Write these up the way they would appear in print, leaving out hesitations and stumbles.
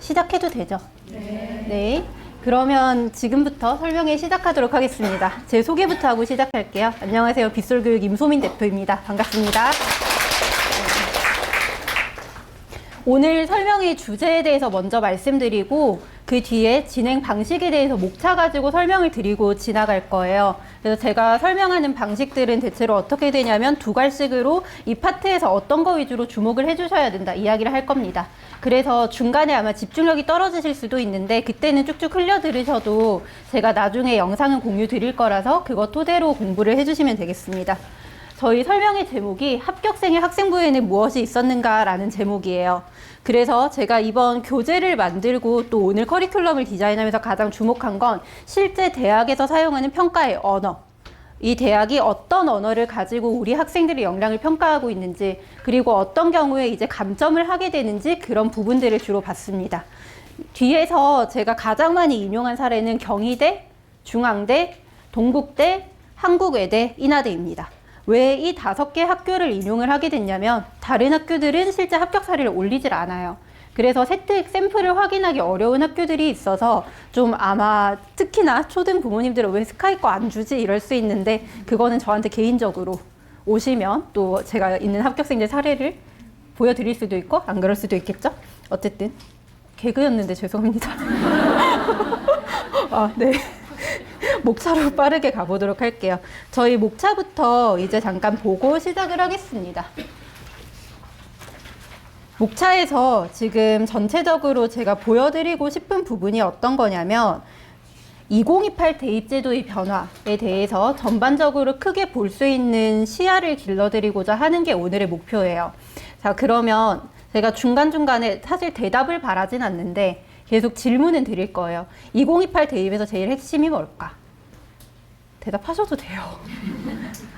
시작해도 되죠? 네. 그러면 지금부터 설명회 시작하도록 하겠습니다. 제 소개부터 하고 시작할게요. 안녕하세요. 빗솔교육 임소민 대표입니다. 반갑습니다. 오늘 설명회 주제에 대해서 먼저 말씀드리고 그 뒤에 진행 방식에 대해서 목차 가지고 설명을 드리고 지나갈 거예요. 그래서 제가 설명하는 방식들은 대체로 어떻게 되냐면 두 갈식으로 이 파트에서 어떤 거 위주로 주목을 해주셔야 된다 이야기를 할 겁니다. 그래서 중간에 아마 집중력이 떨어지실 수도 있는데 그때는 쭉쭉 흘려 들으셔도 제가 나중에 영상은 공유 드릴 거라서 그거 토대로 공부를 해주시면 되겠습니다. 저희 설명의 제목이 합격생의 학생부에는 무엇이 있었는가라는 제목이에요. 그래서 제가 이번 교재를 만들고 또 오늘 커리큘럼을 디자인하면서 가장 주목한 건 실제 대학에서 사용하는 평가의 언어. 이 대학이 어떤 언어를 가지고 우리 학생들의 역량을 평가하고 있는지, 그리고 어떤 경우에 이제 감점을 하게 되는지 그런 부분들을 주로 봤습니다. 뒤에서 제가 가장 많이 인용한 사례는 경희대, 중앙대, 동국대, 한국외대, 인하대입니다. 왜 이 5개 학교를 인용을 하게 됐냐면 다른 학교들은 실제 합격 사례를 올리질 않아요. 그래서 세특 샘플을 확인하기 어려운 학교들이 있어서 좀 아마 특히나 초등 부모님들은 왜 스카이 거 안 주지 이럴 수 있는데 그거는 저한테 개인적으로 오시면 또 제가 있는 합격생들 사례를 보여드릴 수도 있고 안 그럴 수도 있겠죠? 어쨌든 개그였는데 죄송합니다. 아, 네. 목차로 빠르게 가보도록 할게요. 저희 목차부터 이제 잠깐 보고 시작을 하겠습니다. 목차에서 지금 전체적으로 제가 보여드리고 싶은 부분이 어떤 거냐면 2028 대입제도의 변화에 대해서 전반적으로 크게 볼 수 있는 시야를 길러드리고자 하는 게 오늘의 목표예요. 자, 그러면 제가 중간중간에 사실 대답을 바라진 않는데 계속 질문은 드릴 거예요. 2028 대입에서 제일 핵심이 뭘까? 대답하셔도 돼요.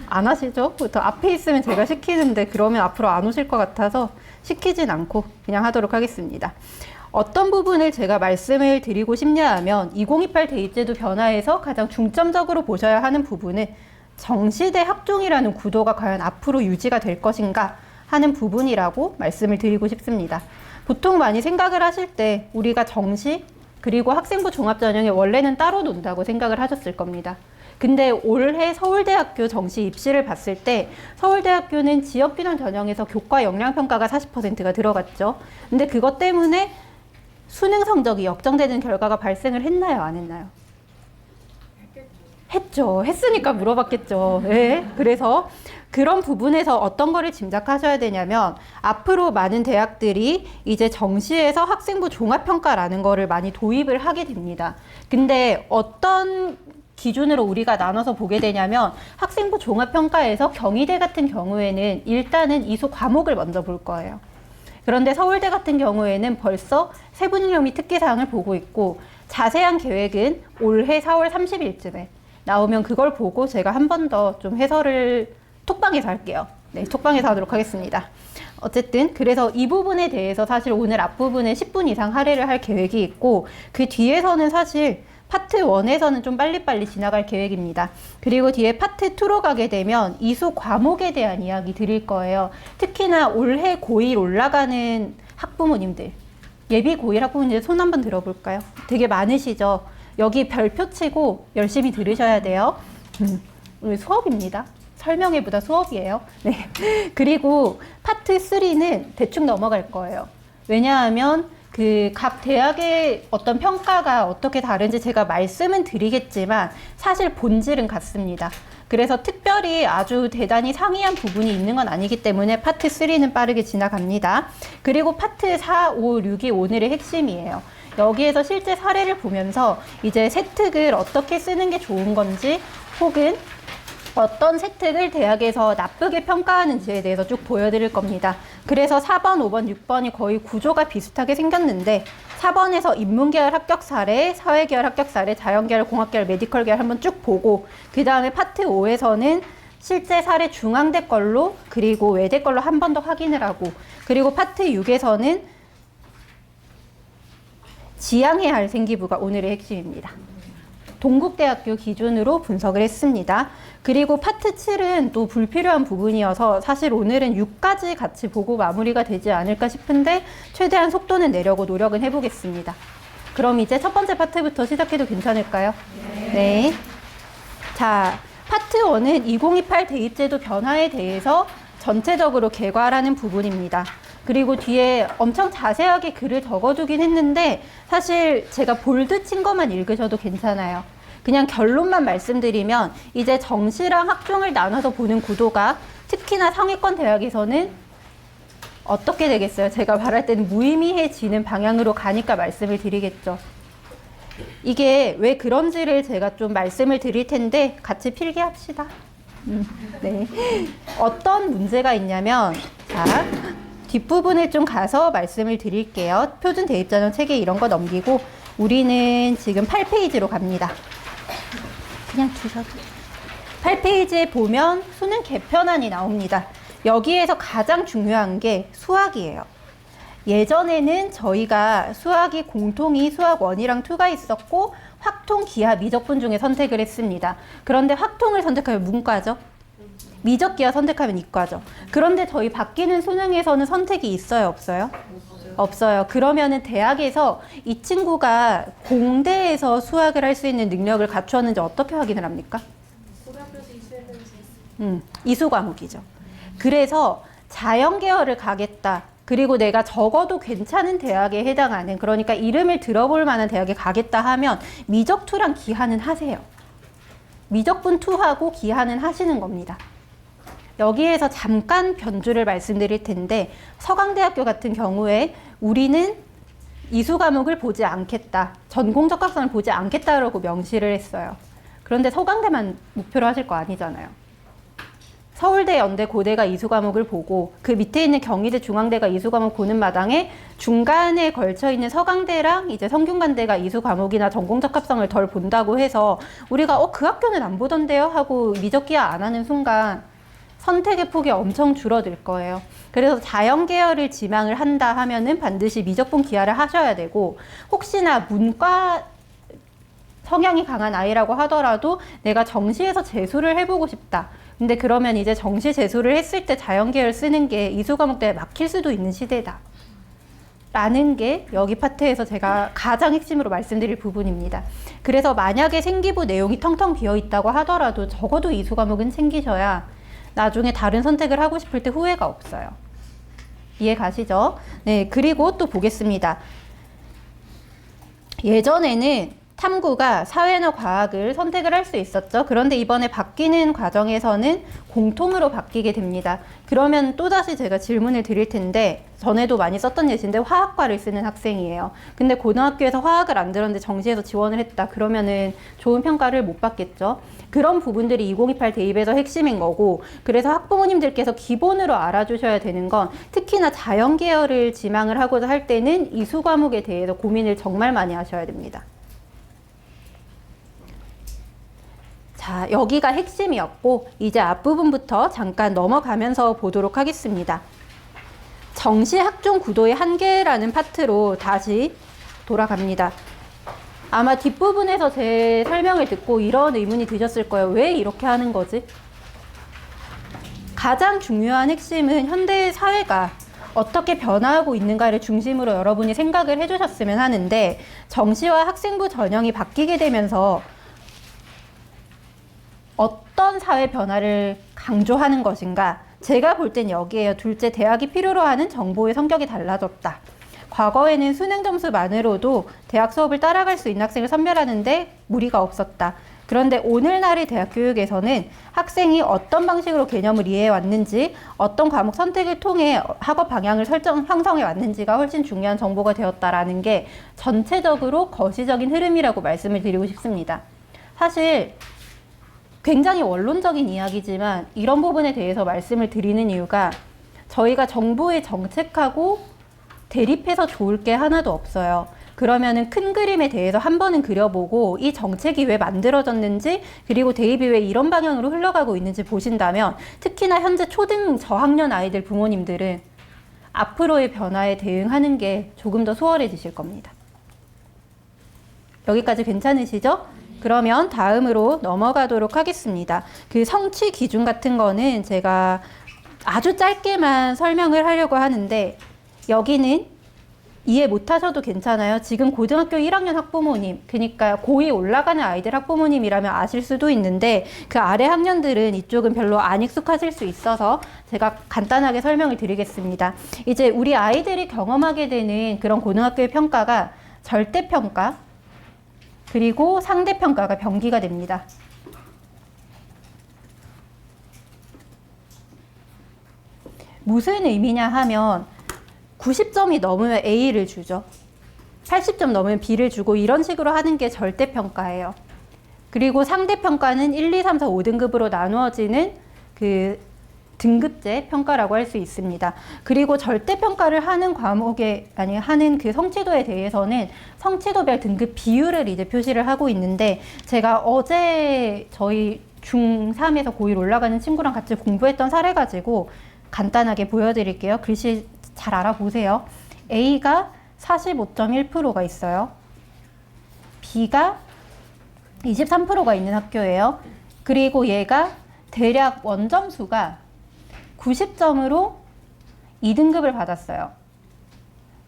안 하시죠? 더 앞에 있으면 제가 시키는데 그러면 앞으로 안 오실 것 같아서 시키진 않고 그냥 하도록 하겠습니다. 어떤 부분을 제가 말씀을 드리고 싶냐 하면 2028 대입제도 변화에서 가장 중점적으로 보셔야 하는 부분은 정시대 학종이라는 구도가 과연 앞으로 유지가 될 것인가 하는 부분이라고 말씀을 드리고 싶습니다. 보통 많이 생각을 하실 때 우리가 정시 그리고 학생부 종합전형에 원래는 따로 논다고 생각을 하셨을 겁니다. 근데 올해 서울대학교 정시 입시를 봤을 때 서울대학교는 지역균형 전형에서 교과 역량평가가 40%가 들어갔죠. 근데 그것 때문에 수능 성적이 역정되는 결과가 발생을 했나요? 안 했나요? 했죠. 했으니까 물어봤겠죠. 네. 그래서 그런 부분에서 어떤 거를 짐작하셔야 되냐면 앞으로 많은 대학들이 이제 정시에서 학생부 종합평가라는 거를 많이 도입을 하게 됩니다. 근데 어떤 기준으로 우리가 나눠서 보게 되냐면 학생부 종합평가에서 경희대 같은 경우에는 일단은 이수 과목을 먼저 볼 거예요. 그런데 서울대 같은 경우에는 벌써 세분율 및 특기사항을 보고 있고 자세한 계획은 올해 4월 30일쯤에 나오면 그걸 보고 제가 한 번 더 좀 해설을 톡방에서 할게요. 네, 톡방에서 하도록 하겠습니다. 어쨌든 그래서 이 부분에 대해서 사실 오늘 앞부분에 10분 이상 할애를 할 계획이 있고 그 뒤에서는 사실 파트 1에서는 좀 빨리빨리 지나갈 계획입니다. 그리고 뒤에 파트 2로 가게 되면 이수 과목에 대한 이야기 드릴 거예요. 특히나 올해 고1 올라가는 학부모님들, 예비 고1 학부모님들 손 한번 들어볼까요? 되게 많으시죠? 여기 별표 치고 열심히 들으셔야 돼요. 오늘 수업입니다. 설명회보다 수업이에요. 네. 그리고 파트 3는 대충 넘어갈 거예요. 왜냐하면 그 각 대학의 어떤 평가가 어떻게 다른지 제가 말씀은 드리겠지만 사실 본질은 같습니다. 그래서 특별히 아주 대단히 상이한 부분이 있는 건 아니기 때문에 파트 3는 빠르게 지나갑니다. 그리고 파트 4, 5, 6이 오늘의 핵심이에요. 여기에서 실제 사례를 보면서 이제 세특을 어떻게 쓰는 게 좋은 건지 혹은 어떤 세특을 대학에서 나쁘게 평가하는지에 대해서 쭉 보여드릴 겁니다. 그래서 4번, 5번, 6번이 거의 구조가 비슷하게 생겼는데 4번에서 인문계열 합격 사례, 사회계열 합격 사례, 자연계열, 공학계열, 메디컬 계열 한번 쭉 보고 그 다음에 파트 5에서는 실제 사례 중앙대 걸로 그리고 외대 걸로 한 번 더 확인을 하고 그리고 파트 6에서는 지향해야 할 생기부가 오늘의 핵심입니다. 동국대학교 기준으로 분석을 했습니다. 그리고 파트 7은 또 불필요한 부분이어서 사실 오늘은 6까지 같이 보고 마무리가 되지 않을까 싶은데 최대한 속도는 내려고 노력은 해보겠습니다. 그럼 이제 첫 번째 파트부터 시작해도 괜찮을까요? 네. 자, 파트 1은 2028 대입제도 변화에 대해서 전체적으로 개괄하는 부분입니다. 그리고 뒤에 엄청 자세하게 글을 적어두긴 했는데 사실 제가 볼드 친 것만 읽으셔도 괜찮아요. 그냥 결론만 말씀드리면 이제 정시랑 학종을 나눠서 보는 구도가 특히나 상위권 대학에서는 어떻게 되겠어요? 제가 말할 때는 무의미해지는 방향으로 가니까 말씀을 드리겠죠. 이게 왜 그런지를 제가 좀 말씀을 드릴 텐데 같이 필기합시다. 네. 어떤 문제가 있냐면 자, 뒷부분을 좀 가서 말씀을 드릴게요. 표준 대입전형 체계 이런 거 넘기고 우리는 지금 8페이지로 갑니다. 그냥 주셔도 8페이지에 보면 수능 개편안이 나옵니다. 여기에서 가장 중요한 게 수학이에요. 예전에는 저희가 수학이 공통이 수학 1이랑 2가 있었고 확통, 기하, 미적분 중에 선택을 했습니다. 그런데 확통을 선택하면 문과죠. 미적, 기하 선택하면 이과죠. 그런데 저희 바뀌는 수능에서는 선택이 있어요, 없어요? 없어요. 그러면은 대학에서 이 친구가 공대에서 수학을 할 수 있는 능력을 갖추었는지 어떻게 확인을 합니까? 이수 과목이죠. 그래서 자연 계열을 가겠다. 그리고 내가 적어도 괜찮은 대학에 해당하는, 그러니까 이름을 들어볼 만한 대학에 가겠다 하면 미적 2랑 기하는 하세요. 미적분 2하고 기하는 하시는 겁니다. 여기에서 잠깐 변주를 말씀드릴 텐데 서강대학교 같은 경우에 우리는 이수 과목을 보지 않겠다. 전공 적합성을 보지 않겠다라고 명시를 했어요. 그런데 서강대만 목표로 하실 거 아니잖아요. 서울대, 연대, 고대가 이수 과목을 보고 그 밑에 있는 경희대, 중앙대가 이수 과목 보는 마당에 중간에 걸쳐 있는 서강대랑 이제 성균관대가 이수 과목이나 전공 적합성을 덜 본다고 해서 우리가 그 학교는 안 보던데요 하고 미적기하 안 하는 순간 선택의 폭이 엄청 줄어들 거예요. 그래서 자연 계열을 지망을 한다 하면은 반드시 미적분 기하를 하셔야 되고 혹시나 문과 성향이 강한 아이라고 하더라도 내가 정시에서 재수를 해보고 싶다. 근데 그러면 이제 정시 재수를 했을 때 자연 계열 쓰는 게 이수 과목 때문에 막힐 수도 있는 시대다. 라는 게 여기 파트에서 제가 가장 핵심으로 말씀드릴 부분입니다. 그래서 만약에 생기부 내용이 텅텅 비어 있다고 하더라도 적어도 이수 과목은 챙기셔야 나중에 다른 선택을 하고 싶을 때 후회가 없어요. 이해 가시죠? 네, 그리고 또 보겠습니다. 예전에는 탐구가 사회나 과학을 선택을 할 수 있었죠. 그런데 이번에 바뀌는 과정에서는 공통으로 바뀌게 됩니다. 그러면 또다시 제가 질문을 드릴 텐데 전에도 많이 썼던 예시인데 화학과를 쓰는 학생이에요. 근데 고등학교에서 화학을 안 들었는데 정시에서 지원을 했다. 그러면은 좋은 평가를 못 받겠죠. 그런 부분들이 2028 대입에서 핵심인 거고 그래서 학부모님들께서 기본으로 알아주셔야 되는 건 특히나 자연 계열을 지망을 하고자 할 때는 이수 과목에 대해서 고민을 정말 많이 하셔야 됩니다. 자, 여기가 핵심이었고 이제 앞부분부터 잠깐 넘어가면서 보도록 하겠습니다. 정시 학종 구도의 한계라는 파트로 다시 돌아갑니다. 아마 뒷부분에서 제 설명을 듣고 이런 의문이 드셨을 거예요. 왜 이렇게 하는 거지? 가장 중요한 핵심은 현대 사회가 어떻게 변화하고 있는가를 중심으로 여러분이 생각을 해주셨으면 하는데 정시와 학생부 전형이 바뀌게 되면서 어떤 사회 변화를 강조하는 것인가? 제가 볼 땐 여기에요. 둘째, 대학이 필요로 하는 정보의 성격이 달라졌다. 과거에는 수능 점수만으로도 대학 수업을 따라갈 수 있는 학생을 선별하는데 무리가 없었다. 그런데 오늘날의 대학 교육에서는 학생이 어떤 방식으로 개념을 이해해 왔는지, 어떤 과목 선택을 통해 학업 방향을 형성해 왔는지가 훨씬 중요한 정보가 되었다라는 게 전체적으로 거시적인 흐름이라고 말씀을 드리고 싶습니다. 사실 굉장히 원론적인 이야기지만 이런 부분에 대해서 말씀을 드리는 이유가 저희가 정부의 정책하고 대립해서 좋을 게 하나도 없어요. 그러면은 큰 그림에 대해서 한 번은 그려보고 이 정책이 왜 만들어졌는지 그리고 대입이 왜 이런 방향으로 흘러가고 있는지 보신다면 특히나 현재 초등 저학년 아이들 부모님들은 앞으로의 변화에 대응하는 게 조금 더 수월해지실 겁니다. 여기까지 괜찮으시죠? 그러면 다음으로 넘어가도록 하겠습니다. 그 성취 기준 같은 거는 제가 아주 짧게만 설명을 하려고 하는데 여기는 이해 못하셔도 괜찮아요. 지금 고등학교 1학년 학부모님, 그러니까 고2 올라가는 아이들 학부모님이라면 아실 수도 있는데 그 아래 학년들은 이쪽은 별로 안 익숙하실 수 있어서 제가 간단하게 설명을 드리겠습니다. 이제 우리 아이들이 경험하게 되는 그런 고등학교의 평가가 절대평가, 그리고 상대평가가 병기가 됩니다. 무슨 의미냐 하면 90점이 넘으면 A를 주죠. 80점 넘으면 B를 주고 이런 식으로 하는 게 절대평가예요. 그리고 상대평가는 1, 2, 3, 4, 5등급으로 나누어지는 그 등급제 평가라고 할 수 있습니다. 그리고 절대평가를 하는 과목에, 아니, 하는 그 성취도에 대해서는 성취도별 등급 비율을 이제 표시를 하고 있는데 제가 어제 저희 중3에서 고1 올라가는 친구랑 같이 공부했던 사례 가지고 간단하게 보여드릴게요. 글씨 잘 알아보세요. A가 45.1%가 있어요. B가 23%가 있는 학교예요. 그리고 얘가 대략 원점수가 90점으로 2등급을 받았어요.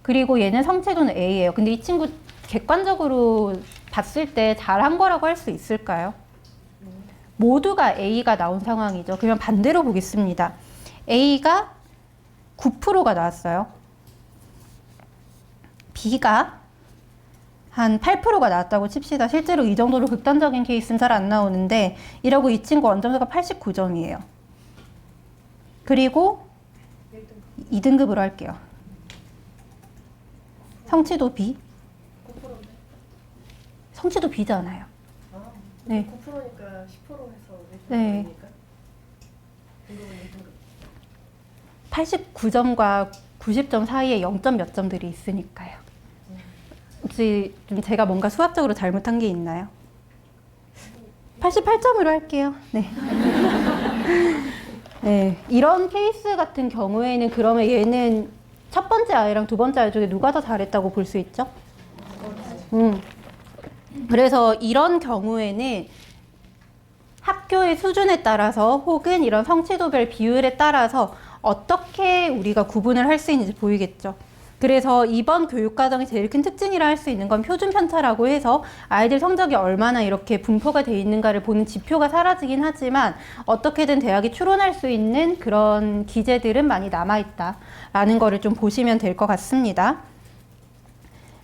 그리고 얘는 성취도는 A예요. 근데 이 친구 객관적으로 봤을 때 잘한 거라고 할 수 있을까요? 모두가 A가 나온 상황이죠. 그러면 반대로 보겠습니다. A가 9%가 나왔어요. B가 한 8%가 나왔다고 칩시다. 실제로 이 정도로 극단적인 케이스는 잘 안 나오는데 이러고 이 친구 원점수가 89점이에요. 그리고 2등급으로 할게요. 성취도 B. 성취도 B잖아요. 네. 9%니까 10% 해서 네. 89점과 90점 사이에 0점 몇 점들이 있으니까요. 혹시 좀 제가 뭔가 수학적으로 잘못한 게 있나요? 88점으로 할게요. 네. 네. 이런 케이스 같은 경우에는 그러면 얘는 첫 번째 아이랑 두 번째 아이 중에 누가 더 잘했다고 볼 수 있죠? 그래서 이런 경우에는 학교의 수준에 따라서 혹은 이런 성취도별 비율에 따라서 어떻게 우리가 구분을 할 수 있는지 보이겠죠. 그래서 이번 교육과정의 제일 큰 특징이라 할 수 있는 건 표준 편차라고 해서 아이들 성적이 얼마나 이렇게 분포가 되어 있는가를 보는 지표가 사라지긴 하지만 어떻게든 대학이 추론할 수 있는 그런 기제들은 많이 남아있다라는 거를 좀 보시면 될 것 같습니다.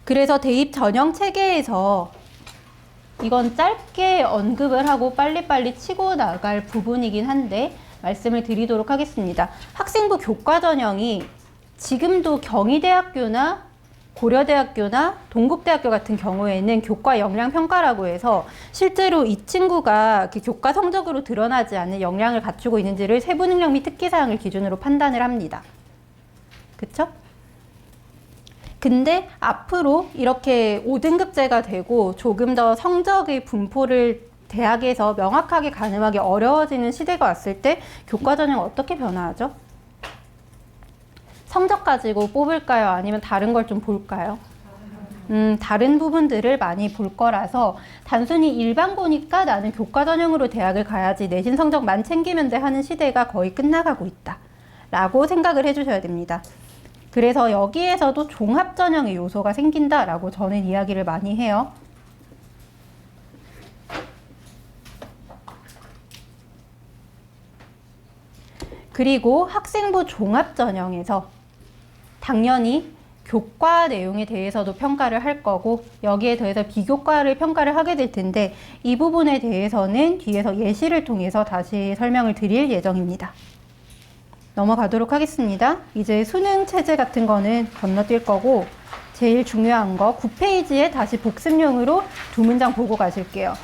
그래서 대입 전형 체계에서 이건 짧게 언급을 하고 빨리빨리 치고 나갈 부분이긴 한데 말씀을 드리도록 하겠습니다. 학생부 교과 전형이 지금도 경희대학교나 고려대학교나 동국대학교 같은 경우에는 교과 역량 평가라고 해서 실제로 이 친구가 교과 성적으로 드러나지 않는 역량을 갖추고 있는지를 세부 능력 및 특기 사항을 기준으로 판단을 합니다. 그쵸? 근데 앞으로 이렇게 5등급제가 되고 조금 더 성적의 분포를 대학에서 명확하게 가늠하기 어려워지는 시대가 왔을 때 교과 전형은 어떻게 변화하죠? 성적 가지고 뽑을까요? 아니면 다른 걸 좀 볼까요? 다른 부분들을 많이 볼 거라서 단순히 일반고니까 나는 교과 전형으로 대학을 가야지 내신 성적만 챙기면 돼 하는 시대가 거의 끝나가고 있다 라고 생각을 해주셔야 됩니다. 그래서 여기에서도 종합 전형의 요소가 생긴다라고 저는 이야기를 많이 해요. 그리고 학생부 종합 전형에서 당연히 교과 내용에 대해서도 평가를 할 거고 여기에 더해서 비교과를 평가를 하게 될 텐데 이 부분에 대해서는 뒤에서 예시를 통해서 다시 설명을 드릴 예정입니다. 넘어가도록 하겠습니다. 이제 수능 체제 같은 거는 건너뛸 거고 제일 중요한 거 9페이지에 다시 복습용으로 두 문장 보고 가실게요.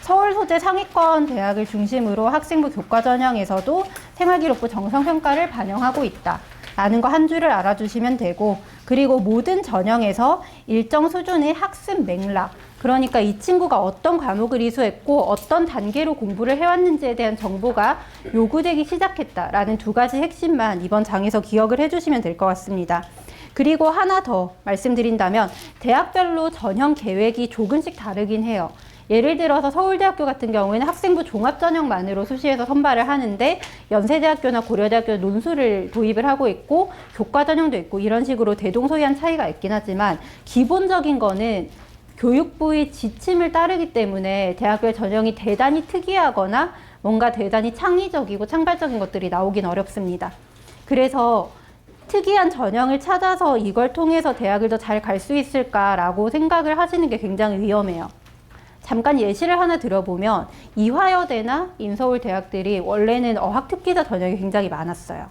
서울 소재 상위권 대학을 중심으로 학생부 교과 전형에서도 생활기록부 정성평가를 반영하고 있다 라는 거 한 줄을 알아주시면 되고 그리고 모든 전형에서 일정 수준의 학습 맥락 그러니까 이 친구가 어떤 과목을 이수했고 어떤 단계로 공부를 해왔는지에 대한 정보가 요구되기 시작했다라는 두 가지 핵심만 이번 장에서 기억을 해주시면 될 것 같습니다. 그리고 하나 더 말씀드린다면 대학별로 전형 계획이 조금씩 다르긴 해요. 예를 들어서 서울대학교 같은 경우에는 학생부 종합전형만으로 수시에서 선발을 하는데 연세대학교나 고려대학교 논술을 도입을 하고 있고 교과전형도 있고 이런 식으로 대동소이한 차이가 있긴 하지만 기본적인 거는 교육부의 지침을 따르기 때문에 대학교의 전형이 대단히 특이하거나 뭔가 대단히 창의적이고 창발적인 것들이 나오긴 어렵습니다. 그래서 특이한 전형을 찾아서 이걸 통해서 대학을 더 잘 갈 수 있을까라고 생각을 하시는 게 굉장히 위험해요. 잠깐 예시를 하나 들어보면 이화여대나 인서울 대학들이 원래는 어학특기자 전형이 굉장히 많았어요.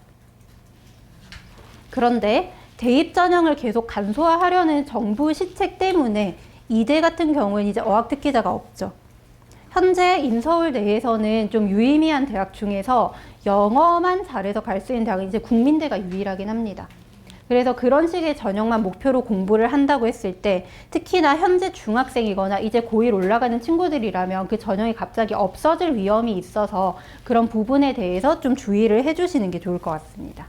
그런데 대입 전형을 계속 간소화하려는 정부 시책 때문에 이대 같은 경우는 이제 어학특기자가 없죠. 현재 인서울 내에서는 좀 유의미한 대학 중에서 영어만 잘해서 갈 수 있는 대학은 이제 국민대가 유일하긴 합니다. 그래서 그런 식의 전형만 목표로 공부를 한다고 했을 때 특히나 현재 중학생이거나 이제 고1 올라가는 친구들이라면 그 전형이 갑자기 없어질 위험이 있어서 그런 부분에 대해서 좀 주의를 해주시는 게 좋을 것 같습니다.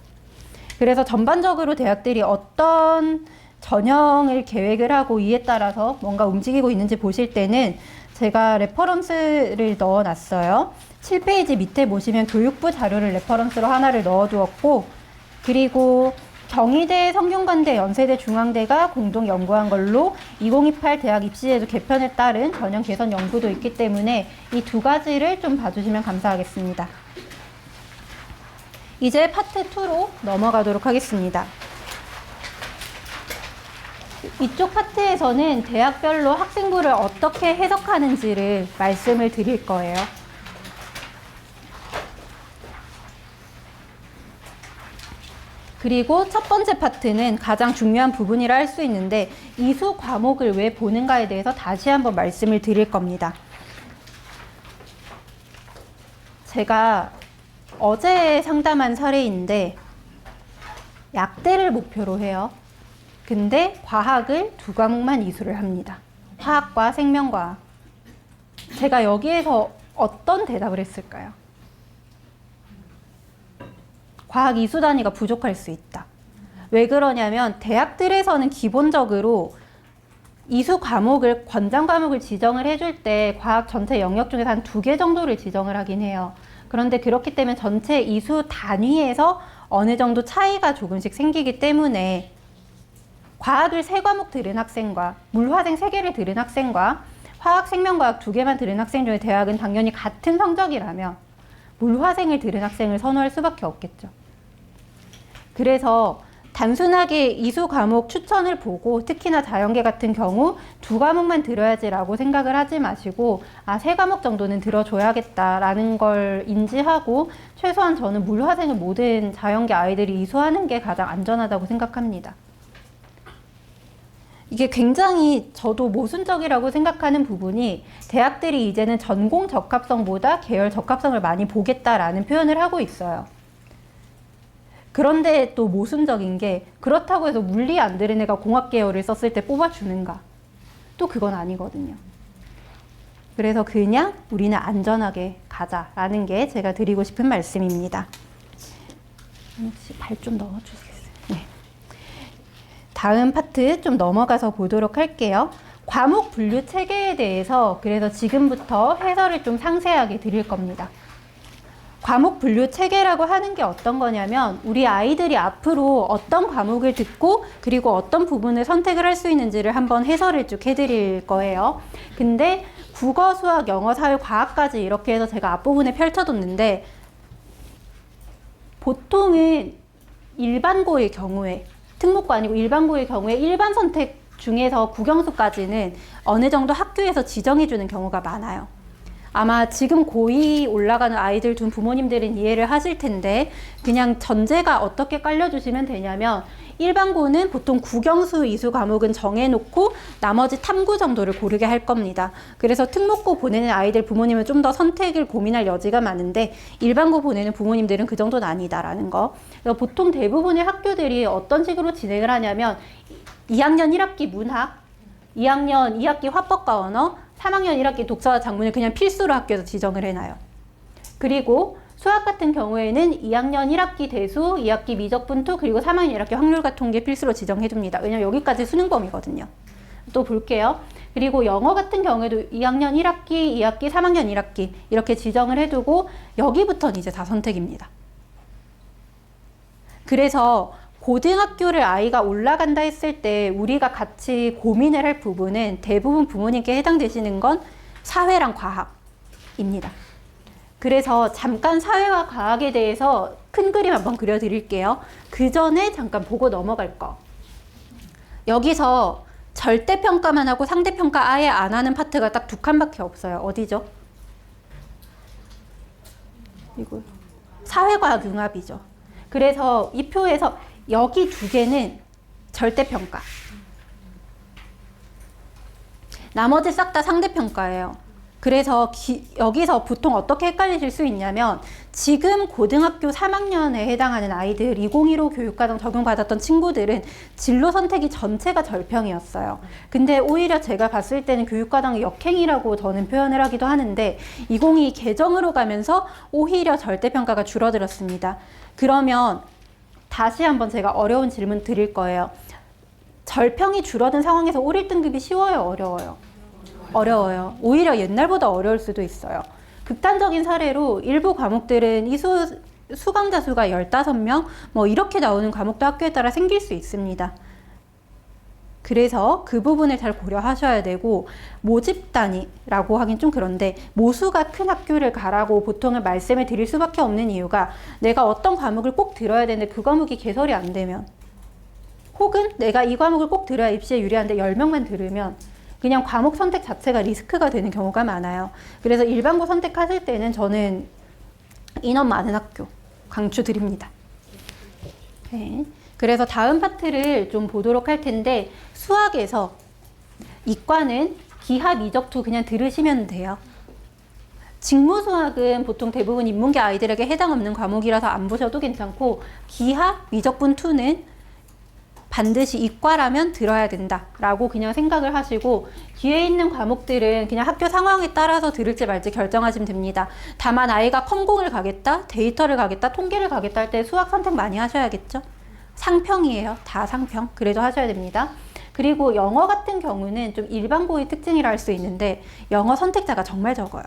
그래서 전반적으로 대학들이 어떤 전형을 계획을 하고 이에 따라서 뭔가 움직이고 있는지 보실 때는 제가 레퍼런스를 넣어놨어요. 7페이지 밑에 보시면 교육부 자료를 레퍼런스로 하나를 넣어두었고 그리고 경희대, 성균관대, 연세대, 중앙대가 공동 연구한 걸로 2028 대학 입시제도 개편에 따른 전형 개선 연구도 있기 때문에 이 두 가지를 좀 봐주시면 감사하겠습니다. 이제 파트 2로 넘어가도록 하겠습니다. 이쪽 파트에서는 대학별로 학생부를 어떻게 해석하는지를 말씀을 드릴 거예요. 그리고 첫 번째 파트는 가장 중요한 부분이라 할 수 있는데 이수 과목을 왜 보는가에 대해서 다시 한번 말씀을 드릴 겁니다. 제가 어제 상담한 사례인데 약대를 목표로 해요. 근데 과학을 2과목만 이수를 합니다. 화학과 생명과학. 제가 여기에서 어떤 대답을 했을까요? 과학 이수 단위가 부족할 수 있다. 왜 그러냐면 대학들에서는 기본적으로 이수 과목을 권장 과목을 지정을 해줄 때 과학 전체 영역 중에서 한 2개 정도를 지정을 하긴 해요. 그런데 그렇기 때문에 전체 이수 단위에서 어느 정도 차이가 조금씩 생기기 때문에 과학을 3과목 들은 학생과 물화생 3개를 들은 학생과 화학, 생명과학 2개만 들은 학생 중에 대학은 당연히 같은 성적이라면 물화생을 들은 학생을 선호할 수밖에 없겠죠. 그래서 단순하게 이수 과목 추천을 보고 특히나 자연계 같은 경우 2과목만 들어야지라고 생각을 하지 마시고 3과목 정도는 들어줘야겠다라는 걸 인지하고 최소한 저는 물화생을 모든 자연계 아이들이 이수하는 게 가장 안전하다고 생각합니다. 이게 굉장히 저도 모순적이라고 생각하는 부분이 대학들이 이제는 전공 적합성보다 계열 적합성을 많이 보겠다라는 표현을 하고 있어요. 그런데 또 모순적인 게 그렇다고 해서 물리 안 들은 애가 공학 계열을 썼을 때 뽑아주는가? 또 그건 아니거든요. 그래서 그냥 우리는 안전하게 가자라는 게 제가 드리고 싶은 말씀입니다. 혹시 발 좀 넣어주시겠어요? 네. 다음 파트 좀 넘어가서 보도록 할게요. 과목 분류 체계에 대해서 그래서 지금부터 해설을 좀 상세하게 드릴 겁니다. 과목 분류 체계라고 하는 게 어떤 거냐면 우리 아이들이 앞으로 어떤 과목을 듣고 그리고 어떤 부분을 선택을 할 수 있는지를 한번 해설을 쭉 해드릴 거예요. 근데 국어, 수학, 영어, 사회, 과학까지 이렇게 해서 제가 앞부분에 펼쳐뒀는데 보통은 일반고의 경우에 특목고 아니고 일반고의 경우에 일반 선택 중에서 국영수까지는 어느 정도 학교에서 지정해주는 경우가 많아요. 아마 지금 고2 올라가는 아이들 둔 부모님들은 이해를 하실 텐데 그냥 전제가 어떻게 깔려주시면 되냐면 일반고는 보통 국영수, 이수 과목은 정해놓고 나머지 탐구 정도를 고르게 할 겁니다. 그래서 특목고 보내는 아이들 부모님은 좀 더 선택을 고민할 여지가 많은데 일반고 보내는 부모님들은 그 정도는 아니다라는 거. 그래서 보통 대부분의 학교들이 어떤 식으로 진행을 하냐면 2학년 1학기 문학, 2학년 2학기 화법과 언어, 3학년 1학기 독서와 작문을 그냥 필수로 학교에서 지정을 해놔요. 그리고 수학 같은 경우에는 2학년 1학기 대수, 2학기 미적분투, 그리고 3학년 1학기 확률과 통계 필수로 지정해 줍니다. 왜냐면 여기까지 수능 범위거든요. 또 볼게요. 그리고 영어 같은 경우에도 2학년 1학기, 2학기, 3학년 1학기 이렇게 지정을 해두고 여기부터는 이제 다 선택입니다. 그래서 고등학교를 아이가 올라간다 했을 때 우리가 같이 고민을 할 부분은 대부분 부모님께 해당되시는 건 사회랑 과학입니다. 그래서 잠깐 사회와 과학에 대해서 큰 그림 한번 그려드릴게요. 그 전에 잠깐 보고 넘어갈 거. 여기서 절대평가만 하고 상대평가 아예 안 하는 파트가 딱 2칸밖에 없어요. 어디죠? 이거 사회과학 융합이죠. 그래서 이 표에서 여기 2개는 절대평가. 나머지 싹 다 상대평가예요. 그래서 여기서 보통 어떻게 헷갈리실 수 있냐면 지금 고등학교 3학년에 해당하는 아이들 2015 교육과정 적용받았던 친구들은 진로 선택이 전체가 절평이었어요. 근데 오히려 제가 봤을 때는 교육과정의 역행이라고 저는 표현을 하기도 하는데 2022 개정으로 가면서 오히려 절대평가가 줄어들었습니다. 그러면 다시 한번 제가 어려운 질문 드릴 거예요. 절평이 줄어든 상황에서 올 1등급이 쉬워요? 어려워요? 어려워요. 오히려 옛날보다 어려울 수도 있어요. 극단적인 사례로 일부 과목들은 수강자 수가 15명 뭐 이렇게 나오는 과목도 학교에 따라 생길 수 있습니다. 그래서 그 부분을 잘 고려하셔야 되고 모집단이라고 하긴 좀 그런데 모수가 큰 학교를 가라고 보통은 말씀을 드릴 수밖에 없는 이유가 내가 어떤 과목을 꼭 들어야 되는데 그 과목이 개설이 안 되면 혹은 내가 이 과목을 꼭 들어야 입시에 유리한데 10명만 들으면 그냥 과목 선택 자체가 리스크가 되는 경우가 많아요. 그래서 일반고 선택하실 때는 저는 인원 많은 학교 강추드립니다. 네. 그래서 다음 파트를 좀 보도록 할 텐데 수학에서 이과는 기하, 미적투 그냥 들으시면 돼요. 직무수학은 보통 대부분 인문계 아이들에게 해당 없는 과목이라서 안 보셔도 괜찮고 기하, 미적분2는 반드시 이과라면 들어야 된다라고 그냥 생각을 하시고 뒤에 있는 과목들은 그냥 학교 상황에 따라서 들을지 말지 결정하시면 됩니다. 다만 아이가 컴공을 가겠다, 데이터를 가겠다, 통계를 가겠다 할 때 수학 선택 많이 하셔야겠죠? 상평이에요. 다 상평. 그래도 하셔야 됩니다. 그리고 영어 같은 경우는 좀 일반고의 특징이라 할 수 있는데 영어 선택자가 정말 적어요.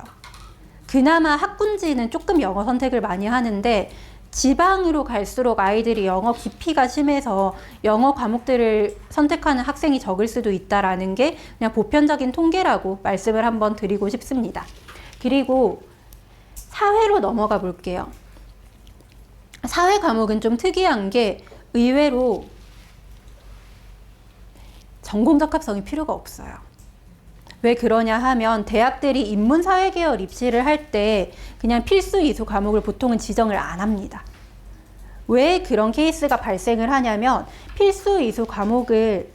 그나마 학군지는 조금 영어 선택을 많이 하는데 지방으로 갈수록 아이들이 영어 기피가 심해서 영어 과목들을 선택하는 학생이 적을 수도 있다라는 게 그냥 보편적인 통계라고 말씀을 한번 드리고 싶습니다. 그리고 사회로 넘어가 볼게요. 사회 과목은 좀 특이한 게 의외로 전공 적합성이 필요가 없어요. 왜 그러냐 하면 대학들이 인문사회 계열 입시를 할 때 그냥 필수 이수 과목을 보통은 지정을 안 합니다. 왜 그런 케이스가 발생을 하냐면 필수 이수 과목을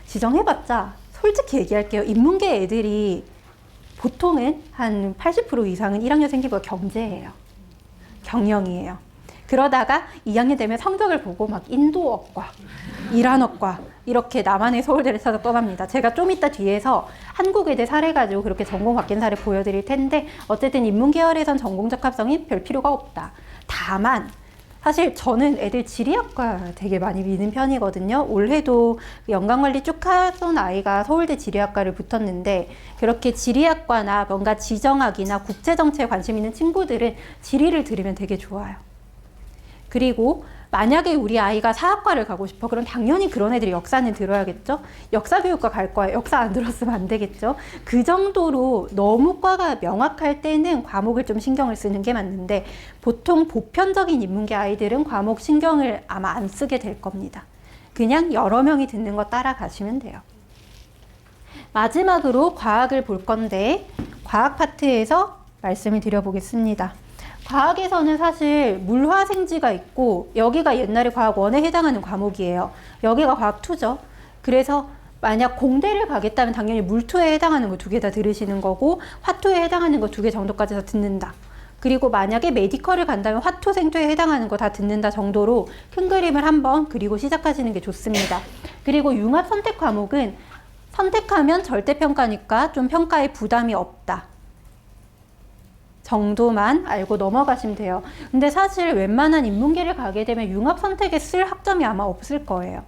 지정해봤자 솔직히 얘기할게요. 인문계 애들이 보통은 한 80% 이상은 1학년 생기고 경제예요. 경영이에요. 그러다가 2학년 되면 성적을 보고 막 인도어과, 이란어과 이렇게 남한의 서울대를 찾아 떠납니다. 제가 좀 이따 뒤에서 한국외대 사례 가지고 그렇게 전공 바뀐 사례 보여드릴 텐데 어쨌든 인문 계열에선 전공 적합성이 별 필요가 없다. 다만 사실 저는 애들 지리학과 되게 많이 미는 편이거든요. 올해도 연강관리 쭉 하던 아이가 서울대 지리학과를 붙었는데 그렇게 지리학과나 뭔가 지정학이나 국제정치에 관심 있는 친구들은 지리를 들으면 되게 좋아요. 그리고 만약에 우리 아이가 사학과를 가고 싶어 그럼 당연히 그런 애들이 역사는 들어야겠죠. 역사교육과 갈 거예요. 역사 안 들었으면 안 되겠죠. 그 정도로 너무 과가 명확할 때는 과목을 좀 신경을 쓰는 게 맞는데 보통 보편적인 인문계 아이들은 과목 신경을 아마 안 쓰게 될 겁니다. 그냥 여러 명이 듣는 거 따라가시면 돼요. 마지막으로 과학을 볼 건데 과학 파트에서 말씀을 드려보겠습니다. 과학에서는 사실 물화생지가 있고 여기가 옛날에 과학 1에 해당하는 과목이에요. 여기가 과학 2죠. 그래서 만약 공대를 가겠다면 당연히 물2에 해당하는 거 2개 다 들으시는 거고 화2에 해당하는 거 2개 정도까지 다 듣는다. 그리고 만약에 메디컬을 간다면 화2 생투에 해당하는 거 다 듣는다 정도로 큰 그림을 한번 그리고 시작하시는 게 좋습니다. 그리고 융합 선택 과목은 선택하면 절대평가니까 좀 평가에 부담이 없다. 정도만 알고 넘어가시면 돼요. 근데 사실 웬만한 인문계를 가게 되면 융합 선택에 쓸 학점이 아마 없을 거예요.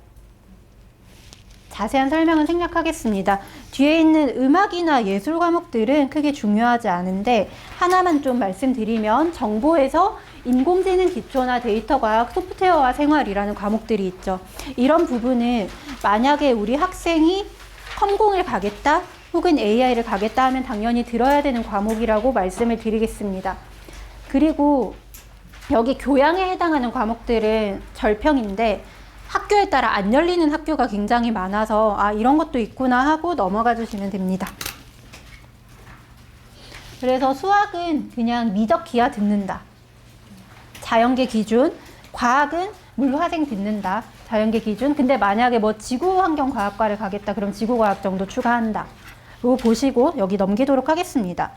자세한 설명은 생략하겠습니다. 뒤에 있는 음악이나 예술 과목들은 크게 중요하지 않은데 하나만 좀 말씀드리면 정보에서 인공지능 기초나 데이터 과학, 소프트웨어와 생활이라는 과목들이 있죠. 이런 부분은 만약에 우리 학생이 컴공을 가겠다 혹은 AI를 가겠다 하면 당연히 들어야 되는 과목이라고 말씀을 드리겠습니다. 그리고 여기 교양에 해당하는 과목들은 절평인데 학교에 따라 안 열리는 학교가 굉장히 많아서 아 이런 것도 있구나 하고 넘어가 주시면 됩니다. 그래서 수학은 그냥 미적 기하 듣는다. 자연계 기준, 과학은 물화생 듣는다. 자연계 기준. 근데 만약에 뭐 지구환경과학과를 가겠다 그럼 지구과학 정도 추가한다. 이거 보시고 여기 넘기도록 하겠습니다.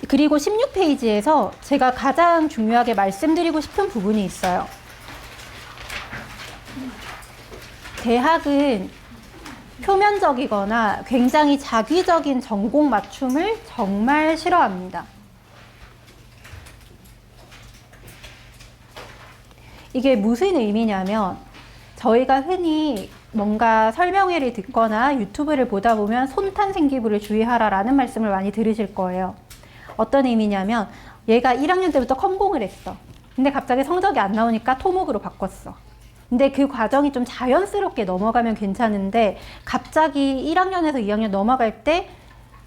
그리고 16페이지에서 제가 가장 중요하게 말씀드리고 싶은 부분이 있어요. 대학은 표면적이거나 굉장히 자기적인 전공 맞춤을 정말 싫어합니다. 이게 무슨 의미냐면 저희가 흔히 뭔가 설명회를 듣거나 유튜브를 보다 보면 손탄 생기부를 주의하라라는 말씀을 많이 들으실 거예요. 어떤 의미냐면 얘가 1학년 때부터 컴공을 했어. 근데 갑자기 성적이 안 나오니까 토목으로 바꿨어. 근데 그 과정이 좀 자연스럽게 넘어가면 괜찮은데 갑자기 1학년에서 2학년 넘어갈 때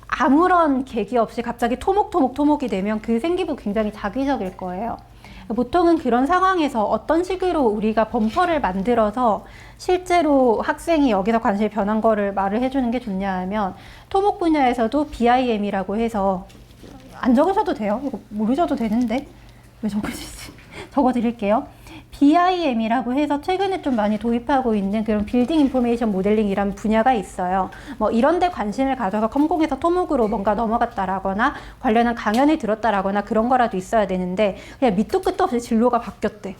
아무런 계기 없이 갑자기 토목이 되면 그 생기부 굉장히 자기적일 거예요. 보통은 그런 상황에서 어떤 식으로 우리가 범퍼를 만들어서 실제로 학생이 여기서 관심이 변한 거를 말을 해주는 게 좋냐 하면 토목 분야에서도 BIM이라고 해서 안 적으셔도 돼요. 이거 모르셔도 되는데 왜 적으시지? 적어드릴게요. BIM이라고 해서 최근에 좀 많이 도입하고 있는 그런 빌딩 인포메이션 모델링이라는 분야가 있어요. 뭐 이런 데 관심을 가져서 컴공에서 토목으로 뭔가 넘어갔다라거나 관련한 강연을 들었다라거나 그런 거라도 있어야 되는데 그냥 밑도 끝도 없이 진로가 바뀌었대.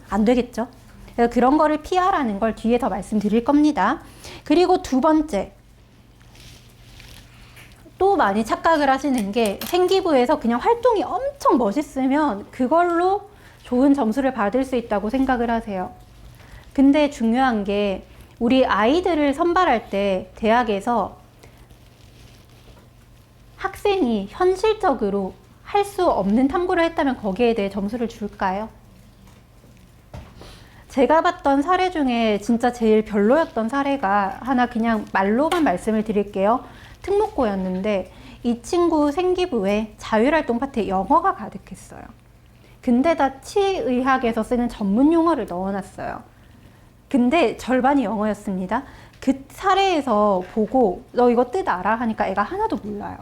안 되겠죠? 그래서 그런 거를 피하라는 걸 뒤에 더 말씀드릴 겁니다. 그리고 두 번째. 또 많이 착각을 하시는 게 생기부에서 그냥 활동이 엄청 멋있으면 그걸로 좋은 점수를 받을 수 있다고 생각을 하세요. 근데 중요한 게 우리 아이들을 선발할 때 대학에서 학생이 현실적으로 할 수 없는 탐구를 했다면 거기에 대해 점수를 줄까요? 제가 봤던 사례 중에 진짜 제일 별로였던 사례가 하나 그냥 말로만 말씀을 드릴게요. 특목고였는데 이 친구 생기부에 자율활동 파트에 영어가 가득했어요. 근데다 치의학에서 쓰는 전문 용어를 넣어놨어요. 근데 절반이 영어였습니다. 그 사례에서 보고 너 이거 뜻 알아? 하니까 애가 하나도 몰라요.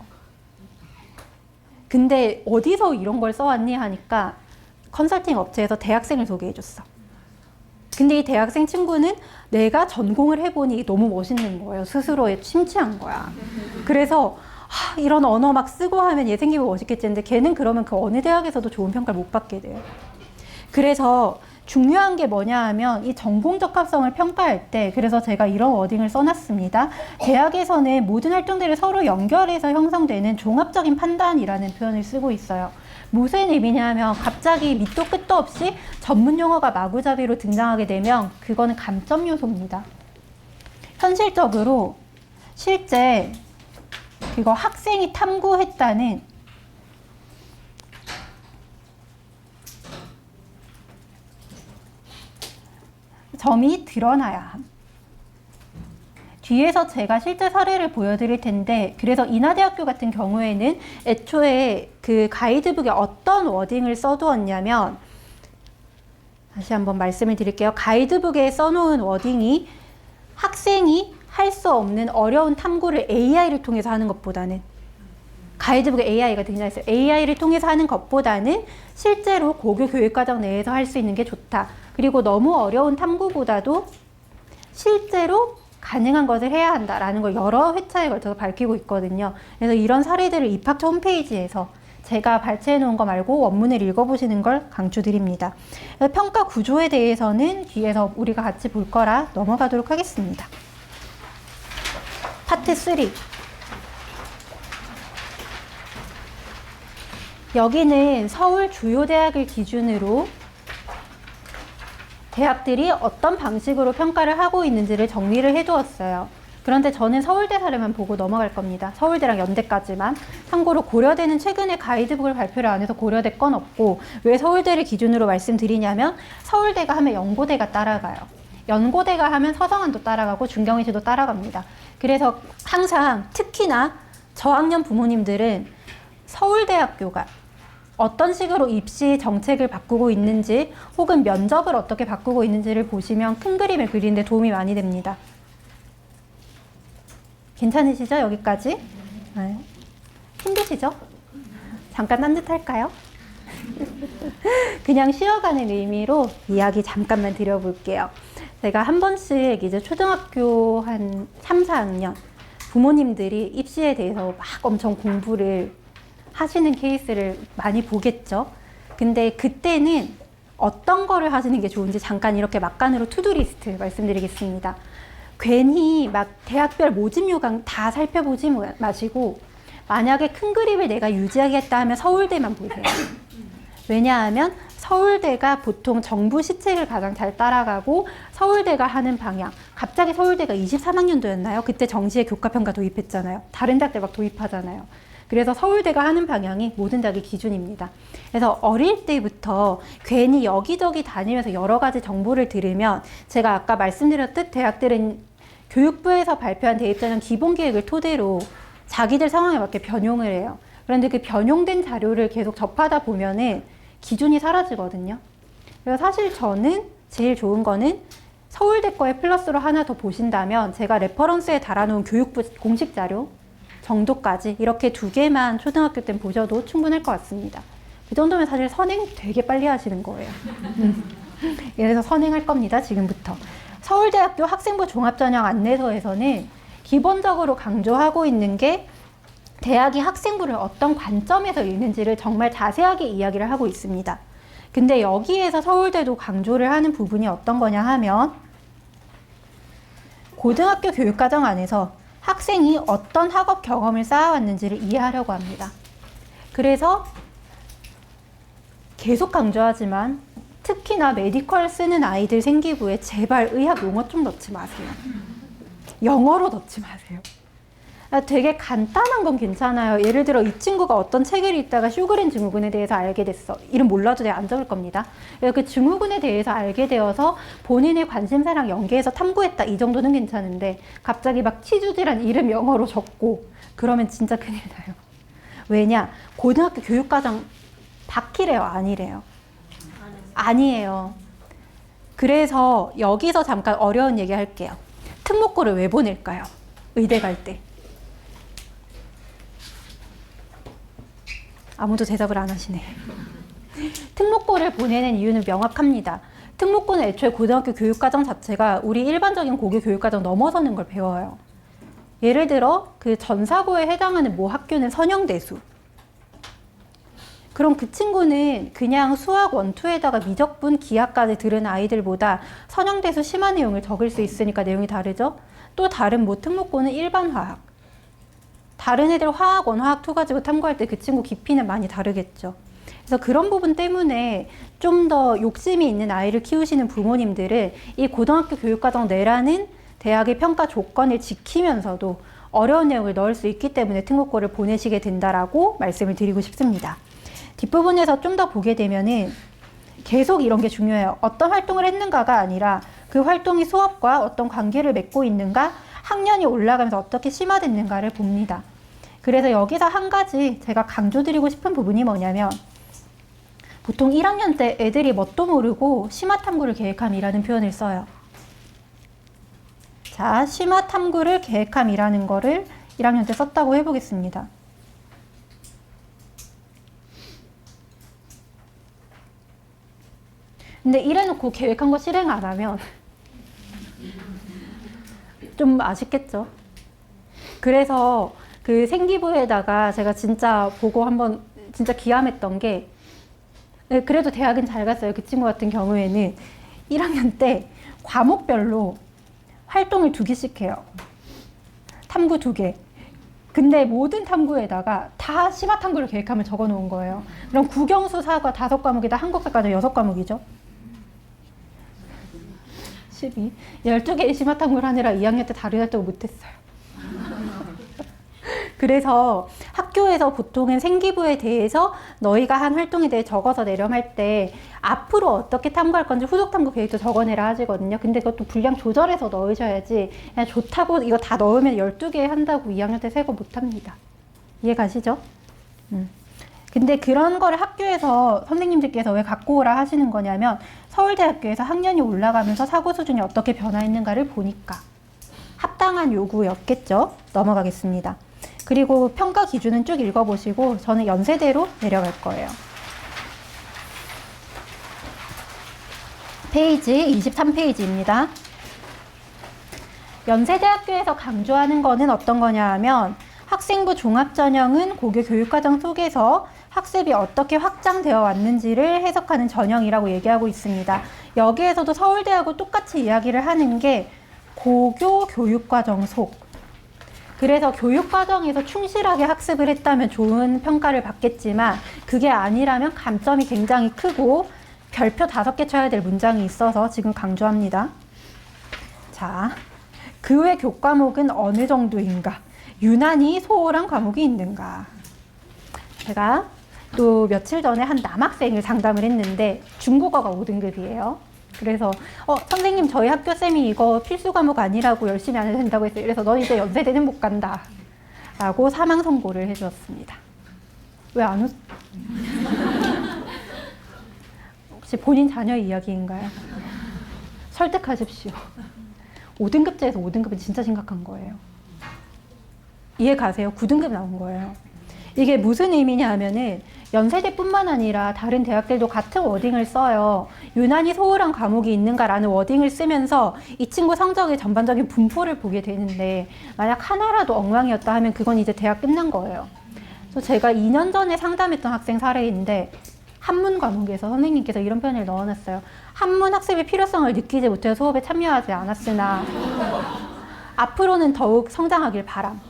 근데 어디서 이런 걸 써왔니? 하니까 컨설팅 업체에서 대학생을 소개해줬어. 근데 이 대학생 친구는 내가 전공을 해보니 너무 멋있는 거예요. 스스로에 심취한 거야. 그래서 이런 언어 막 쓰고 하면 얘 생기고 멋있겠지 했는데 걔는 그러면 그 어느 대학에서도 좋은 평가를 못 받게 돼요. 그래서 중요한 게 뭐냐 하면 이 전공 적합성을 평가할 때 그래서 제가 이런 워딩을 써놨습니다. 대학에서는 모든 활동들을 서로 연결해서 형성되는 종합적인 판단이라는 표현을 쓰고 있어요. 무슨 의미냐 하면 갑자기 밑도 끝도 없이 전문 용어가 마구잡이로 등장하게 되면 그거는 감점 요소입니다. 현실적으로 실제 이거 학생이 탐구했다는 점이 드러나야 함. 뒤에서 제가 실제 사례를 보여드릴 텐데 그래서 인하대학교 같은 경우에는 애초에 그 가이드북에 어떤 워딩을 써두었냐면 다시 한번 말씀을 드릴게요. 가이드북에 써놓은 워딩이 학생이 할 수 없는 어려운 탐구를 AI를 통해서 하는 것보다는 가이드북에 AI가 등장했어요. AI를 통해서 하는 것보다는 실제로 고교 교육과정 내에서 할 수 있는 게 좋다. 그리고 너무 어려운 탐구보다도 실제로 가능한 것을 해야 한다라는 걸 여러 회차에 걸쳐서 밝히고 있거든요. 그래서 이런 사례들을 입학처 홈페이지에서 제가 발췌해 놓은 거 말고 원문을 읽어보시는 걸 강추드립니다. 평가 구조에 대해서는 뒤에서 우리가 같이 볼 거라 넘어가도록 하겠습니다. 파트 3. 여기는 서울 주요 대학을 기준으로 대학들이 어떤 방식으로 평가를 하고 있는지를 정리를 해두었어요. 그런데 저는 서울대 사례만 보고 넘어갈 겁니다. 서울대랑 연대까지만. 참고로 고려대는 최근에 가이드북을 발표를 안 해서 고려대 건 없고, 왜 서울대를 기준으로 말씀드리냐면 서울대가 하면 연고대가 따라가요. 연고대가 하면 서성한도 따라가고 중경희시도 따라갑니다. 그래서 항상 특히나 저학년 부모님들은 서울대학교가 어떤 식으로 입시 정책을 바꾸고 있는지 혹은 면접을 어떻게 바꾸고 있는지를 보시면 큰 그림을 그리는 데 도움이 많이 됩니다. 괜찮으시죠? 여기까지? 네. 힘드시죠? 잠깐 딴짓할까요? 그냥 쉬어가는 의미로 이야기 잠깐만 드려볼게요. 제가 한 번씩 이제 초등학교 한 3, 4학년 부모님들이 입시에 대해서 막 엄청 공부를 하시는 케이스를 많이 보겠죠. 근데 그때는 어떤 거를 하시는 게 좋은지 잠깐 이렇게 막간으로 투두리스트 말씀드리겠습니다. 괜히 막 대학별 모집 요강 다 살펴보지 마시고 만약에 큰 그림을 내가 유지하겠다 하면 서울대만 보세요. 왜냐하면 서울대가 보통 정부 시책을 가장 잘 따라가고 서울대가 하는 방향, 갑자기 서울대가 23학년도였나요? 그때 정시에 교과평가 도입했잖아요. 다른 대학들 막 도입하잖아요. 그래서 서울대가 하는 방향이 모든 대학의 기준입니다. 그래서 어릴 때부터 괜히 여기저기 다니면서 여러 가지 정보를 들으면 제가 아까 말씀드렸듯 대학들은 교육부에서 발표한 대입전형 기본계획을 토대로 자기들 상황에 맞게 변용을 해요. 그런데 그 변용된 자료를 계속 접하다 보면은 기준이 사라지거든요. 그래서 사실 저는 제일 좋은 거는 서울대 거에 플러스로 하나 더 보신다면 제가 레퍼런스에 달아놓은 교육부 공식 자료 정도까지 이렇게 2개만 초등학교 때 보셔도 충분할 것 같습니다. 그 정도면 사실 선행 되게 빨리 하시는 거예요. 그래서 선행할 겁니다, 지금부터. 서울대학교 학생부 종합전형 안내서에서는 기본적으로 강조하고 있는 게 대학이 학생부를 어떤 관점에서 읽는지를 정말 자세하게 이야기를 하고 있습니다. 근데 여기에서 서울대도 강조를 하는 부분이 어떤 거냐 하면 고등학교 교육과정 안에서 학생이 어떤 학업 경험을 쌓아왔는지를 이해하려고 합니다. 그래서 계속 강조하지만 특히나 메디컬 쓰는 아이들 생기부에 제발 의학 용어 좀 넣지 마세요. 영어로 넣지 마세요. 되게 간단한 건 괜찮아요. 예를 들어 이 친구가 어떤 책을 읽다가 슈그렌 증후군에 대해서 알게 됐어. 이름 몰라도 내가 안 적을 겁니다. 그 증후군에 대해서 알게 되어서 본인의 관심사랑 연계해서 탐구했다. 이 정도는 괜찮은데 갑자기 막 치주질환 이름 영어로 적고 그러면 진짜 큰일 나요. 왜냐? 고등학교 교육과정 바뀌래요? 아니래요? 아니에요. 그래서 여기서 잠깐 어려운 얘기 할게요. 특목고를 왜 보낼까요? 의대 갈 때. 아무도 대답을 안 하시네. 특목고를 보내는 이유는 명확합니다. 특목고는 애초에 고등학교 교육과정 자체가 우리 일반적인 고교 교육과정 넘어서는 걸 배워요. 예를 들어 그 전사고에 해당하는 모 학교는 선형대수. 그럼 그 친구는 그냥 수학 원투에다가 미적분, 기하까지 들은 아이들보다 선형대수 심한 내용을 적을 수 있으니까 내용이 다르죠? 또 다른 모 특목고는 일반 화학. 다른 애들 화학 1, 화학 2 가지고 탐구할 때 그 친구 깊이는 많이 다르겠죠. 그래서 그런 부분 때문에 좀 더 욕심이 있는 아이를 키우시는 부모님들은 이 고등학교 교육과정 내라는 대학의 평가 조건을 지키면서도 어려운 내용을 넣을 수 있기 때문에 특목고를 보내시게 된다라고 말씀을 드리고 싶습니다. 뒷부분에서 좀 더 보게 되면은 계속 이런 게 중요해요. 어떤 활동을 했는가가 아니라 그 활동이 수업과 어떤 관계를 맺고 있는가, 학년이 올라가면서 어떻게 심화됐는가를 봅니다. 그래서 여기서 한 가지 제가 강조드리고 싶은 부분이 뭐냐면 보통 1학년 때 애들이 뭣도 모르고 심화탐구를 계획함이라는 표현을 써요. 자, 심화탐구를 계획함이라는 거를 1학년 때 썼다고 해보겠습니다. 근데 이래놓고 계획한 거 실행 안 하면 좀 아쉽겠죠. 그래서 그 생기부에다가 제가 진짜 보고 한번 진짜 기함했던 게 그래도 대학은 잘 갔어요. 그 친구 같은 경우에는 1학년 때 과목별로 활동을 2개씩 해요. 탐구 2개. 근데 모든 탐구에다가 다 심화 탐구를 계획하면 적어 놓은 거예요. 그럼 국영수 사과 5과목이다 한국사까지 6과목이죠. 12. 12개의 심화 탐구를 하느라 2학년 때 다른 활동을 못했어요. 그래서 학교에서 보통은 생기부에 대해서 너희가 한 활동에 대해 적어서 내렴할 때 앞으로 어떻게 탐구할 건지 후속 탐구 계획도 적어내라 하시거든요. 근데 그것도 분량 조절해서 넣으셔야지 그냥 좋다고 이거 다 넣으면 12개 한다고 2학년 때 세고 못합니다. 이해 가시죠? 근데 그런 거를 학교에서 선생님들께서 왜 갖고 오라 하시는 거냐면 서울대학교에서 학년이 올라가면서 사고 수준이 어떻게 변화했는가를 보니까 합당한 요구였겠죠. 넘어가겠습니다. 그리고 평가 기준은 쭉 읽어보시고 저는 연세대로 내려갈 거예요. 페이지 23페이지입니다. 연세대학교에서 강조하는 거는 어떤 거냐 하면 학생부 종합전형은 고교 교육과정 속에서 학습이 어떻게 확장되어 왔는지를 해석하는 전형이라고 얘기하고 있습니다. 여기에서도 서울대하고 똑같이 이야기를 하는 게 고교 교육과정 속. 그래서 교육과정에서 충실하게 학습을 했다면 좋은 평가를 받겠지만 그게 아니라면 감점이 굉장히 크고 별표 5개 쳐야 될 문장이 있어서 지금 강조합니다. 자, 그 외 교과목은 어느 정도인가? 유난히 소홀한 과목이 있는가? 제가 또 며칠 전에 한 남학생을 상담을 했는데 중국어가 5등급이에요. 그래서 선생님 저희 학교 쌤이 이거 필수 과목 아니라고 열심히 안 해도 된다고 했어요. 그래서 너 이제 연세대는 못 간다 라고 사망 선고를 해주었습니다. 왜 안 웃? 혹시 본인 자녀 이야기인가요? 설득하십시오. 5등급제에서 5등급은 진짜 심각한 거예요. 이해 가세요? 9등급 나온 거예요. 이게 무슨 의미냐 하면은 연세대뿐만 아니라 다른 대학들도 같은 워딩을 써요. 유난히 소홀한 과목이 있는가라는 워딩을 쓰면서 이 친구 성적의 전반적인 분포를 보게 되는데 만약 하나라도 엉망이었다 하면 그건 이제 대학 끝난 거예요. 그래서 제가 2년 전에 상담했던 학생 사례인데 한문 과목에서 선생님께서 이런 표현을 넣어놨어요. 한문 학습의 필요성을 느끼지 못해 수업에 참여하지 않았으나 앞으로는 더욱 성장하길 바람.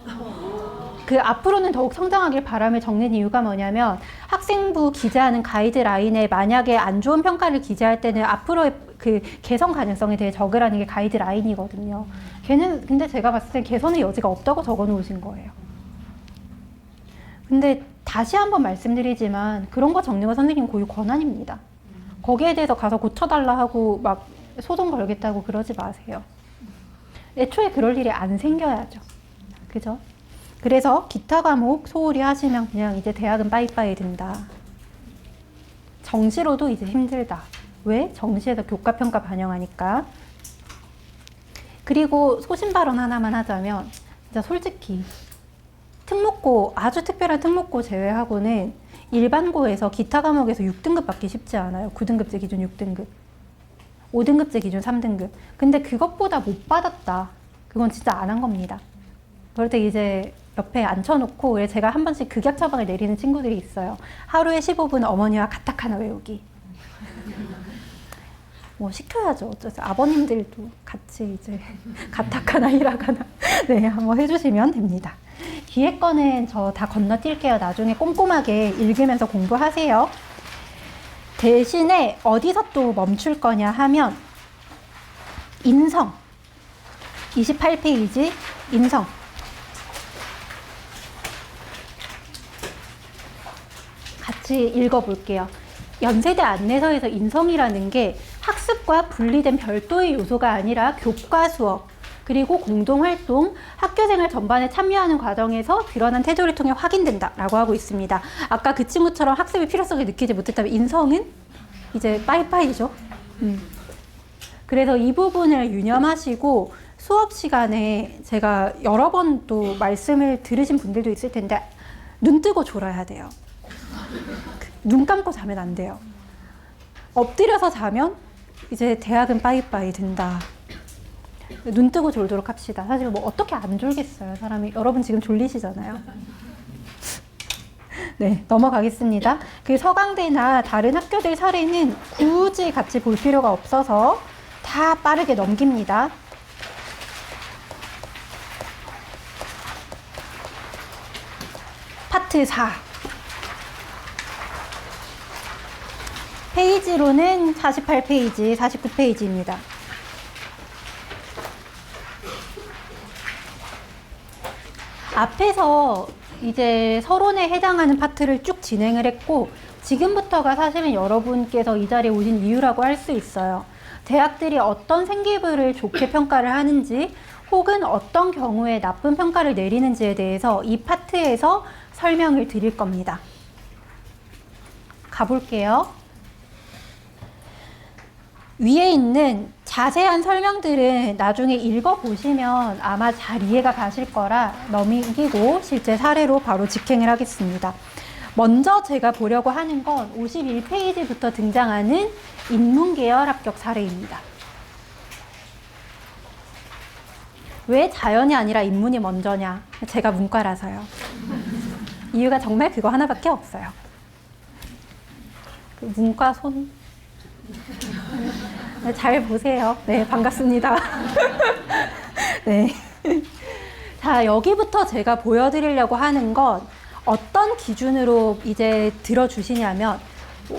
그 앞으로는 더욱 성장하길 바람을 적는 이유가 뭐냐면 학생부 기재하는 가이드라인에 만약에 안 좋은 평가를 기재할 때는 앞으로의 그 개선 가능성에 대해 적으라는 게 가이드라인이거든요. 걔는 근데 제가 봤을 때 개선의 여지가 없다고 적어 놓으신 거예요. 근데 다시 한번 말씀드리지만 그런 거 적는 건 선생님 고유 권한입니다. 거기에 대해서 가서 고쳐달라 하고 막 소송 걸겠다고 그러지 마세요. 애초에 그럴 일이 안 생겨야죠. 그죠? 그래서 기타 과목 소홀히 하시면 그냥 이제 대학은 빠이빠이 된다. 정시로도 이제 힘들다. 왜? 정시에서 교과평가 반영하니까. 그리고 소신 발언 하나만 하자면 진짜 솔직히 특목고, 아주 특별한 특목고 제외하고는 일반고에서 기타 과목에서 6등급 받기 쉽지 않아요. 9등급제 기준 6등급. 5등급제 기준 3등급. 근데 그것보다 못 받았다. 그건 진짜 안 한 겁니다. 그럴 때 이제 옆에 앉혀놓고 제가 한 번씩 극약 처방을 내리는 친구들이 있어요. 하루에 15분 어머니와 가타카나 외우기. 뭐 시켜야죠. 어쩌세요. 아버님들도 같이 이제 가타카나 히라가나 네, 한번 해주시면 됩니다. 뒤에 거는 저 다 건너뛸게요. 나중에 꼼꼼하게 읽으면서 공부하세요. 대신에 어디서 또 멈출 거냐 하면 인성 28페이지 인성 같이 읽어볼게요. 연세대 안내서에서 인성이라는 게 학습과 분리된 별도의 요소가 아니라 교과 수업 그리고 공동활동, 학교생활 전반에 참여하는 과정에서 드러난 태도를 통해 확인된다라고 하고 있습니다. 아까 그 친구처럼 학습의 필요성을 느끼지 못했다면 인성은 이제 빠이빠이죠. 그래서 이 부분을 유념하시고 수업 시간에 제가 여러 번 또 말씀을 들으신 분들도 있을 텐데 눈 뜨고 졸아야 돼요. 눈 감고 자면 안 돼요. 엎드려서 자면 이제 대학은 빠이빠이 된다. 눈 뜨고 졸도록 합시다. 사실 뭐 어떻게 안 졸겠어요, 사람이. 여러분 지금 졸리시잖아요. 네, 넘어가겠습니다. 그 서강대나 다른 학교들 사례는 굳이 같이 볼 필요가 없어서 다 빠르게 넘깁니다. 파트 4. 페이지로는 48페이지, 49페이지입니다. 앞에서 이제 서론에 해당하는 파트를 쭉 진행을 했고, 지금부터가 사실은 여러분께서 이 자리에 오신 이유라고 할 수 있어요. 대학들이 어떤 생기부를 좋게 평가를 하는지, 혹은 어떤 경우에 나쁜 평가를 내리는지에 대해서 이 파트에서 설명을 드릴 겁니다. 가볼게요. 위에 있는 자세한 설명들은 나중에 읽어보시면 아마 잘 이해가 가실 거라 넘기고 실제 사례로 바로 직행을 하겠습니다. 먼저 제가 보려고 하는 건 51페이지부터 등장하는 인문계열 합격 사례입니다. 왜 자연이 아니라 인문이 먼저냐? 제가 문과라서요. 이유가 정말 그거 하나밖에 없어요. 그 문과 손. 네, 잘 보세요. 네, 반갑습니다. 네. 자, 여기부터 제가 보여드리려고 하는 건 어떤 기준으로 이제 들어주시냐면,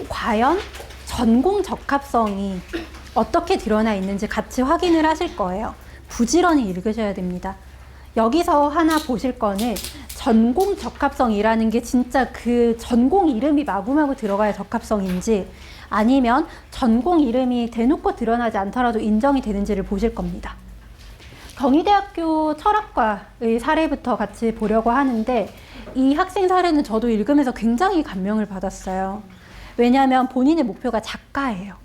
과연 전공 적합성이 어떻게 드러나 있는지 같이 확인을 하실 거예요. 부지런히 읽으셔야 됩니다. 여기서 하나 보실 거는 전공 적합성이라는 게 진짜 그 전공 이름이 마구마구 들어가야 적합성인지, 아니면 전공 이름이 대놓고 드러나지 않더라도 인정이 되는지를 보실 겁니다. 경희대학교 철학과의 사례부터 같이 보려고 하는데, 이 학생 사례는 저도 읽으면서 굉장히 감명을 받았어요. 왜냐하면 본인의 목표가 작가예요.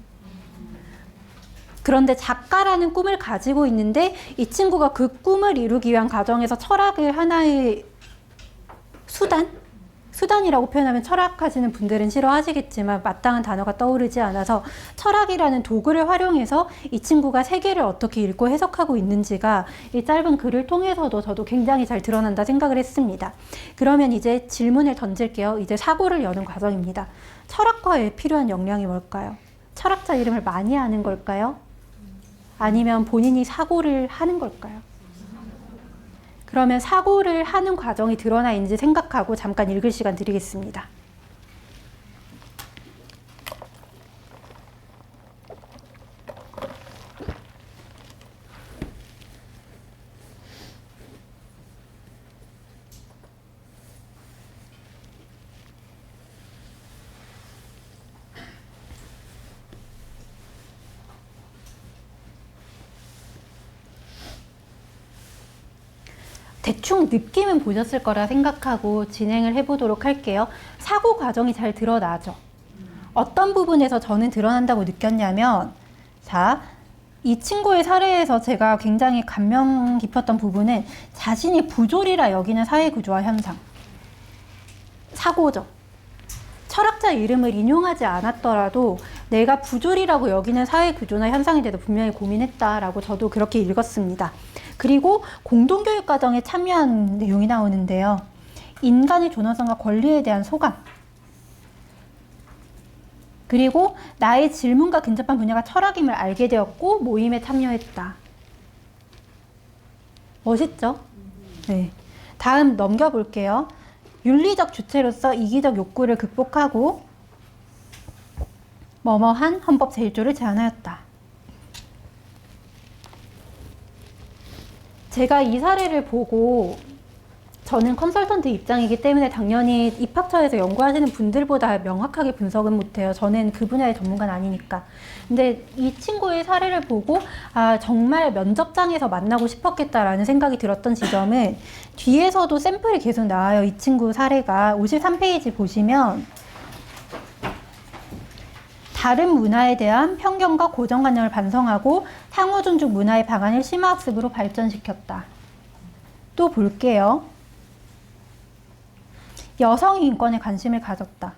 그런데 작가라는 꿈을 가지고 있는데 이 친구가 그 꿈을 이루기 위한 과정에서 철학을 하나의 수단이라고 표현하면 철학하시는 분들은 싫어하시겠지만 마땅한 단어가 떠오르지 않아서 철학이라는 도구를 활용해서 이 친구가 세계를 어떻게 읽고 해석하고 있는지가 이 짧은 글을 통해서도 저도 굉장히 잘 드러난다 생각을 했습니다. 그러면 이제 질문을 던질게요. 이제 사고를 여는 과정입니다. 철학과에 필요한 역량이 뭘까요? 철학자 이름을 많이 아는 걸까요? 아니면 본인이 사고를 하는 걸까요? 그러면 사고를 하는 과정이 드러나 있는지 생각하고 잠깐 읽을 시간 드리겠습니다. 대충 느낌은 보셨을 거라 생각하고 진행을 해보도록 할게요. 사고 과정이 잘 드러나죠. 어떤 부분에서 저는 드러난다고 느꼈냐면, 자, 이 친구의 사례에서 제가 굉장히 감명 깊었던 부분은 자신이 부조리라 여기는 사회구조와 현상. 사고죠. 철학자 이름을 인용하지 않았더라도 내가 부조리라고 여기는 사회구조나 현상에 대해서 분명히 고민했다라고 저도 그렇게 읽었습니다. 그리고 공동교육 과정에 참여한 내용이 나오는데요. 인간의 존엄성과 권리에 대한 소감. 그리고 나의 질문과 근접한 분야가 철학임을 알게 되었고 모임에 참여했다. 멋있죠? 네. 다음 넘겨볼게요. 윤리적 주체로서 이기적 욕구를 극복하고 뭐뭐한 헌법 제1조를 제안하였다. 제가 이 사례를 보고, 저는 컨설턴트 입장이기 때문에 당연히 입학처에서 연구하시는 분들보다 명확하게 분석은 못해요. 저는 그 분야의 전문가는 아니니까. 근데 이 친구의 사례를 보고 아, 정말 면접장에서 만나고 싶었겠다라는 생각이 들었던 지점은 뒤에서도 샘플이 계속 나와요. 이 친구 사례가 53페이지 보시면 다른 문화에 대한 편견과 고정관념을 반성하고 상호 존중 문화의 방안을 심화학습으로 발전시켰다. 또 볼게요. 여성 인권에 관심을 가졌다.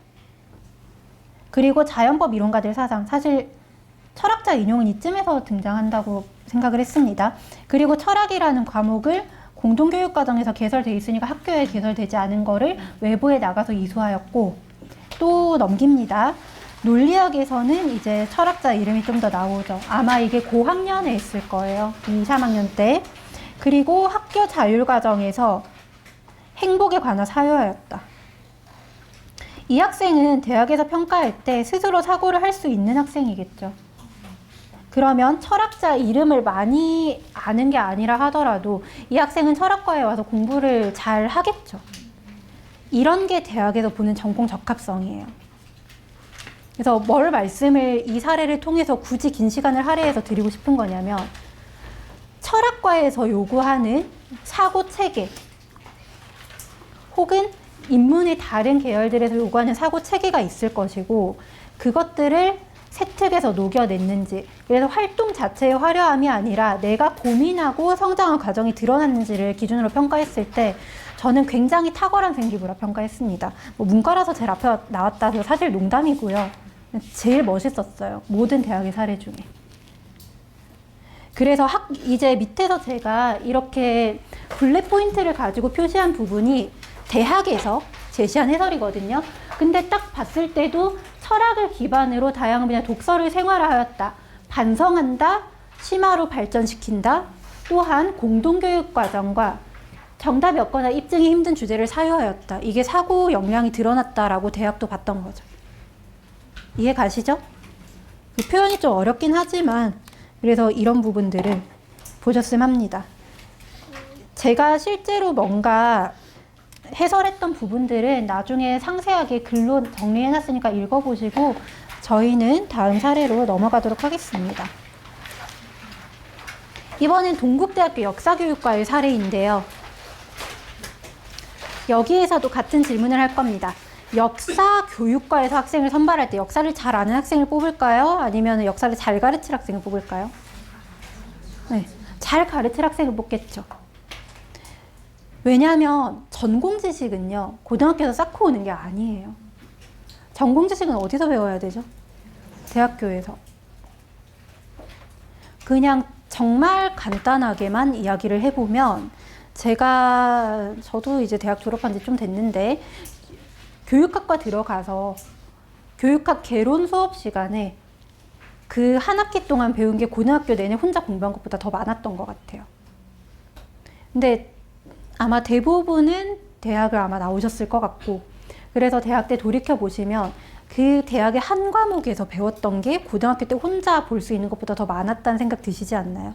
그리고 자연법 이론가들 사상, 사실 철학자 인용은 이쯤에서 등장한다고 생각을 했습니다. 그리고 철학이라는 과목을 공동교육 과정에서 개설되어 있으니까 학교에 개설되지 않은 거를 외부에 나가서 이수하였고, 또 넘깁니다. 논리학에서는 이제 철학자 이름이 좀 더 나오죠. 아마 이게 고학년에 있을 거예요. 2, 3학년 때. 그리고 학교 자율과정에서 행복에 관한 사유하였다. 이 학생은 대학에서 평가할 때 스스로 사고를 할 수 있는 학생이겠죠. 그러면 철학자 이름을 많이 아는 게 아니라 하더라도 이 학생은 철학과에 와서 공부를 잘 하겠죠. 이런 게 대학에서 보는 전공 적합성이에요. 그래서 뭘 말씀을 이 사례를 통해서 굳이 긴 시간을 할애해서 드리고 싶은 거냐면, 철학과에서 요구하는 사고 체계 혹은 인문의 다른 계열들에서 요구하는 사고 체계가 있을 것이고, 그것들을 세특에서 녹여냈는지, 그래서 활동 자체의 화려함이 아니라 내가 고민하고 성장한 과정이 드러났는지를 기준으로 평가했을 때 저는 굉장히 탁월한 생기부라 평가했습니다. 뭐 문과라서 제일 앞에 나왔다 해서 사실 농담이고요. 제일 멋있었어요. 모든 대학의 사례 중에. 그래서 이제 밑에서 제가 이렇게 블랙 포인트를 가지고 표시한 부분이 대학에서 제시한 해설이거든요. 근데 딱 봤을 때도 철학을 기반으로 다양한 분야 독서를 생활화하였다. 반성한다. 심화로 발전시킨다. 또한 공동교육 과정과 정답이 없거나 입증이 힘든 주제를 사유하였다. 이게 사고 역량이 드러났다라고 대학도 봤던 거죠. 이해 가시죠? 그 표현이 좀 어렵긴 하지만 그래서 이런 부분들을 보셨으면 합니다. 제가 실제로 뭔가 해설했던 부분들은 나중에 상세하게 글로 정리해놨으니까 읽어보시고 저희는 다음 사례로 넘어가도록 하겠습니다. 이번엔 동국대학교 역사교육과의 사례인데요. 여기에서도 같은 질문을 할 겁니다. 역사교육과에서 학생을 선발할 때 역사를 잘 아는 학생을 뽑을까요? 아니면 역사를 잘 가르칠 학생을 뽑을까요? 네, 잘 가르칠 학생을 뽑겠죠. 왜냐하면 전공 지식은요, 고등학교에서 쌓고 오는 게 아니에요. 전공 지식은 어디서 배워야 되죠? 대학교에서. 그냥 정말 간단하게만 이야기를 해보면, 저도 이제 대학 졸업한 지 좀 됐는데, 교육학과 들어가서 교육학 개론 수업 시간에 그 한 학기 동안 배운 게 고등학교 내내 혼자 공부한 것보다 더 많았던 것 같아요. 근데 아마 대부분은 대학을 아마 나오셨을 것 같고, 그래서 대학 때 돌이켜보시면 그 대학의 한 과목에서 배웠던 게 고등학교 때 혼자 볼 수 있는 것보다 더 많았다는 생각 드시지 않나요?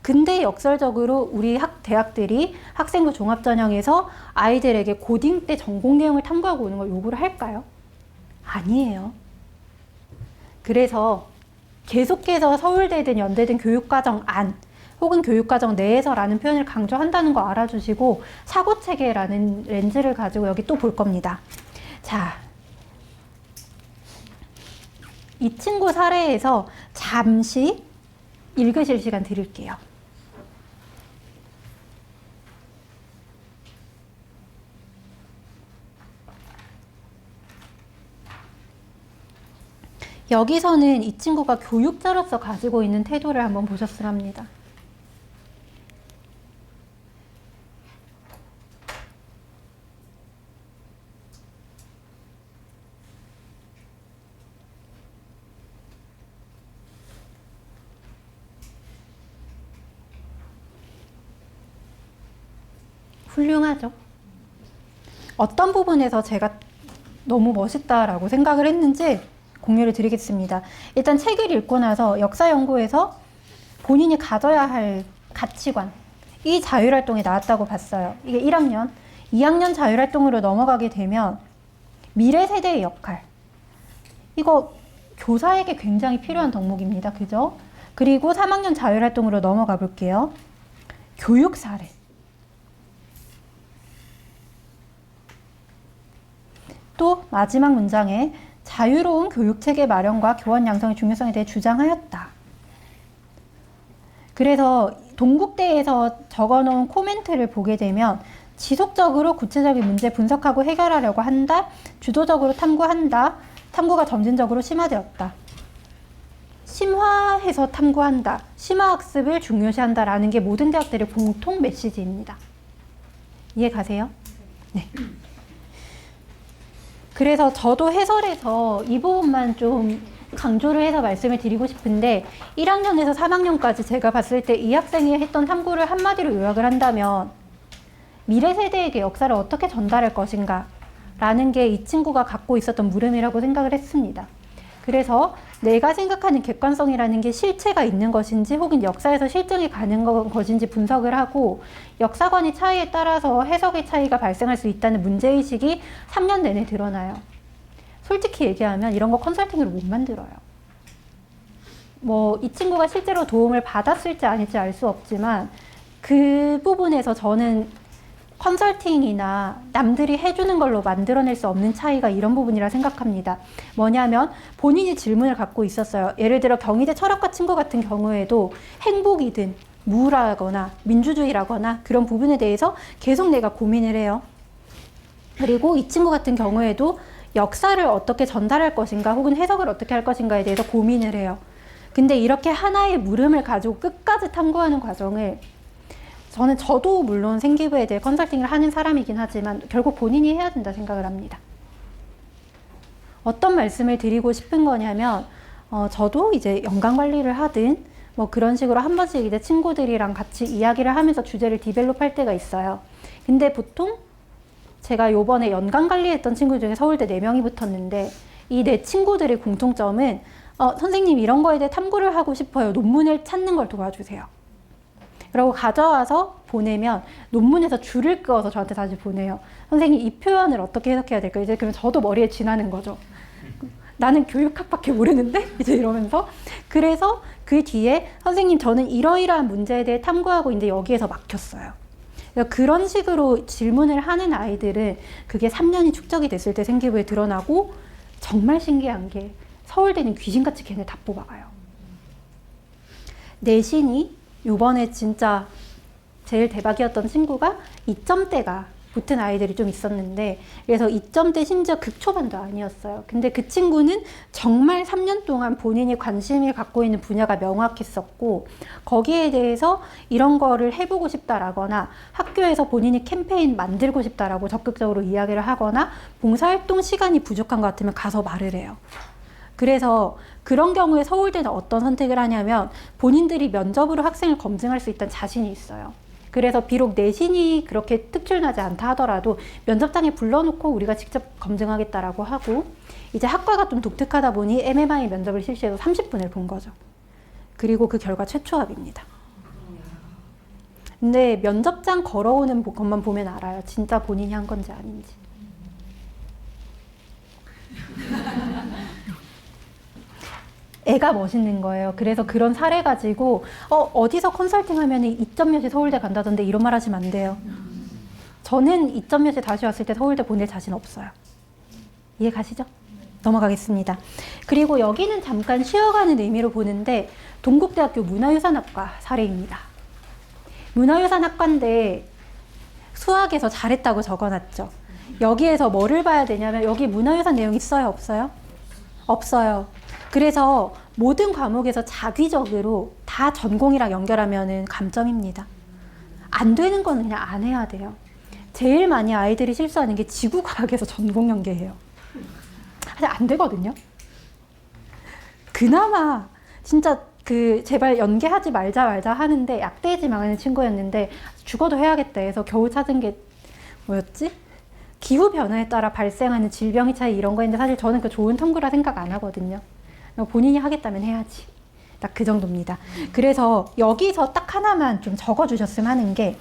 근데 역설적으로 우리 대학들이 학생부 종합전형에서 아이들에게 고딩 때 전공 내용을 탐구하고 오는 걸 요구를 할까요? 아니에요. 그래서 계속해서 서울대든 연대든 교육과정 안 혹은 교육과정 내에서라는 표현을 강조한다는 거 알아주시고 사고체계라는 렌즈를 가지고 여기 또 볼 겁니다. 자, 이 친구 사례에서 잠시 읽으실 시간 드릴게요. 여기서는 이 친구가 교육자로서 가지고 있는 태도를 한번 보셨으면 합니다. 훌륭하죠. 어떤 부분에서 제가 너무 멋있다라고 생각을 했는지 공유를 드리겠습니다. 일단 책을 읽고 나서 역사 연구에서 본인이 가져야 할 가치관, 이 자율활동이 나왔다고 봤어요. 이게 1학년, 2학년 자율활동으로 넘어가게 되면 미래 세대의 역할, 이거 교사에게 굉장히 필요한 덕목입니다. 그죠? 그리고 3학년 자율활동으로 넘어가 볼게요. 교육 사례. 또 마지막 문장에 자유로운 교육체계 마련과 교원 양성의 중요성에 대해 주장하였다. 그래서 동국대에서 적어놓은 코멘트를 보게 되면 지속적으로 구체적인 문제 분석하고 해결하려고 한다. 주도적으로 탐구한다. 탐구가 점진적으로 심화되었다. 심화해서 탐구한다. 심화학습을 중요시한다라는 게 모든 대학들의 공통 메시지입니다. 이해 가세요? 네. 그래서 저도 해설에서 이 부분만 좀 강조를 해서 말씀을 드리고 싶은데 1학년에서 3학년까지 제가 봤을 때 이 학생이 했던 탐구를 한마디로 요약을 한다면 미래 세대에게 역사를 어떻게 전달할 것인가 라는 게 이 친구가 갖고 있었던 물음이라고 생각을 했습니다. 그래서 내가 생각하는 객관성이라는 게 실체가 있는 것인지 혹은 역사에서 실증이 가는 것인지 분석을 하고 역사관의 차이에 따라서 해석의 차이가 발생할 수 있다는 문제의식이 3년 내내 드러나요. 솔직히 얘기하면 이런 거 컨설팅으로 못 만들어요. 뭐 이 친구가 실제로 도움을 받았을지 아닐지 알 수 없지만 그 부분에서 저는 컨설팅이나 남들이 해주는 걸로 만들어낼 수 없는 차이가 이런 부분이라 생각합니다. 뭐냐면 본인이 질문을 갖고 있었어요. 예를 들어 경희대 철학과 친구 같은 경우에도 행복이든 무라거나 민주주의라거나 그런 부분에 대해서 계속 내가 고민을 해요. 그리고 이 친구 같은 경우에도 역사를 어떻게 전달할 것인가 혹은 해석을 어떻게 할 것인가에 대해서 고민을 해요. 근데 이렇게 하나의 물음을 가지고 끝까지 탐구하는 과정을 저도 물론 생기부에 대해 컨설팅을 하는 사람이긴 하지만 결국 본인이 해야 된다 생각을 합니다. 어떤 말씀을 드리고 싶은 거냐면 저도 이제 연관 관리를 하든 뭐 그런 식으로 한 번씩 이제 친구들이랑 같이 이야기를 하면서 주제를 디벨롭 할 때가 있어요. 근데 보통 제가 요번에 연관 관리했던 친구 중에 서울대 4명이 붙었는데 이 4 친구들의 공통점은 선생님 이런 거에 대해 탐구를 하고 싶어요. 논문을 찾는 걸 도와주세요. 그리고 가져와서 보내면 논문에서 줄을 그어서 저한테 다시 보내요. 선생님 이 표현을 어떻게 해석해야 될까요? 이제 그러면 저도 머리에 지나는 거죠. 나는 교육학밖에 모르는데? 이제 이러면서. 그래서 그 뒤에 선생님 저는 이러이러한 문제에 대해 탐구하고 있는데 여기에서 막혔어요. 그러니까 그런 식으로 질문을 하는 아이들은 그게 3년이 축적이 됐을 때 생기부에 드러나고 정말 신기한 게 서울대는 귀신같이 걔네 다 뽑아가요. 내신이 요번에 진짜 제일 대박이었던 친구가 2점대가 붙은 아이들이 좀 있었는데 그래서 2점대 심지어 극초반도 아니었어요. 근데 그 친구는 정말 3년 동안 본인이 관심을 갖고 있는 분야가 명확했었고 거기에 대해서 이런 거를 해보고 싶다라거나 학교에서 본인이 캠페인 만들고 싶다라고 적극적으로 이야기를 하거나 봉사활동 시간이 부족한 것 같으면 가서 말을 해요. 그래서 그런 경우에 서울대는 어떤 선택을 하냐면 본인들이 면접으로 학생을 검증할 수 있다는 자신이 있어요. 그래서 비록 내신이 그렇게 특출나지 않다 하더라도 면접장에 불러놓고 우리가 직접 검증하겠다라고 하고 이제 학과가 좀 독특하다 보니 MMI 면접을 실시해서 30분을 본 거죠. 그리고 그 결과 최초합입니다. 근데 면접장 걸어오는 것만 보면 알아요. 진짜 본인이 한 건지 아닌지. 애가 멋있는 거예요. 그래서 그런 사례 가지고 어디서 컨설팅 하면 2점 몇이 서울대 간다던데 이런 말 하시면 안 돼요. 저는 2점 몇이 다시 왔을 때 서울대 보낼 자신 없어요. 이해 가시죠? 넘어가겠습니다. 그리고 여기는 잠깐 쉬어가는 의미로 보는데 동국대학교 문화유산학과 사례입니다. 문화유산학과인데 수학에서 잘했다고 적어놨죠. 여기에서 뭐를 봐야 되냐면 여기 문화유산 내용 있어요? 없어요? 없어요. 그래서 모든 과목에서 자기적으로 다 전공이랑 연결하면은 감점입니다. 안 되는 거는 그냥 안 해야 돼요. 제일 많이 아이들이 실수하는 게 지구과학에서 전공 연계해요. 사실 안 되거든요. 그나마 진짜 제발 연계하지 말자 하는데 약대지 망하는 친구였는데 죽어도 해야겠다 해서 겨우 찾은 게 뭐였지? 기후변화에 따라 발생하는 질병의 차이 이런 거였는데 사실 저는 그 좋은 탐구라 생각 안 하거든요. 본인이 하겠다면 해야지. 딱 그 정도입니다. 그래서 여기서 딱 하나만 좀 적어주셨으면 하는 게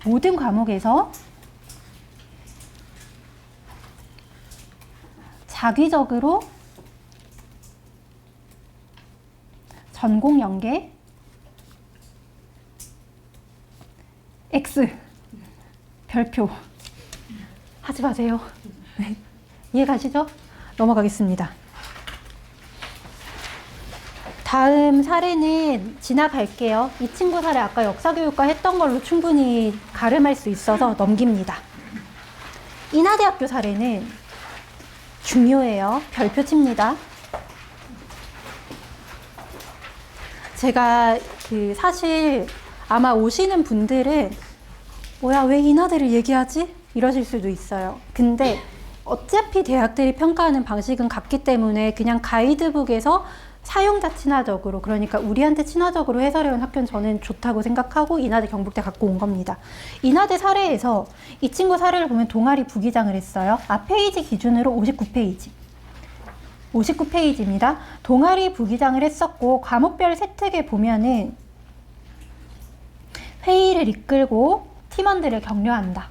모든 과목에서 자기적으로 전공 연계 X 별표 하지 마세요. 네. 이해 가시죠? 넘어가겠습니다. 다음 사례는 지나갈게요. 이 친구 사례 아까 역사교육과 했던 걸로 충분히 가름할 수 있어서 넘깁니다. 인하대학교 사례는 중요해요. 별표 칩니다. 제가 사실 아마 오시는 분들은 뭐야 왜 인하대를 얘기하지? 이러실 수도 있어요. 근데 어차피 대학들이 평가하는 방식은 같기 때문에 그냥 가이드북에서 사용자 친화적으로, 그러니까 우리한테 친화적으로 해설해온 학교는 저는 좋다고 생각하고 인하대 경북대 갖고 온 겁니다. 인하대 사례에서 이 친구 사례를 보면 동아리 부기장을 했어요. 페이지 기준으로 59페이지. 59페이지입니다. 동아리 부기장을 했었고 과목별 세특에 보면은 회의를 이끌고 팀원들을 격려한다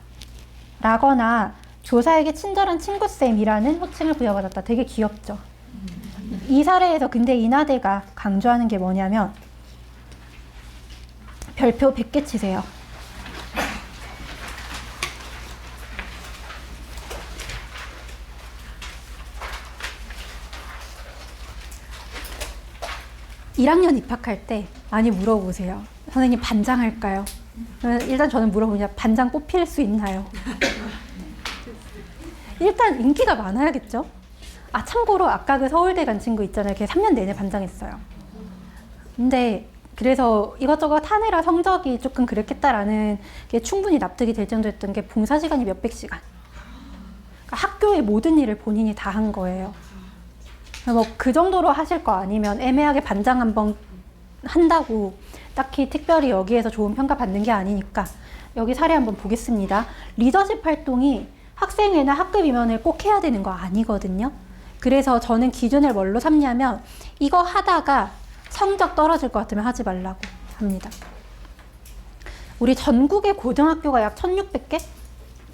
라거나 교사에게 친절한 친구쌤이라는 호칭을 부여받았다. 되게 귀엽죠. 이 사례에서 근데 인하대가 강조하는 게 뭐냐면 별표 100개 치세요. (1학년) 입학할 때 많이 물어보세요. 선생님 반장 할까요? 일단 저는 물어보냐, 반장 뽑힐 수 있나요? 일단 인기가 많아야겠죠? 참고로 아까 그 서울대 간 친구 있잖아요. 걔 3년 내내 반장했어요. 근데 그래서 이것저것 하느라 성적이 조금 그랬겠다라는 게 충분히 납득이 될 정도였던 게 봉사 시간이 몇백 시간. 그러니까 학교의 모든 일을 본인이 다 한 거예요. 뭐 그 정도로 하실 거 아니면 애매하게 반장 한번 한다고 딱히 특별히 여기에서 좋은 평가 받는 게 아니니까 여기 사례 한번 보겠습니다. 리더십 활동이 학생회나 학급 임원을 꼭 해야 되는 거 아니거든요. 그래서 저는 기준을 뭘로 삼냐면 이거 하다가 성적 떨어질 것 같으면 하지 말라고 합니다. 우리 전국의 고등학교가 약 1600개?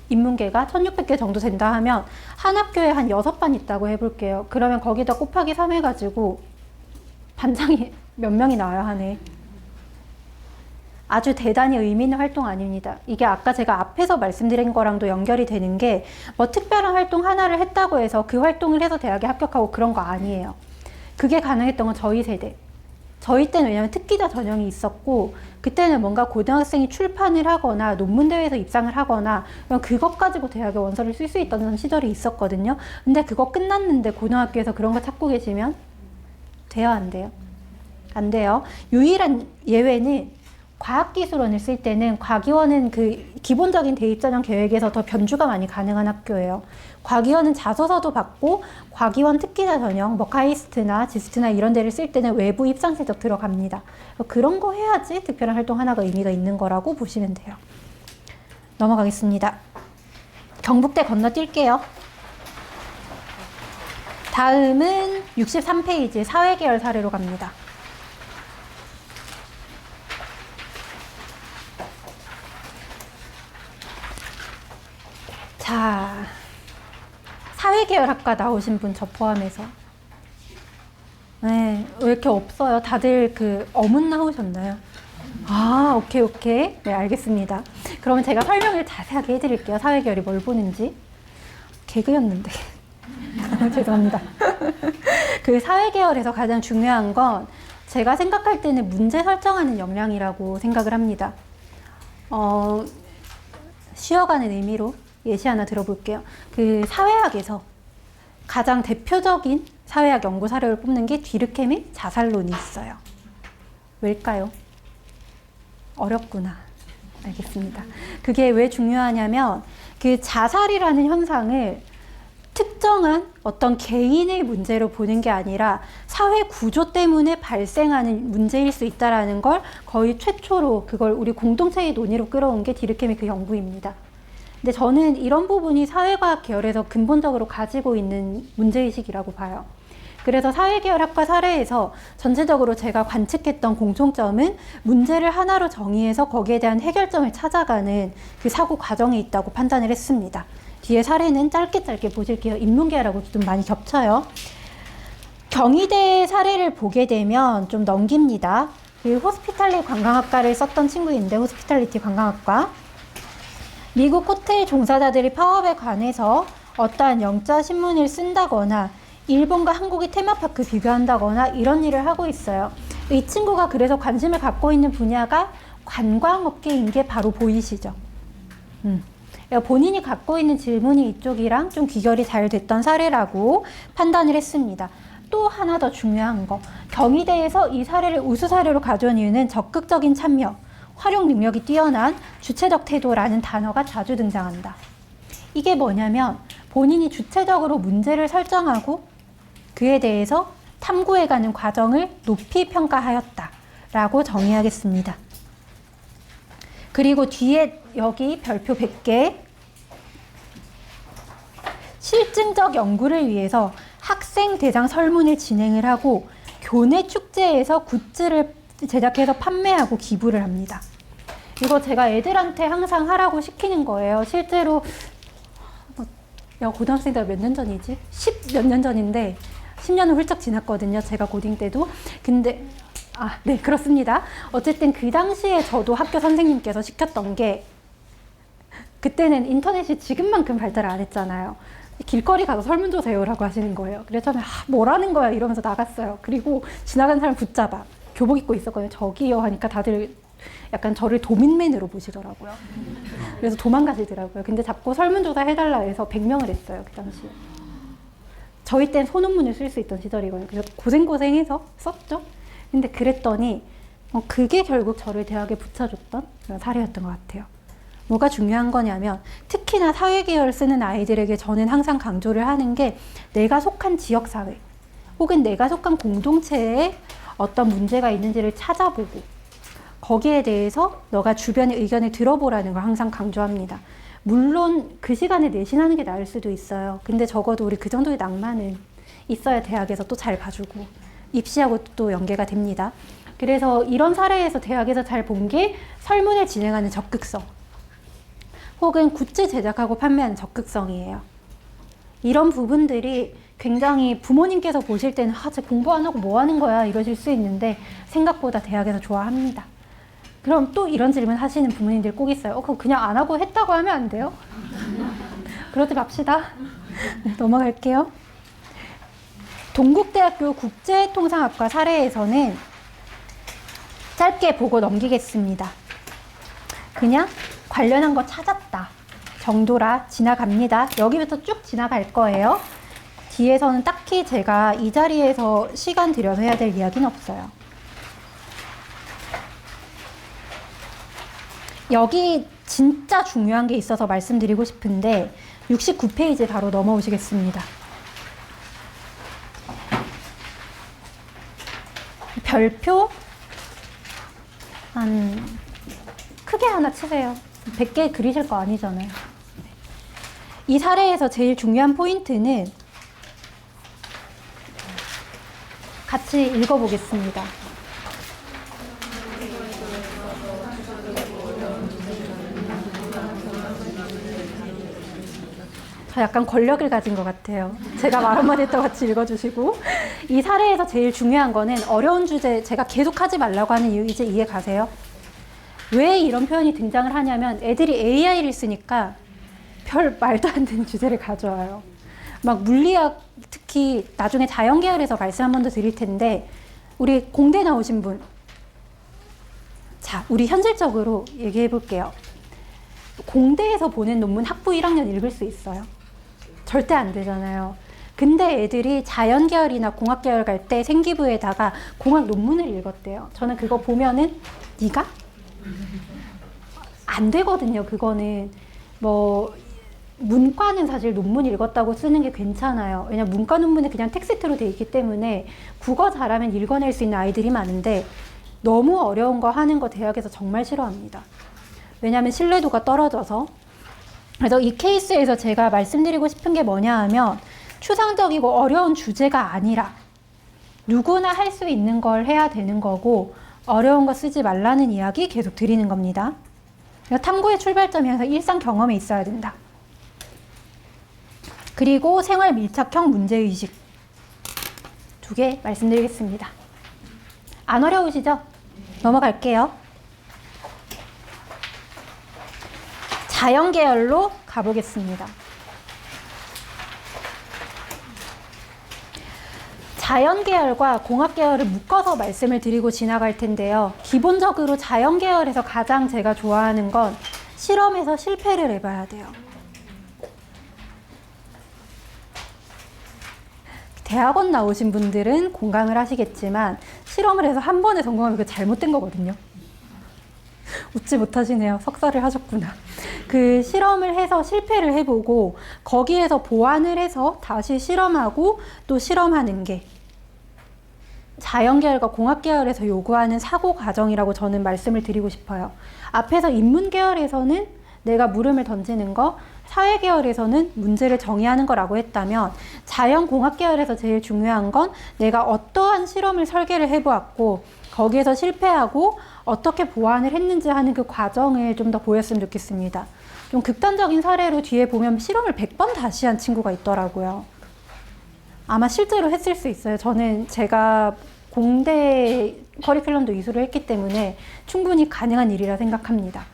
인문계가 1600개 정도 된다 하면 한 학교에 한 6반 있다고 해볼게요. 그러면 거기다 곱하기 3 해가지고 반장이 몇 명이 나와야 하네. 아주 대단히 의미 있는 활동 아닙니다. 이게 아까 제가 앞에서 말씀드린 거랑도 연결이 되는 게 뭐 특별한 활동 하나를 했다고 해서 그 활동을 해서 대학에 합격하고 그런 거 아니에요. 그게 가능했던 건 저희 세대. 저희 때는 왜냐면 특기자 전형이 있었고 그때는 뭔가 고등학생이 출판을 하거나 논문대회에서 입상을 하거나 그것 가지고 대학에 원서를 쓸 수 있던 시절이 있었거든요. 근데 그거 끝났는데 고등학교에서 그런 거 찾고 계시면 돼요, 안 돼요? 안 돼요. 유일한 예외는 과학기술원을 쓸 때는 과기원은 그 기본적인 대입전형 계획에서 더 변주가 많이 가능한 학교예요. 과기원은 자소서도 받고 과기원 특기자 전형, 뭐 카이스트나 지스트나 이런 데를 쓸 때는 외부 입상 세적 들어갑니다. 그런 거 해야지 특별한 활동 하나가 의미가 있는 거라고 보시면 돼요. 넘어가겠습니다. 경북대 건너뛸게요. 다음은 63페이지 사회계열 사례로 갑니다. 자, 사회계열학과 나오신 분 저 포함해서 네, 왜 이렇게 없어요? 다들 그 어문 나오셨나요? 오케이. 네, 알겠습니다. 그러면 제가 설명을 자세하게 해드릴게요. 사회계열이 뭘 보는지. 개그였는데. 죄송합니다. 그 사회계열에서 가장 중요한 건 제가 생각할 때는 문제 설정하는 역량이라고 생각을 합니다. 쉬어가는 의미로 예시 하나 들어볼게요. 그 사회학에서 가장 대표적인 사회학 연구 사례를 뽑는 게 뒤르케의 자살론이 있어요. 왜일까요? 어렵구나. 알겠습니다. 그게 왜 중요하냐면 그 자살이라는 현상을 특정한 어떤 개인의 문제로 보는 게 아니라 사회 구조 때문에 발생하는 문제일 수 있다는 걸 거의 최초로 그걸 우리 공동체의 논의로 끌어온 게 뒤르케의 그 연구입니다. 근데 저는 이런 부분이 사회과학 계열에서 근본적으로 가지고 있는 문제의식이라고 봐요. 그래서 사회계열학과 사례에서 전체적으로 제가 관측했던 공통점은 문제를 하나로 정의해서 거기에 대한 해결점을 찾아가는 그 사고 과정에 있다고 판단을 했습니다. 뒤에 사례는 짧게 보실게요. 인문계열하고 좀 많이 겹쳐요. 경희대 사례를 보게 되면 좀 넘깁니다. 그 호스피탈리 관광학과를 썼던 친구인데 호스피탈리티 관광학과. 미국 호텔 종사자들이 파업에 관해서 어떠한 영자 신문을 쓴다거나 일본과 한국이 테마파크 비교한다거나 이런 일을 하고 있어요. 이 친구가 그래서 관심을 갖고 있는 분야가 관광업계인 게 바로 보이시죠? 본인이 갖고 있는 질문이 이쪽이랑 좀 귀결이 잘 됐던 사례라고 판단을 했습니다. 또 하나 더 중요한 거, 경희대에서 이 사례를 우수 사례로 가져온 이유는 적극적인 참여, 활용 능력이 뛰어난 주체적 태도라는 단어가 자주 등장한다. 이게 뭐냐면 본인이 주체적으로 문제를 설정하고 그에 대해서 탐구해가는 과정을 높이 평가하였다라고 정의하겠습니다. 그리고 뒤에 여기 별표 100개 실증적 연구를 위해서 학생 대상 설문을 진행을 하고 교내 축제에서 굿즈를 제작해서 판매하고 기부를 합니다. 이거 제가 애들한테 항상 하라고 시키는 거예요. 실제로 야, 고등학생 때 몇 년 전이지? 10 몇 년 전인데 10년은 훌쩍 지났거든요. 제가 고딩 때도. 근데 네, 그렇습니다. 어쨌든 그 당시에 저도 학교 선생님께서 시켰던 게 그때는 인터넷이 지금만큼 발달 안 했잖아요. 길거리 가서 설문조사 해오라고 하시는 거예요. 그래서 저는 뭐라는 거야 이러면서 나갔어요. 그리고 지나가는 사람 붙잡아. 교복 입고 있었거든요. 저기요 하니까 다들 약간 저를 도민맨으로 보시더라고요. 그래서 도망가시더라고요. 근데 자꾸 설문조사 해달라 해서 100명을 했어요. 그 당시에. 저희 땐 소논문을 쓸 수 있던 시절이거든요. 그래서 고생해서 썼죠. 근데 그랬더니 그게 결국 저를 대학에 붙여줬던 그런 사례였던 것 같아요. 뭐가 중요한 거냐면 특히나 사회계열 쓰는 아이들에게 저는 항상 강조를 하는 게 내가 속한 지역사회 혹은 내가 속한 공동체에 어떤 문제가 있는지를 찾아보고 거기에 대해서 너가 주변의 의견을 들어보라는 걸 항상 강조합니다. 물론 그 시간에 내신하는 게 나을 수도 있어요. 근데 적어도 우리 그 정도의 낭만은 있어야 대학에서 또 잘 봐주고 입시하고 또 연계가 됩니다. 그래서 이런 사례에서 대학에서 잘 본 게 설문을 진행하는 적극성 혹은 굿즈 제작하고 판매하는 적극성이에요. 이런 부분들이 굉장히 부모님께서 보실 때는 쟤 공부 안 하고 뭐 하는 거야 이러실 수 있는데 생각보다 대학에서 좋아합니다. 그럼 또 이런 질문 하시는 부모님들 꼭 있어요. 그럼 그냥 안 하고 했다고 하면 안 돼요? 그러지 맙시다. 네, 넘어갈게요. 동국대학교 국제통상학과 사례에서는 짧게 보고 넘기겠습니다. 그냥 관련한 거 찾았다 정도라 지나갑니다. 여기부터 쭉 지나갈 거예요. 뒤에서는 딱히 제가 이 자리에서 시간 들여서 해야 될 이야기는 없어요. 여기 진짜 중요한 게 있어서 말씀드리고 싶은데 69페이지 바로 넘어오시겠습니다. 별표 크게 하나 치세요. 100개 그리실 거 아니잖아요. 이 사례에서 제일 중요한 포인트는 같이 읽어보겠습니다. 저 약간 권력을 가진 것 같아요. 제가 말 한마디 했다고 같이 읽어주시고. 이 사례에서 제일 중요한 거는 어려운 주제 제가 계속 하지 말라고 하는 이유 이제 이해 가세요? 왜 이런 표현이 등장을 하냐면 애들이 AI를 쓰니까 별 말도 안 되는 주제를 가져와요. 막 물리학 특히 나중에 자연계열에서 말씀 한 번 더 드릴 텐데 우리 공대 나오신 분 자, 우리 현실적으로 얘기해 볼게요. 공대에서 보낸 논문 학부 1학년 읽을 수 있어요? 절대 안 되잖아요. 근데 애들이 자연계열이나 공학계열 갈 때 생기부에다가 공학 논문을 읽었대요. 저는 그거 보면은 네가? 안 되거든요. 그거는 뭐 문과는 사실 논문 읽었다고 쓰는 게 괜찮아요. 왜냐면 문과 논문은 그냥 텍스트로 돼 있기 때문에 국어 잘하면 읽어낼 수 있는 아이들이 많은데 너무 어려운 거 하는 거 대학에서 정말 싫어합니다. 왜냐하면 신뢰도가 떨어져서. 그래서 이 케이스에서 제가 말씀드리고 싶은 게 뭐냐 하면 추상적이고 어려운 주제가 아니라 누구나 할 수 있는 걸 해야 되는 거고 어려운 거 쓰지 말라는 이야기 계속 드리는 겁니다. 탐구의 출발점이 항상 일상 경험에 있어야 된다. 그리고 생활 밀착형 문제의식 2개 말씀드리겠습니다. 안 어려우시죠? 넘어갈게요. 자연계열로 가보겠습니다. 자연계열과 공학계열을 묶어서 말씀을 드리고 지나갈 텐데요. 기본적으로 자연계열에서 가장 제가 좋아하는 건 실험에서 실패를 해봐야 돼요. 대학원 나오신 분들은 공감을 하시겠지만 실험을 해서 한 번에 성공하면 그게 잘못된 거거든요. 웃지 못하시네요. 석사를 하셨구나. 그 실험을 해서 실패를 해보고 거기에서 보완을 해서 다시 실험하고 또 실험하는 게 자연계열과 공학계열에서 요구하는 사고 과정이라고 저는 말씀을 드리고 싶어요. 앞에서 인문계열에서는 내가 물음을 던지는 거, 사회계열에서는 문제를 정의하는 거라고 했다면 자연공학계열에서 제일 중요한 건 내가 어떠한 실험을 설계를 해보았고 거기에서 실패하고 어떻게 보완을 했는지 하는 그 과정을 좀 더 보였으면 좋겠습니다. 좀 극단적인 사례로 뒤에 보면 실험을 100번 다시 한 친구가 있더라고요. 아마 실제로 했을 수 있어요. 저는 제가 공대 커리큘럼도 이수를 했기 때문에 충분히 가능한 일이라 생각합니다.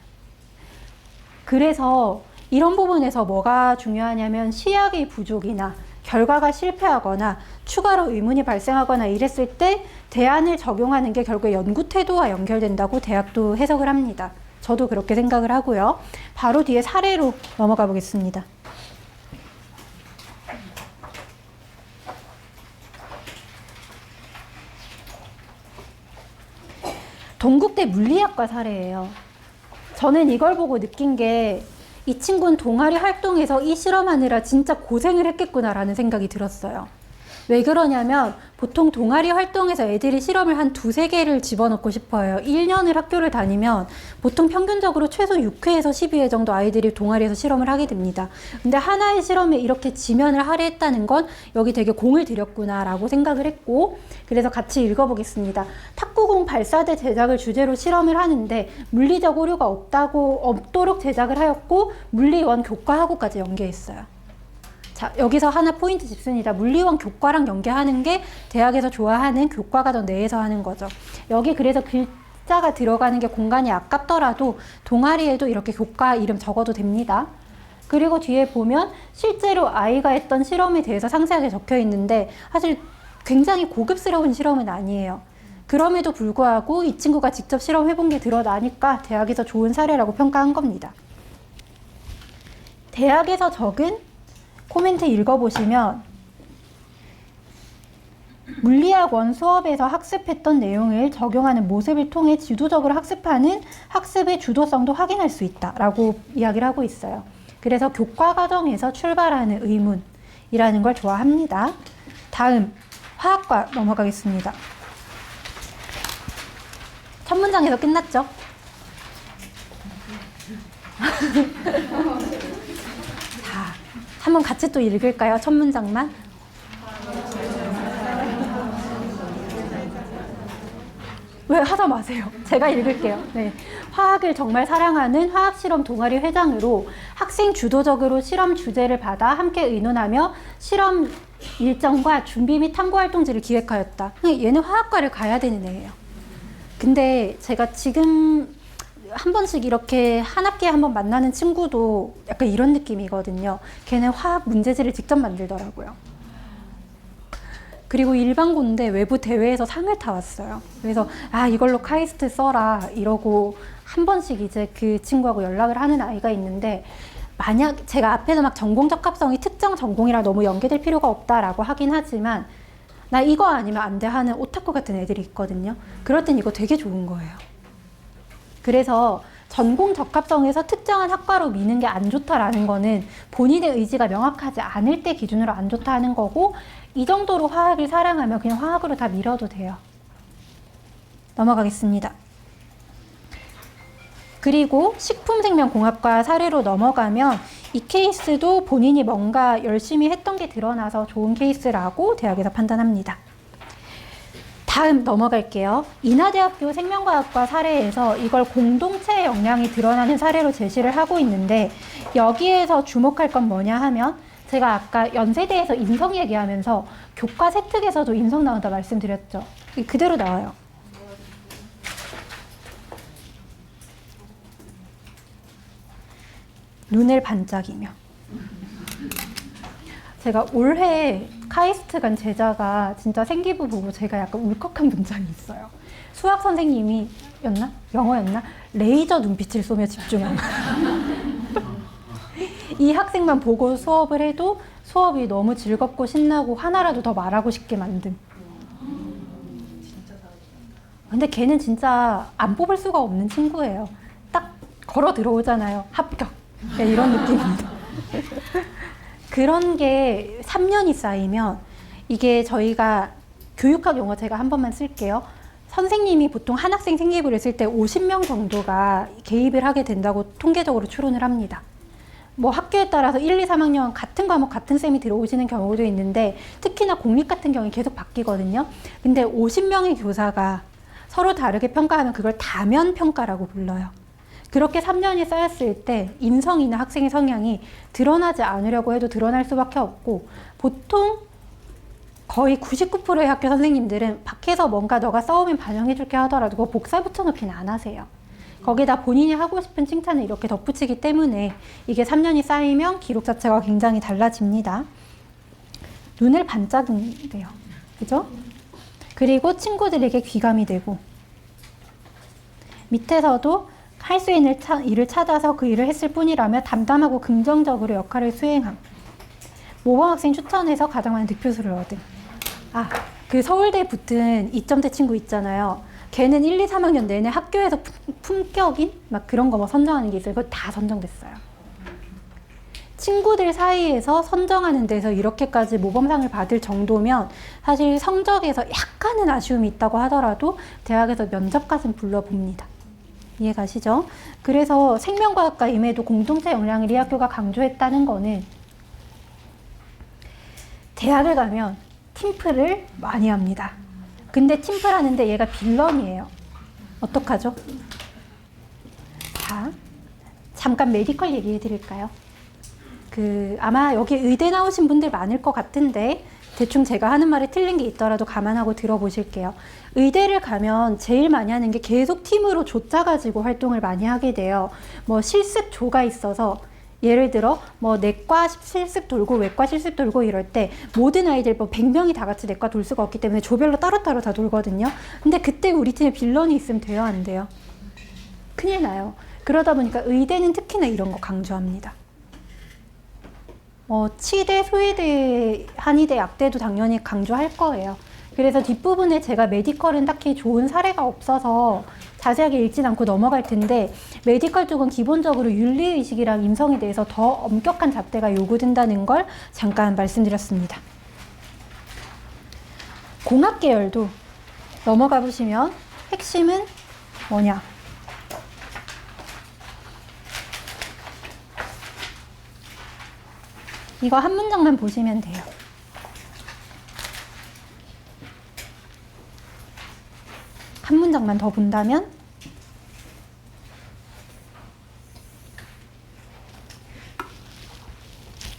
그래서 이런 부분에서 뭐가 중요하냐면 시약의 부족이나 결과가 실패하거나 추가로 의문이 발생하거나 이랬을 때 대안을 적용하는 게 결국 연구 태도와 연결된다고 대학도 해석을 합니다. 저도 그렇게 생각을 하고요. 바로 뒤에 사례로 넘어가 보겠습니다. 동국대 물리학과 사례예요. 저는 이걸 보고 느낀 게 이 친구는 동아리 활동에서 이 실험하느라 진짜 고생을 했겠구나라는 생각이 들었어요. 왜 그러냐면 보통 동아리 활동에서 애들이 실험을 한 2-3개를 집어넣고 싶어요. 1년을 학교를 다니면 보통 평균적으로 최소 6회에서 12회 정도 아이들이 동아리에서 실험을 하게 됩니다. 근데 하나의 실험에 이렇게 지면을 할애했다는 건 여기 되게 공을 들였구나 라고 생각을 했고, 그래서 같이 읽어보겠습니다. 탁구공 발사대 제작을 주제로 실험을 하는데 물리적 오류가 없도록 제작을 하였고 물리원 교과하고까지 연계했어요. 자, 여기서 하나 포인트 짚습니다. 물리원 교과랑 연계하는 게 대학에서 좋아하는 교과과정 내에서 하는 거죠. 여기 그래서 글자가 들어가는 게 공간이 아깝더라도 동아리에도 이렇게 교과 이름 적어도 됩니다. 그리고 뒤에 보면 실제로 아이가 했던 실험에 대해서 상세하게 적혀 있는데 사실 굉장히 고급스러운 실험은 아니에요. 그럼에도 불구하고 이 친구가 직접 실험해본 게 드러나니까 대학에서 좋은 사례라고 평가한 겁니다. 대학에서 적은 코멘트 읽어보시면 물리학원 수업에서 학습했던 내용을 적용하는 모습을 통해 지도적으로 학습하는 학습의 주도성도 확인할 수 있다라고 이야기를 하고 있어요. 그래서 교과 과정에서 출발하는 의문이라는 걸 좋아합니다. 다음 화학과 넘어가겠습니다. 첫 문장에서 끝났죠? 자, 한번 같이 또 읽을까요? 첫 문장만. 왜 하다 마세요. 제가 읽을게요. 네. 화학을 정말 사랑하는 화학실험 동아리 회장으로 학생 주도적으로 실험 주제를 받아 함께 의논하며 실험 일정과 준비 및 탐구 활동지를 기획하였다. 얘는 화학과를 가야 되는 애예요. 근데 제가 지금 한 번씩 이렇게 한 학기에 한 번 만나는 친구도 약간 이런 느낌이거든요. 걔는 화학 문제지를 직접 만들더라고요. 그리고 일반고인데 외부 대회에서 상을 타왔어요. 그래서 이걸로 카이스트 써라 이러고 한 번씩 이제 그 친구하고 연락을 하는 아이가 있는데, 만약 제가 앞에서 막 전공 적합성이 특정 전공이랑 너무 연계될 필요가 없다라고 하긴 하지만 나 이거 아니면 안 돼 하는 오타쿠 같은 애들이 있거든요. 그럴 땐 이거 되게 좋은 거예요. 그래서 전공 적합성에서 특정한 학과로 미는 게 안 좋다라는 거는 본인의 의지가 명확하지 않을 때 기준으로 안 좋다 하는 거고, 이 정도로 화학을 사랑하면 그냥 화학으로 다 밀어도 돼요. 넘어가겠습니다. 그리고 식품생명공학과 사례로 넘어가면 이 케이스도 본인이 뭔가 열심히 했던 게 드러나서 좋은 케이스라고 대학에서 판단합니다. 다음 넘어갈게요. 인하대학교 생명과학과 사례에서 이걸 공동체의 역량이 드러나는 사례로 제시를 하고 있는데, 여기에서 주목할 건 뭐냐 하면 제가 아까 연세대에서 인성 얘기하면서 교과 세특에서도 인성 나온다 말씀드렸죠. 그대로 나와요. 눈을 반짝이며. 제가 올해 카이스트 간 제자가 진짜 생기부 보고 제가 약간 울컥한 문장이 있어요. 수학 선생님이었나? 영어였나? 레이저 눈빛을 쏘며 집중한 이 학생만 보고 수업을 해도 수업이 너무 즐겁고 신나고 하나라도 더 말하고 싶게 만듦. 근데 걔는 진짜 안 뽑을 수가 없는 친구예요. 딱 걸어 들어오잖아요. 합격. 이런 느낌입니다. 그런 게 3년이 쌓이면 이게 저희가 교육학 용어 제가 한 번만 쓸게요. 선생님이 보통 한 학생 생기부를 쓸 때 50명 정도가 개입을 하게 된다고 통계적으로 추론을 합니다. 뭐 학교에 따라서 1, 2, 3학년 같은 과목 같은 쌤이 들어오시는 경우도 있는데 특히나 공립 같은 경우는 계속 바뀌거든요. 근데 50명의 교사가 서로 다르게 평가하면 그걸 다면 평가라고 불러요. 그렇게 3년이 쌓였을 때 인성이나 학생의 성향이 드러나지 않으려고 해도 드러날 수밖에 없고 보통 거의 99%의 학교 선생님들은 밖에서 뭔가 너가 써오면 반영해줄게 하더라도 그거 복사 붙여놓기는 안 하세요. 거기다 본인이 하고 싶은 칭찬을 이렇게 덧붙이기 때문에 이게 3년이 쌓이면 기록 자체가 굉장히 달라집니다. 눈을 반짝인대요. 그죠? 그리고 친구들에게 귀감이 되고 밑에서도 할 수 있는 일을 찾아서 그 일을 했을 뿐이라며 담담하고 긍정적으로 역할을 수행함. 모범학생 추천해서 가장 많은 득표수를 얻음. 그 서울대 붙은 2점대 친구 있잖아요. 걔는 1, 2, 3학년 내내 학교에서 품격인 막 그런 거 뭐 선정하는 게 있어요. 그거 다 선정됐어요. 친구들 사이에서 선정하는 데서 이렇게까지 모범상을 받을 정도면 사실 성적에서 약간은 아쉬움이 있다고 하더라도 대학에서 면접까지는 불러봅니다. 이해가시죠? 그래서 생명과학과임에도 공동체 역량을 이 학교가 강조했다는 거는 대학을 가면 팀플을 많이 합니다. 근데 팀플 하는데 얘가 빌런이에요. 어떡하죠? 자, 잠깐 메디컬 얘기해 드릴까요? 아마 여기 의대 나오신 분들 많을 것 같은데 대충 제가 하는 말이 틀린 게 있더라도 감안하고 들어보실게요. 의대를 가면 제일 많이 하는 게 계속 팀으로 조 짜가지고 활동을 많이 하게 돼요. 뭐 실습조가 있어서 예를 들어 뭐 내과 실습 돌고 외과 실습 돌고 이럴 때 모든 아이들 뭐 100명이 다 같이 내과 돌 수가 없기 때문에 조별로 따로따로 다 돌거든요. 근데 그때 우리 팀에 빌런이 있으면 돼요, 안 돼요? 큰일 나요. 그러다 보니까 의대는 특히나 이런 거 강조합니다. 치대, 소위대, 한의대, 약대도 당연히 강조할 거예요. 그래서 뒷부분에 제가 메디컬은 딱히 좋은 사례가 없어서 자세하게 읽진 않고 넘어갈 텐데 메디컬 쪽은 기본적으로 윤리의식이랑 임성에 대해서 더 엄격한 잣대가 요구된다는 걸 잠깐 말씀드렸습니다. 공학 계열도 넘어가 보시면 핵심은 뭐냐? 이거 한 문장만 보시면 돼요. 한 문장만 더 본다면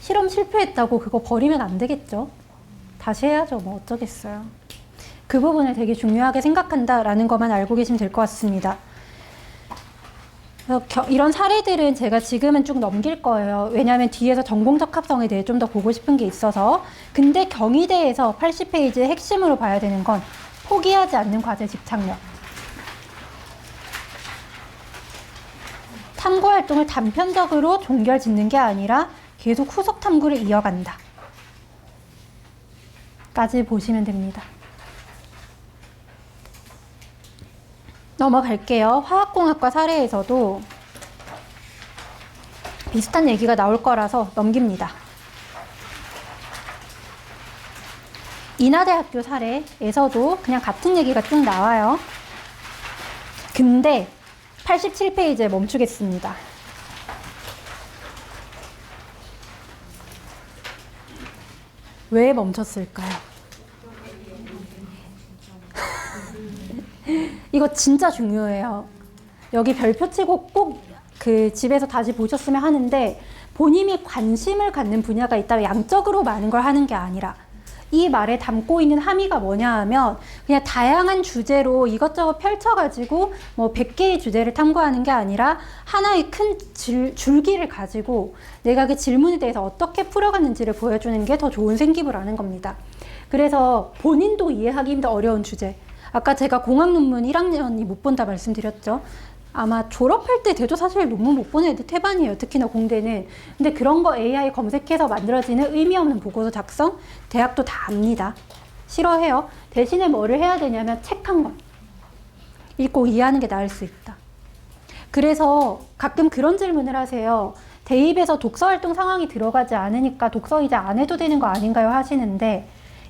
실험 실패했다고 그거 버리면 안 되겠죠. 다시 해야죠. 뭐 어쩌겠어요. 그 부분을 되게 중요하게 생각한다라는 것만 알고 계시면 될 것 같습니다. 이런 사례들은 제가 지금은 쭉 넘길 거예요. 왜냐하면 뒤에서 전공적 합성에 대해 좀 더 보고 싶은 게 있어서. 근데 경희대에서 80페이지의 핵심으로 봐야 되는 건 포기하지 않는 과제 집착력. 탐구 활동을 단편적으로 종결 짓는 게 아니라 계속 후속 탐구를 이어간다. 까지 보시면 됩니다. 넘어갈게요. 화학공학과 사례에서도 비슷한 얘기가 나올 거라서 넘깁니다. 인하대학교 사례에서도 그냥 같은 얘기가 쭉 나와요. 근데 87페이지에 멈추겠습니다. 왜 멈췄을까요? 이거 진짜 중요해요. 여기 별표 치고 꼭 그 집에서 다시 보셨으면 하는데 본인이 관심을 갖는 분야가 있다면 양적으로 많은 걸 하는 게 아니라 이 말에 담고 있는 함의가 뭐냐 하면 그냥 다양한 주제로 이것저것 펼쳐가지고 뭐 100개의 주제를 탐구하는 게 아니라 하나의 큰 줄기를 가지고 내가 그 질문에 대해서 어떻게 풀어갔는지를 보여주는 게 더 좋은 생기부라는 겁니다. 그래서 본인도 이해하기 힘든 어려운 주제. 아까 제가 공학 논문 1학년이 못 본다 말씀드렸죠. 아마 졸업할 때 돼도 사실 논문 못 보는 애들 태반이에요. 특히나 공대는. 근데 그런 거 AI 검색해서 만들어지는 의미 없는 보고서 작성, 대학도 다 압니다. 싫어해요. 대신에 뭐를 해야 되냐면 책 한 권 읽고 이해하는 게 나을 수 있다. 그래서 가끔 그런 질문을 하세요. 대입에서 독서활동 상황이 들어가지 않으니까 독서 이제 안 해도 되는 거 아닌가요? 하시는데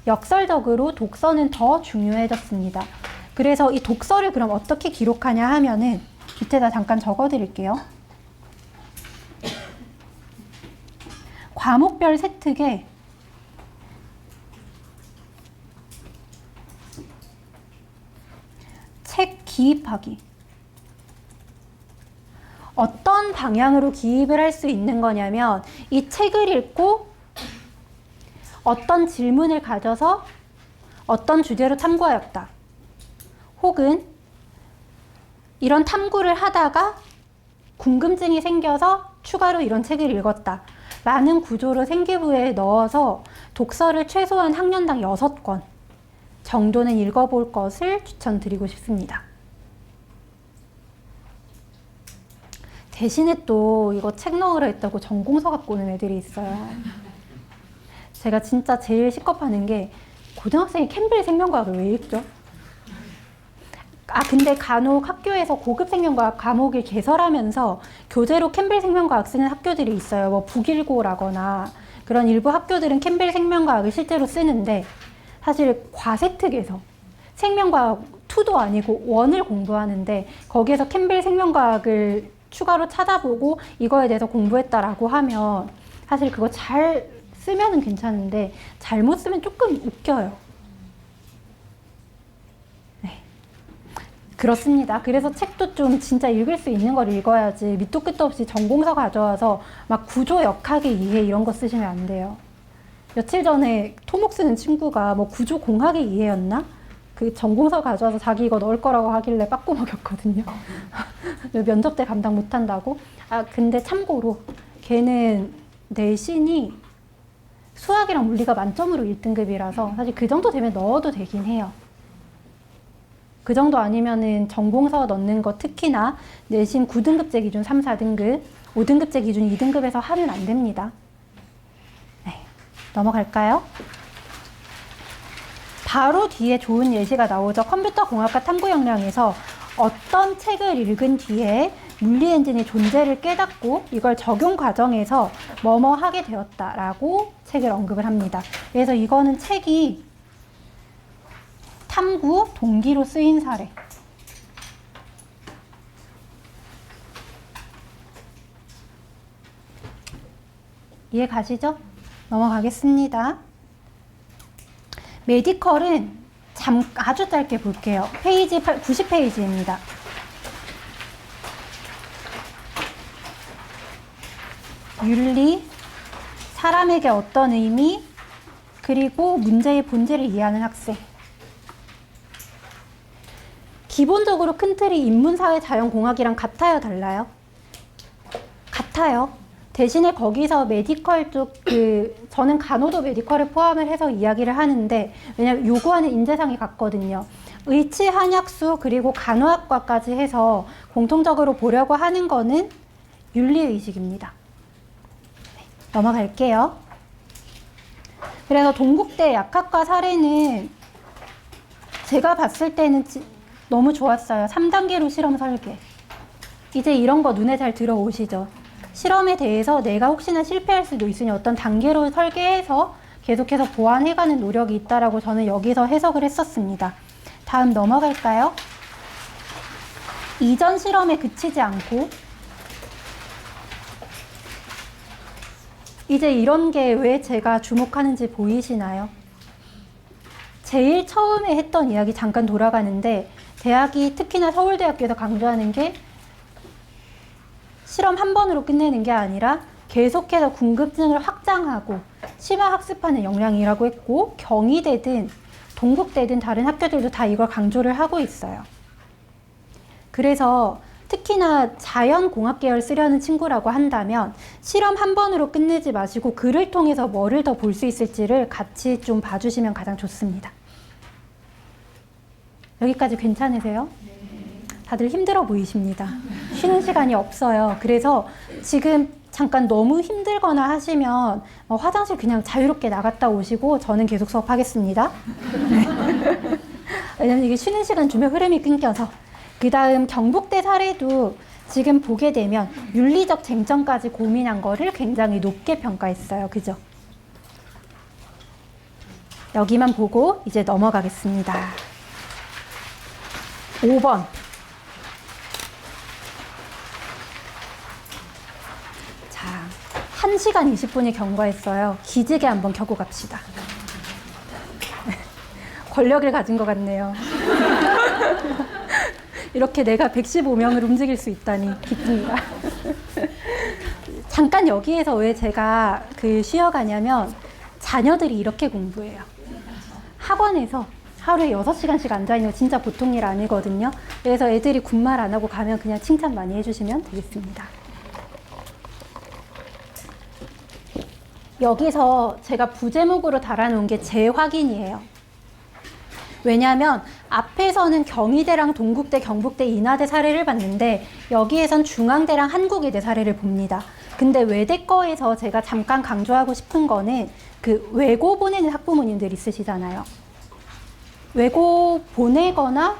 역설적으로 독서는 더 중요해졌습니다. 그래서 이 독서를 그럼 어떻게 기록하냐 하면은 밑에다 잠깐 적어 드릴게요. 과목별 세특에 책 기입하기. 어떤 방향으로 기입을 할 수 있는 거냐면 이 책을 읽고 어떤 질문을 가져서 어떤 주제로 탐구하였다. 혹은 이런 탐구를 하다가 궁금증이 생겨서 추가로 이런 책을 읽었다. 라는 구조로 생기부에 넣어서 독서를 최소한 학년당 6권 정도는 읽어볼 것을 추천드리고 싶습니다. 대신에 또 이거 책 넣으라 했다고 전공서 갖고 오는 애들이 있어요. 제가 진짜 제일 식겁하는 게 고등학생이 캠브리 생명과학을 왜 읽죠? 근데 간혹 학교에서 고급 생명과학 과목을 개설하면서 교재로 캠벨 생명과학 쓰는 학교들이 있어요. 뭐 북일고라거나 그런 일부 학교들은 캠벨 생명과학을 실제로 쓰는데 사실 과세특에서 생명과학 2도 아니고 1을 공부하는데 거기에서 캠벨 생명과학을 추가로 찾아보고 이거에 대해서 공부했다라고 하면 사실 그거 잘 쓰면은 괜찮은데 잘못 쓰면 조금 웃겨요. 그렇습니다. 그래서 책도 좀 진짜 읽을 수 있는 걸 읽어야지 밑도 끝도 없이 전공서 가져와서 막 구조 역학의 이해 이런 거 쓰시면 안 돼요. 며칠 전에 토목 쓰는 친구가 뭐 구조 공학의 이해였나? 그 전공서 가져와서 자기 이거 넣을 거라고 하길래 빠꾸 먹였거든요. 면접 때 감당 못 한다고? 근데 참고로 걔는 내신이 수학이랑 물리가 만점으로 1등급이라서 사실 그 정도 되면 넣어도 되긴 해요. 그 정도 아니면은 전공서 넣는 거 특히나 내신 9등급제 기준 3, 4등급, 5등급제 기준 2등급에서 하면 안 됩니다. 네, 넘어갈까요? 바로 뒤에 좋은 예시가 나오죠. 컴퓨터 공학과 탐구 역량에서 어떤 책을 읽은 뒤에 물리 엔진의 존재를 깨닫고 이걸 적용 과정에서 뭐뭐 하게 되었다라고 책을 언급을 합니다. 그래서 이거는 책이 탐구 동기로 쓰인 사례. 이해 가시죠? 넘어가겠습니다. 메디컬은 아주 짧게 볼게요. 페이지 90페이지입니다. 윤리, 사람에게 어떤 의미, 그리고 문제의 본질을 이해하는 학생. 기본적으로 큰 틀이 인문사회 자연공학이랑 같아요, 달라요? 같아요. 대신에 거기서 메디컬 쪽 저는 간호도 메디컬을 포함을 해서 이야기를 하는데 왜냐면 요구하는 인재상이 같거든요. 의치, 한약수 그리고 간호학과까지 해서 공통적으로 보려고 하는 거는 윤리의식입니다. 네, 넘어갈게요. 그래서 동국대 약학과 사례는 제가 봤을 때는 너무 좋았어요. 3단계로 실험 설계. 이제 이런 거 눈에 잘 들어오시죠? 실험에 대해서 내가 혹시나 실패할 수도 있으니 어떤 단계로 설계해서 계속해서 보완해가는 노력이 있다라고 저는 여기서 해석을 했었습니다. 다음 넘어갈까요? 이전 실험에 그치지 않고 이제 이런 게 왜 제가 주목하는지 보이시나요? 제일 처음에 했던 이야기 잠깐 돌아가는데 대학이 특히나 서울대학교에서 강조하는 게 실험 한 번으로 끝내는 게 아니라 계속해서 궁금증을 확장하고 심화 학습하는 역량이라고 했고 경희대든 동국대든 다른 학교들도 다 이걸 강조를 하고 있어요. 그래서 특히나 자연공학 계열 쓰려는 친구라고 한다면 실험 한 번으로 끝내지 마시고 글을 통해서 뭐를 더 볼 수 있을지를 같이 좀 봐주시면 가장 좋습니다. 여기까지 괜찮으세요? 다들 힘들어 보이십니다. 쉬는 시간이 없어요. 그래서 지금 잠깐 너무 힘들거나 하시면 화장실 그냥 자유롭게 나갔다 오시고 저는 계속 수업하겠습니다. 왜냐면 이게 쉬는 시간 주면 흐름이 끊겨서. 그 다음 경북대 사례도 지금 보게 되면 윤리적 쟁점까지 고민한 거를 굉장히 높게 평가했어요. 그죠? 여기만 보고 이제 넘어가겠습니다. 5번. 자, 1시간 20분이 경과했어요. 기지개 한번 켜고 갑시다. 권력을 가진 것 같네요. 이렇게 내가 115명을 움직일 수 있다니 기쁩니다. 잠깐 여기에서 왜 제가 쉬어가냐면 자녀들이 이렇게 공부해요. 학원에서 하루에 6시간씩 앉아있는 거 진짜 보통 일 아니거든요. 그래서 애들이 군말 안 하고 가면 그냥 칭찬 많이 해주시면 되겠습니다. 여기서 제가 부제목으로 달아놓은 게 재확인이에요. 왜냐하면 앞에서는 경희대랑 동국대, 경북대, 인하대 사례를 봤는데 여기에선 중앙대랑 한국외대 사례를 봅니다. 근데 외대 거에서 제가 잠깐 강조하고 싶은 거는 외고 보내는 학부모님들 있으시잖아요. 외고 보내거나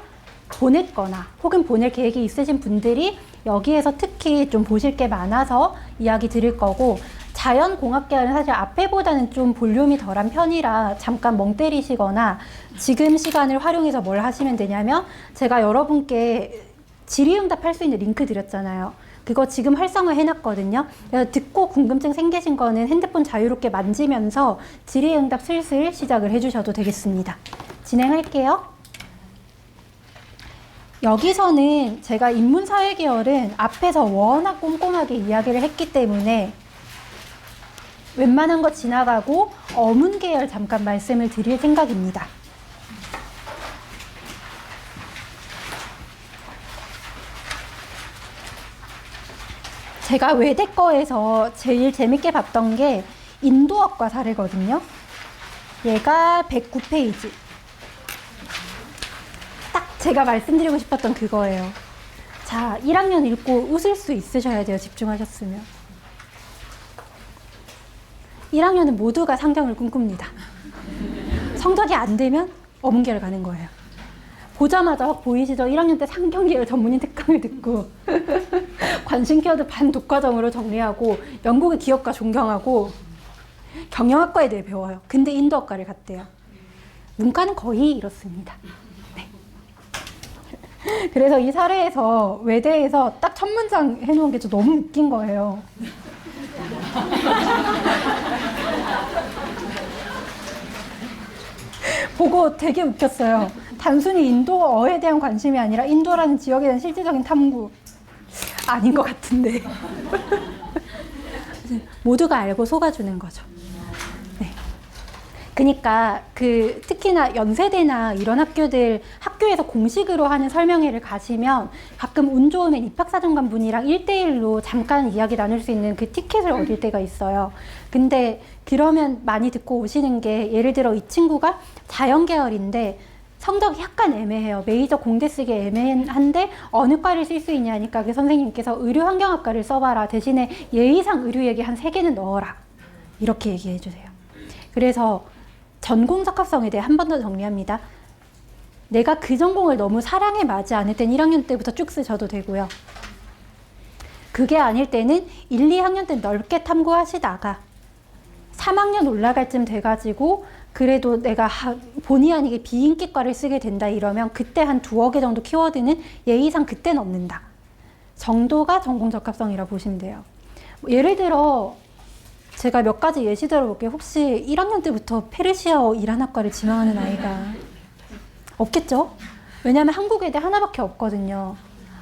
보냈거나 혹은 보낼 계획이 있으신 분들이 여기에서 특히 좀 보실 게 많아서 이야기 드릴 거고, 자연공학계열은 사실 앞에보다는 좀 볼륨이 덜한 편이라 잠깐 멍 때리시거나 지금 시간을 활용해서 뭘 하시면 되냐면, 제가 여러분께 질의응답 할 수 있는 링크 드렸잖아요. 그거 지금 활성화 해놨거든요. 그래서 듣고 궁금증 생기신 거는 핸드폰 자유롭게 만지면서 질의응답 슬슬 시작을 해주셔도 되겠습니다. 진행할게요. 여기서는 제가 인문사회 계열은 앞에서 워낙 꼼꼼하게 이야기를 했기 때문에 웬만한 거 지나가고 어문 계열 잠깐 말씀을 드릴 생각입니다. 제가 외대 거에서 제일 재밌게 봤던 게 인도학과 사례거든요. 얘가 109페이지. 딱 제가 말씀드리고 싶었던 그거예요. 자, 1학년 읽고 웃을 수 있으셔야 돼요. 집중하셨으면. 1학년은 모두가 상경을 꿈꿉니다. 성적이 안 되면 어문계열 가는 거예요. 보자마자 확 보이시죠? 1학년 때 상경계열 전문의 특강을 듣고 관심 키워드 반 독과점으로 정리하고 영국의 기업가 존경하고 경영학과에 대해 배워요. 근데 인도학과를 갔대요. 문과는 거의 이렇습니다. 네. 그래서 이 사례에서 외대에서 딱 첫 문장 해놓은 게 저 너무 웃긴 거예요. 보고 되게 웃겼어요. 단순히 인도어에 대한 관심이 아니라 인도라는 지역에 대한 실질적인 탐구. 아닌 것 같은데. 모두가 알고 속아주는 거죠. 네. 그러니까 특히나 연세대나 이런 학교들 학교에서 공식으로 하는 설명회를 가시면 가끔 운 좋으면 입학사정관분이랑 1대1로 잠깐 이야기 나눌 수 있는 그 티켓을 얻을 때가 있어요. 근데 그러면 많이 듣고 오시는 게, 예를 들어 이 친구가 자연계열인데 성적이 약간 애매해요. 메이저 공대 쓰기 애매한데 어느 과를 쓸 수 있냐니까 그 선생님께서 의료환경학과를 써봐라. 대신에 예의상 의료 얘기 한 3개는 넣어라. 이렇게 얘기해 주세요. 그래서 전공적합성에 대해 한 번 더 정리합니다. 내가 그 전공을 너무 사랑에 맞지 않을 땐 1학년 때부터 쭉 쓰셔도 되고요. 그게 아닐 때는 1, 2학년 때 넓게 탐구하시다가 3학년 올라갈 쯤 돼가지고 그래도 내가 본의 아니게 비인기과를 쓰게 된다 이러면 그때 한 2개 정도 키워드는 예의상 그때 넣는다 정도가 전공적합성이라 보시면 돼요. 예를 들어 제가 몇 가지 예시 들어볼게요. 혹시 1학년 때부터 페르시아어 이란학과를 지망하는 아이가 없겠죠? 왜냐하면 한국외대 하나밖에 없거든요.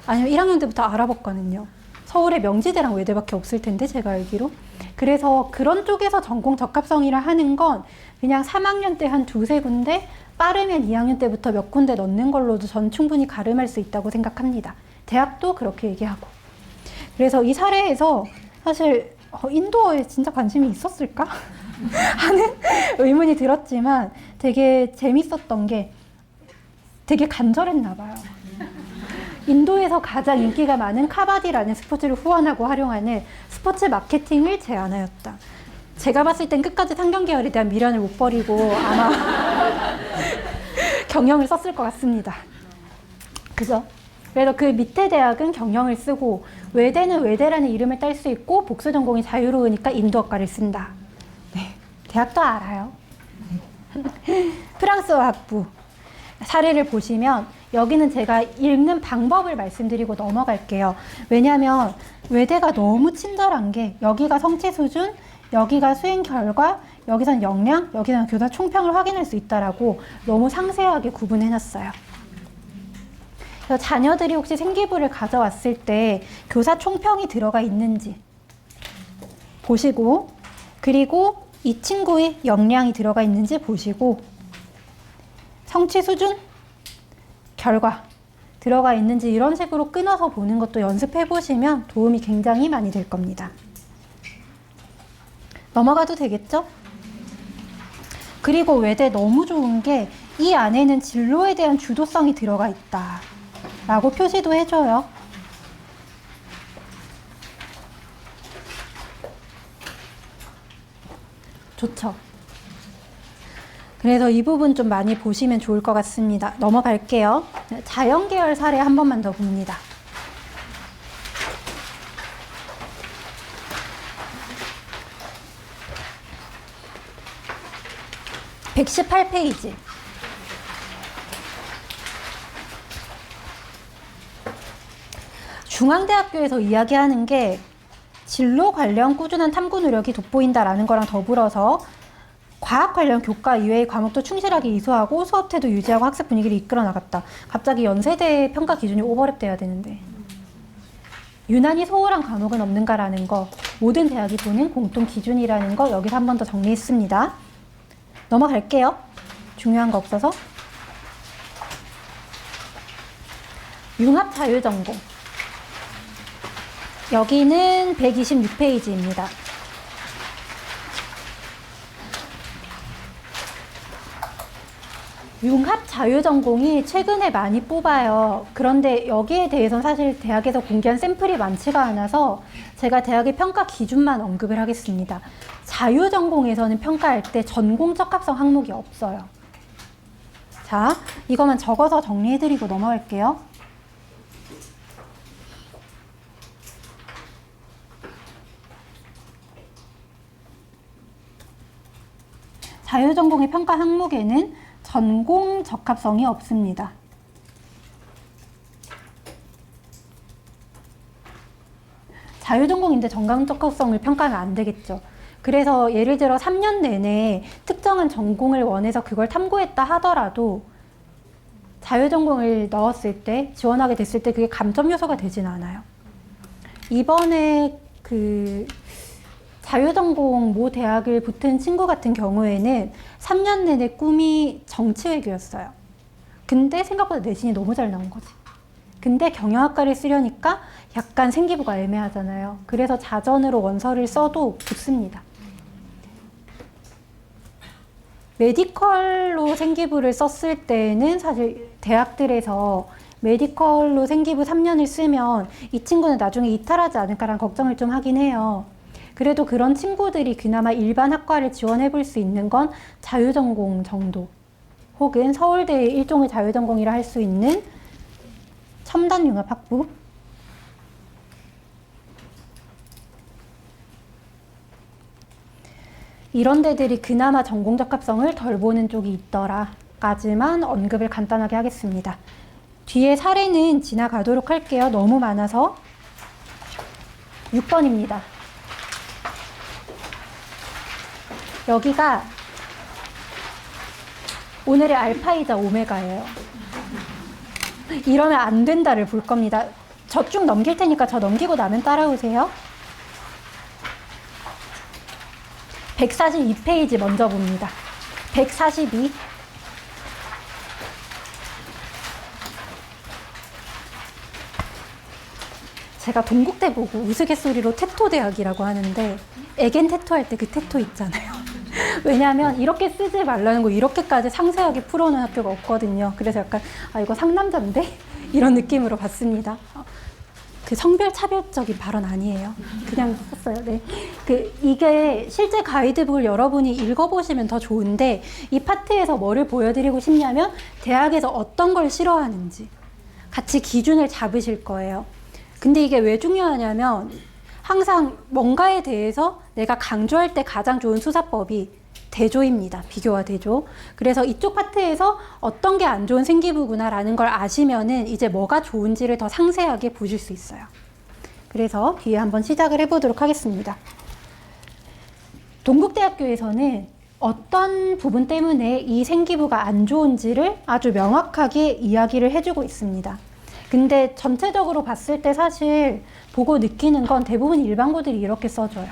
아니면 1학년 때부터 아랍어과는요. 서울에 명지대랑 외대밖에 없을 텐데 제가 알기로. 그래서 그런 쪽에서 전공 적합성이라 하는 건 그냥 3학년 때 한 2-3군데, 빠르면 2학년 때부터 몇 군데 넣는 걸로도 전 충분히 가름할 수 있다고 생각합니다. 대학도 그렇게 얘기하고. 그래서 이 사례에서 사실 인도어에 진짜 관심이 있었을까? 하는 의문이 들었지만 되게 재밌었던 게 되게 간절했나 봐요. 인도에서 가장 인기가 많은 카바디라는 스포츠를 후원하고 활용하는 스포츠 마케팅을 제안하였다. 제가 봤을 땐 끝까지 상경계열에 대한 미련을 못 버리고 아마 경영을 썼을 것 같습니다. 그죠? 그래서 그 밑에 대학은 경영을 쓰고 외대는 외대라는 이름을 딸 수 있고 복수 전공이 자유로우니까 인도학과를 쓴다. 네, 대학도 알아요. 프랑스어 학부 사례를 보시면 여기는 제가 읽는 방법을 말씀드리고 넘어갈게요. 왜냐하면 외대가 너무 친절한 게 여기가 성취 수준, 여기가 수행 결과, 여기선 역량, 여기서는 교사 총평을 확인할 수 있다라고 너무 상세하게 구분해놨어요. 그래서 자녀들이 혹시 생기부를 가져왔을 때 교사 총평이 들어가 있는지 보시고, 그리고 이 친구의 역량이 들어가 있는지 보시고, 성취 수준, 결과 들어가 있는지 이런 식으로 끊어서 보는 것도 연습해 보시면 도움이 굉장히 많이 될 겁니다. 넘어가도 되겠죠? 그리고 외대 너무 좋은 게 이 안에는 진로에 대한 주도성이 들어가 있다 라고 표시도 해줘요. 좋죠? 그래서 이 부분 좀 많이 보시면 좋을 것 같습니다. 넘어갈게요. 자연계열 사례 한 번만 더 봅니다. (118페이지) 중앙대학교에서 이야기하는 게 진로 관련 꾸준한 탐구 노력이 돋보인다라는 거랑 더불어서 과학 관련 교과 이외의 과목도 충실하게 이수하고 수업 태도 유지하고 학습 분위기를 이끌어 나갔다. 갑자기 연세대 평가 기준이 오버랩 돼야 되는데 유난히 소홀한 과목은 없는가라는 거, 모든 대학이 보는 공통 기준이라는 거 여기서 한 번 더 정리했습니다. 넘어갈게요. 중요한 거 없어서. 융합 자유전공 여기는 126페이지입니다. 융합 자유전공이 최근에 많이 뽑아요. 그런데 여기에 대해서는 사실 대학에서 공개한 샘플이 많지가 않아서 제가 대학의 평가 기준만 언급을 하겠습니다. 자유전공에서는 평가할 때 전공 적합성 항목이 없어요. 자, 이거만 적어서 정리해드리고 넘어갈게요. 자유전공의 평가 항목에는 전공 적합성이 없습니다. 자유전공인데 전공 적합성을 평가하면 안 되겠죠. 그래서 예를 들어 3년 내내 특정한 전공을 원해서 그걸 탐구했다 하더라도 자유전공을 넣었을 때, 지원하게 됐을 때 그게 감점 요소가 되진 않아요. 이번에 그 자유전공 모 대학을 붙은 친구 같은 경우에는 3년 내내 꿈이 정치외교였어요. 근데 생각보다 내신이 너무 잘 나온 거지. 근데 경영학과를 쓰려니까 약간 생기부가 애매하잖아요. 그래서 자전으로 원서를 써도 붙습니다. 메디컬로 생기부를 썼을 때는 사실 대학들에서 메디컬로 생기부 3년을 쓰면 이 친구는 나중에 이탈하지 않을까라는 걱정을 좀 하긴 해요. 그래도 그런 친구들이 그나마 일반 학과를 지원해 볼 수 있는 건 자유전공 정도, 혹은 서울대의 일종의 자유전공이라 할 수 있는 첨단융합학부, 이런 데들이 그나마 전공 적합성을 덜 보는 쪽이 있더라까지만 언급을 간단하게 하겠습니다. 뒤에 사례는 지나가도록 할게요. 너무 많아서. 6번입니다. 여기가 오늘의 알파이자 오메가예요. 이러면 안 된다를 볼 겁니다. 저 쭉 넘길 테니까 저 넘기고 나면 따라오세요. 142페이지 먼저 봅니다. 142. 제가 동국대 보고 우스갯소리로 테토대학이라고 하는데 애겐 테토 할 때 그 테토 있잖아요. 왜냐하면 이렇게 쓰지 말라는 거 이렇게까지 상세하게 풀어놓은 학교가 없거든요. 그래서 약간 아 이거 상남자인데? 이런 느낌으로 봤습니다. 그 성별 차별적인 발언 아니에요. 그냥 썼어요. 네. 이게 실제 가이드북을 여러분이 읽어보시면 더 좋은데 이 파트에서 뭐를 보여드리고 싶냐면 대학에서 어떤 걸 싫어하는지 같이 기준을 잡으실 거예요. 근데 이게 왜 중요하냐면 항상 뭔가에 대해서 내가 강조할 때 가장 좋은 수사법이 대조입니다. 비교와 대조. 그래서 이쪽 파트에서 어떤 게 안 좋은 생기부구나라는 걸 아시면은 이제 뭐가 좋은지를 더 상세하게 보실 수 있어요. 그래서 뒤에 한번 시작을 해보도록 하겠습니다. 동국대학교에서는 어떤 부분 때문에 이 생기부가 안 좋은지를 아주 명확하게 이야기를 해주고 있습니다. 근데 전체적으로 봤을 때 사실 보고 느끼는 건 대부분 일반고들이 이렇게 써줘요.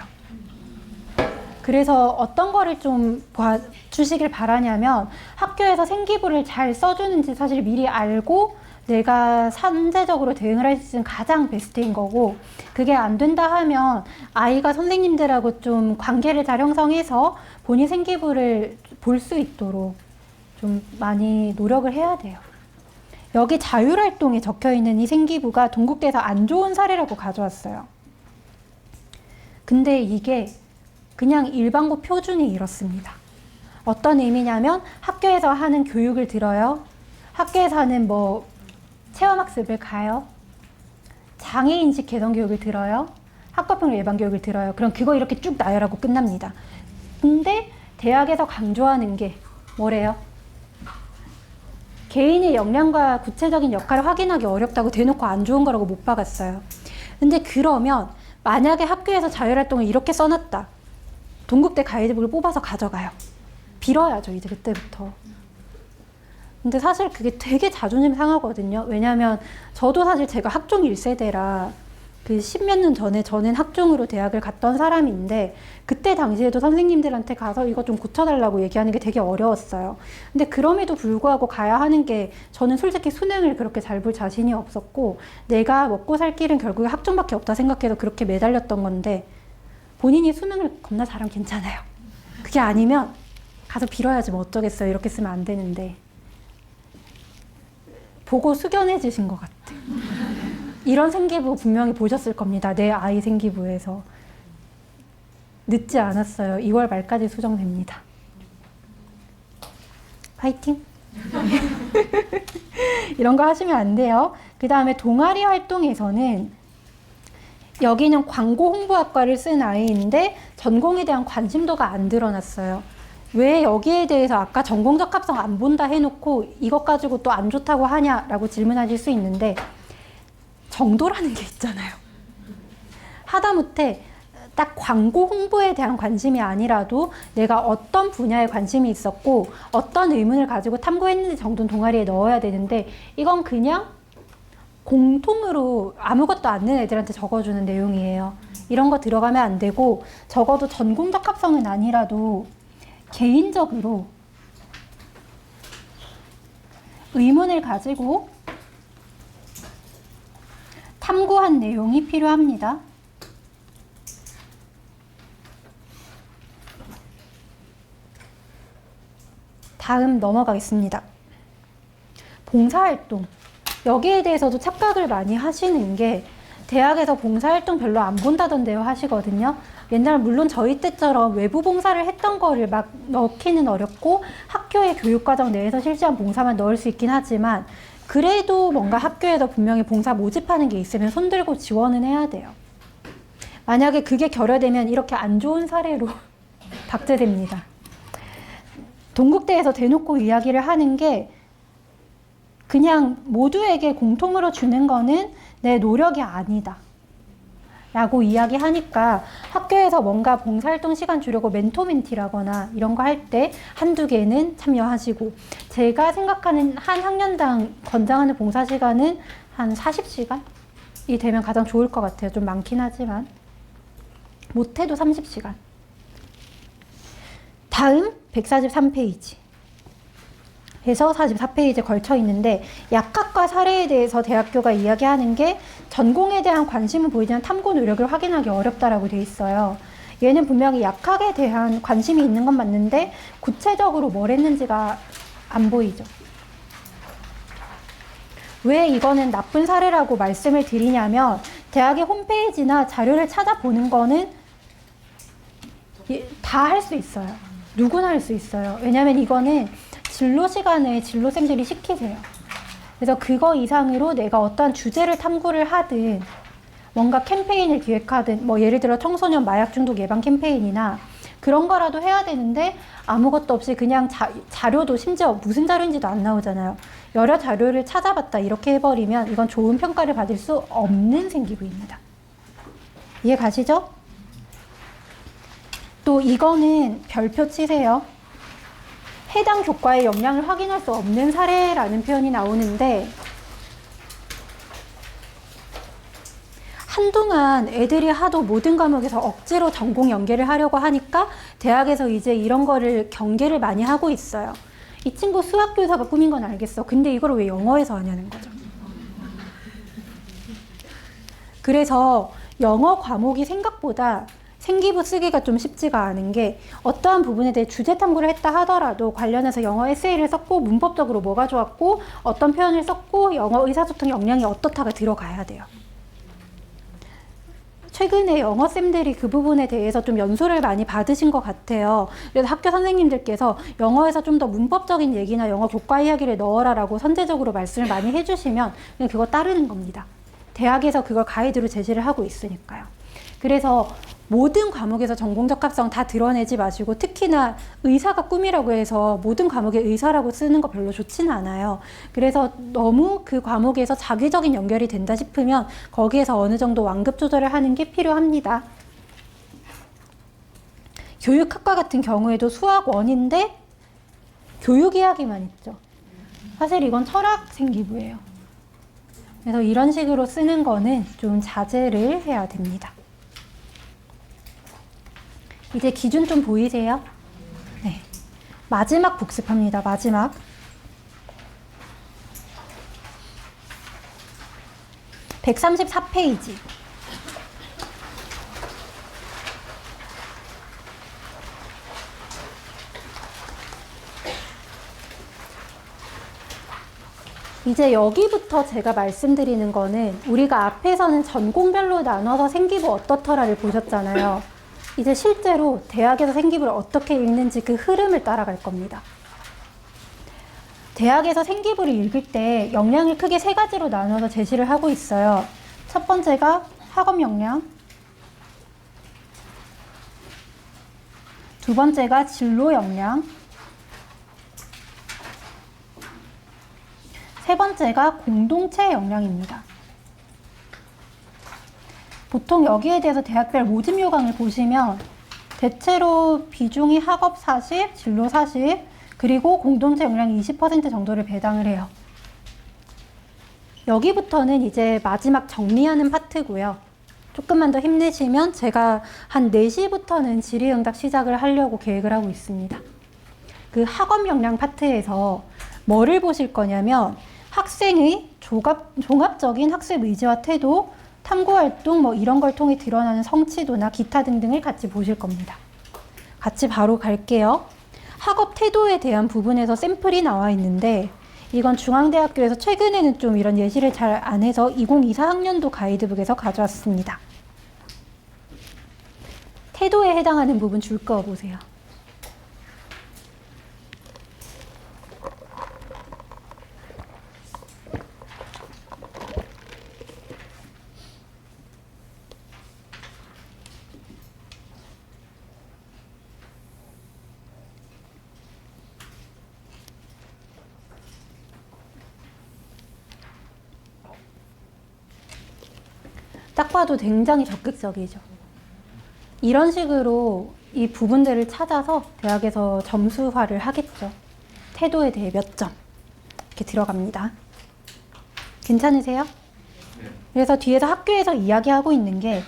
그래서 어떤 거를 좀 봐주시길 바라냐면 학교에서 생기부를 잘 써주는지 사실 미리 알고 내가 선제적으로 대응을 할 수 있는 가장 베스트인 거고, 그게 안 된다 하면 아이가 선생님들하고 좀 관계를 잘 형성해서 본인 생기부를 볼 수 있도록 좀 많이 노력을 해야 돼요. 여기 자율활동에 적혀있는 이 생기부가 동국대에서 안 좋은 사례라고 가져왔어요. 근데 이게 그냥 일반고 표준이 이렇습니다. 어떤 의미냐면 학교에서 하는 교육을 들어요. 학교에서 하는 뭐 체험학습을 가요. 장애인식 개선 교육을 들어요. 학과평 일반 교육을 들어요. 그럼 그거 이렇게 쭉 나열하고 끝납니다. 근데 대학에서 강조하는 게 뭐래요? 개인의 역량과 구체적인 역할을 확인하기 어렵다고 대놓고 안 좋은 거라고 못 박았어요. 근데 그러면 만약에 학교에서 자율활동을 이렇게 써놨다. 동국대 가이드북을 뽑아서 가져가요. 빌어야죠, 이제 그때부터. 근데 사실 그게 되게 자존심 상하거든요. 왜냐면 저도 사실 제가 학종 1세대라 그 10몇 년 전에 저는 학종으로 대학을 갔던 사람인데 그때 당시에도 선생님들한테 가서 이거 좀 고쳐달라고 얘기하는 게 되게 어려웠어요. 근데 그럼에도 불구하고 가야 하는 게 저는 솔직히 수능을 그렇게 잘 볼 자신이 없었고 내가 먹고 살 길은 결국에 학종밖에 없다 생각해서 그렇게 매달렸던 건데 본인이 수능을 겁나 잘하면 괜찮아요. 그게 아니면 가서 빌어야지 뭐 어쩌겠어요. 이렇게 쓰면 안 되는데 보고 숙연해 주신 것 같아. 이런 생기부 분명히 보셨을 겁니다. 내 아이 생기부에서. 늦지 않았어요. 2월 말까지 수정됩니다. 파이팅! 이런 거 하시면 안 돼요. 그 다음에 동아리 활동에서는 여기는 광고 홍보학과를 쓴 아이인데 전공에 대한 관심도가 안 드러났어요. 왜 여기에 대해서 아까 전공 적합성 안 본다 해놓고 이것 가지고 또 안 좋다고 하냐라고 질문하실 수 있는데 정도라는 게 있잖아요. 하다못해 딱 광고 홍보에 대한 관심이 아니라도 내가 어떤 분야에 관심이 있었고 어떤 의문을 가지고 탐구했는지 정도는 동아리에 넣어야 되는데 이건 그냥 공통으로 아무것도 안 는 애들한테 적어주는 내용이에요. 이런 거 들어가면 안 되고 적어도 전공 적합성은 아니라도 개인적으로 의문을 가지고 탐구한 내용이 필요합니다. 다음 넘어가겠습니다. 봉사활동. 여기에 대해서도 착각을 많이 하시는 게 대학에서 봉사활동 별로 안 본다던데요 하시거든요. 옛날 물론 저희 때처럼 외부 봉사를 했던 거를 막 넣기는 어렵고 학교의 교육과정 내에서 실시한 봉사만 넣을 수 있긴 하지만 그래도 뭔가 학교에서 분명히 봉사 모집하는 게 있으면 손들고 지원은 해야 돼요. 만약에 그게 결여되면 이렇게 안 좋은 사례로 박제됩니다. 동국대에서 대놓고 이야기를 하는 게 그냥 모두에게 공통으로 주는 거는 내 노력이 아니다 라고 이야기하니까 학교에서 뭔가 봉사활동 시간 주려고 멘토멘티라거나 이런 거 할 때 한두 개는 참여하시고 제가 생각하는 한 학년당 권장하는 봉사 시간은 한 40시간이 되면 가장 좋을 것 같아요. 좀 많긴 하지만 못해도 30시간. 다음 143페이지 해서 44페이지에 걸쳐 있는데 약학과 사례에 대해서 대학교가 이야기하는 게 전공에 대한 관심은 보이지만 탐구 노력을 확인하기 어렵다라고 돼 있어요. 얘는 분명히 약학에 대한 관심이 있는 건 맞는데 구체적으로 뭘 했는지가 안 보이죠. 왜 이거는 나쁜 사례라고 말씀을 드리냐면 대학의 홈페이지나 자료를 찾아보는 거는 다 할 수 있어요. 누구나 할 수 있어요. 왜냐면 이거는 진로 시간에 진로생들이 시키세요. 그래서 그거 이상으로 내가 어떠한 주제를 탐구를 하든 뭔가 캠페인을 기획하든 뭐 예를 들어 청소년 마약 중독 예방 캠페인이나 그런 거라도 해야 되는데 아무것도 없이 그냥 자료도 심지어 무슨 자료인지도 안 나오잖아요. 여러 자료를 찾아봤다 이렇게 해버리면 이건 좋은 평가를 받을 수 없는 생기부입니다. 이해 가시죠? 또 이거는 별표 치세요. 해당 교과의 역량을 확인할 수 없는 사례라는 표현이 나오는데 한동안 애들이 하도 모든 과목에서 억지로 전공 연계를 하려고 하니까 대학에서 이제 이런 거를 경계를 많이 하고 있어요. 이 친구 수학 교사가 꿈인 건 알겠어. 근데 이걸 왜 영어에서 하냐는 거죠. 그래서 영어 과목이 생각보다 생기부 쓰기가 좀 쉽지가 않은 게 어떠한 부분에 대해 주제 탐구를 했다 하더라도 관련해서 영어 에세이를 썼고 문법적으로 뭐가 좋았고 어떤 표현을 썼고 영어 의사소통 역량이 어떻다가 들어가야 돼요. 최근에 영어쌤들이 그 부분에 대해서 좀 연수를 많이 받으신 것 같아요. 그래서 학교 선생님들께서 영어에서 좀 더 문법적인 얘기나 영어 교과 이야기를 넣어라라고 선제적으로 말씀을 많이 해주시면 그냥 그거 따르는 겁니다. 대학에서 그걸 가이드로 제시를 하고 있으니까요. 그래서 모든 과목에서 전공적 합성 다 드러내지 마시고 특히나 의사가 꿈이라고 해서 모든 과목에 의사라고 쓰는 거 별로 좋지는 않아요. 그래서 너무 그 과목에서 자기적인 연결이 된다 싶으면 거기에서 어느 정도 완급 조절을 하는 게 필요합니다. 교육학과 같은 경우에도 수학 1인데 교육 이야기만 있죠. 사실 이건 철학 생기부예요. 그래서 이런 식으로 쓰는 거는 좀 자제를 해야 됩니다. 이제 기준 좀 보이세요? 네. 마지막 복습합니다. 마지막. (134페이지) 이제 여기부터 제가 말씀드리는 거는 우리가 앞에서는 전공별로 나눠서 생기부 어떻더라를 보셨잖아요. 이제 실제로 대학에서 생기부를 어떻게 읽는지 그 흐름을 따라갈 겁니다. 대학에서 생기부를 읽을 때 역량을 크게 3가지로 나눠서 제시를 하고 있어요. 첫 번째가 학업 역량, 두 번째가 진로 역량, 세 번째가 공동체 역량입니다. 보통 여기에 대해서 대학별 모집 요강을 보시면 대체로 비중이 학업 40, 진로 40, 그리고 공동체 역량 20% 정도를 배당을 해요. 여기부터는 이제 마지막 정리하는 파트고요. 조금만 더 힘내시면 제가 한 4시부터는 질의응답 시작을 하려고 계획을 하고 있습니다. 그 학업 역량 파트에서 뭐를 보실 거냐면 학생의 종합적인 학습 의지와 태도, 탐구활동 뭐 이런 걸 통해 드러나는 성취도나 기타 등등을 같이 보실 겁니다. 같이 바로 갈게요. 학업 태도에 대한 부분에서 샘플이 나와 있는데 이건 중앙대학교에서 최근에는 좀 이런 예시를 잘 안 해서 2024학년도 가이드북에서 가져왔습니다. 태도에 해당하는 부분 줄 거 보세요. 딱 봐도 굉장히 적극적이죠. 이런 식으로 이 부분들을 찾아서 대학에서 점수화를 하겠죠. 태도에 대해 몇 점 이렇게 들어갑니다. 괜찮으세요? 그래서 뒤에서 학교에서 이야기하고 있는 게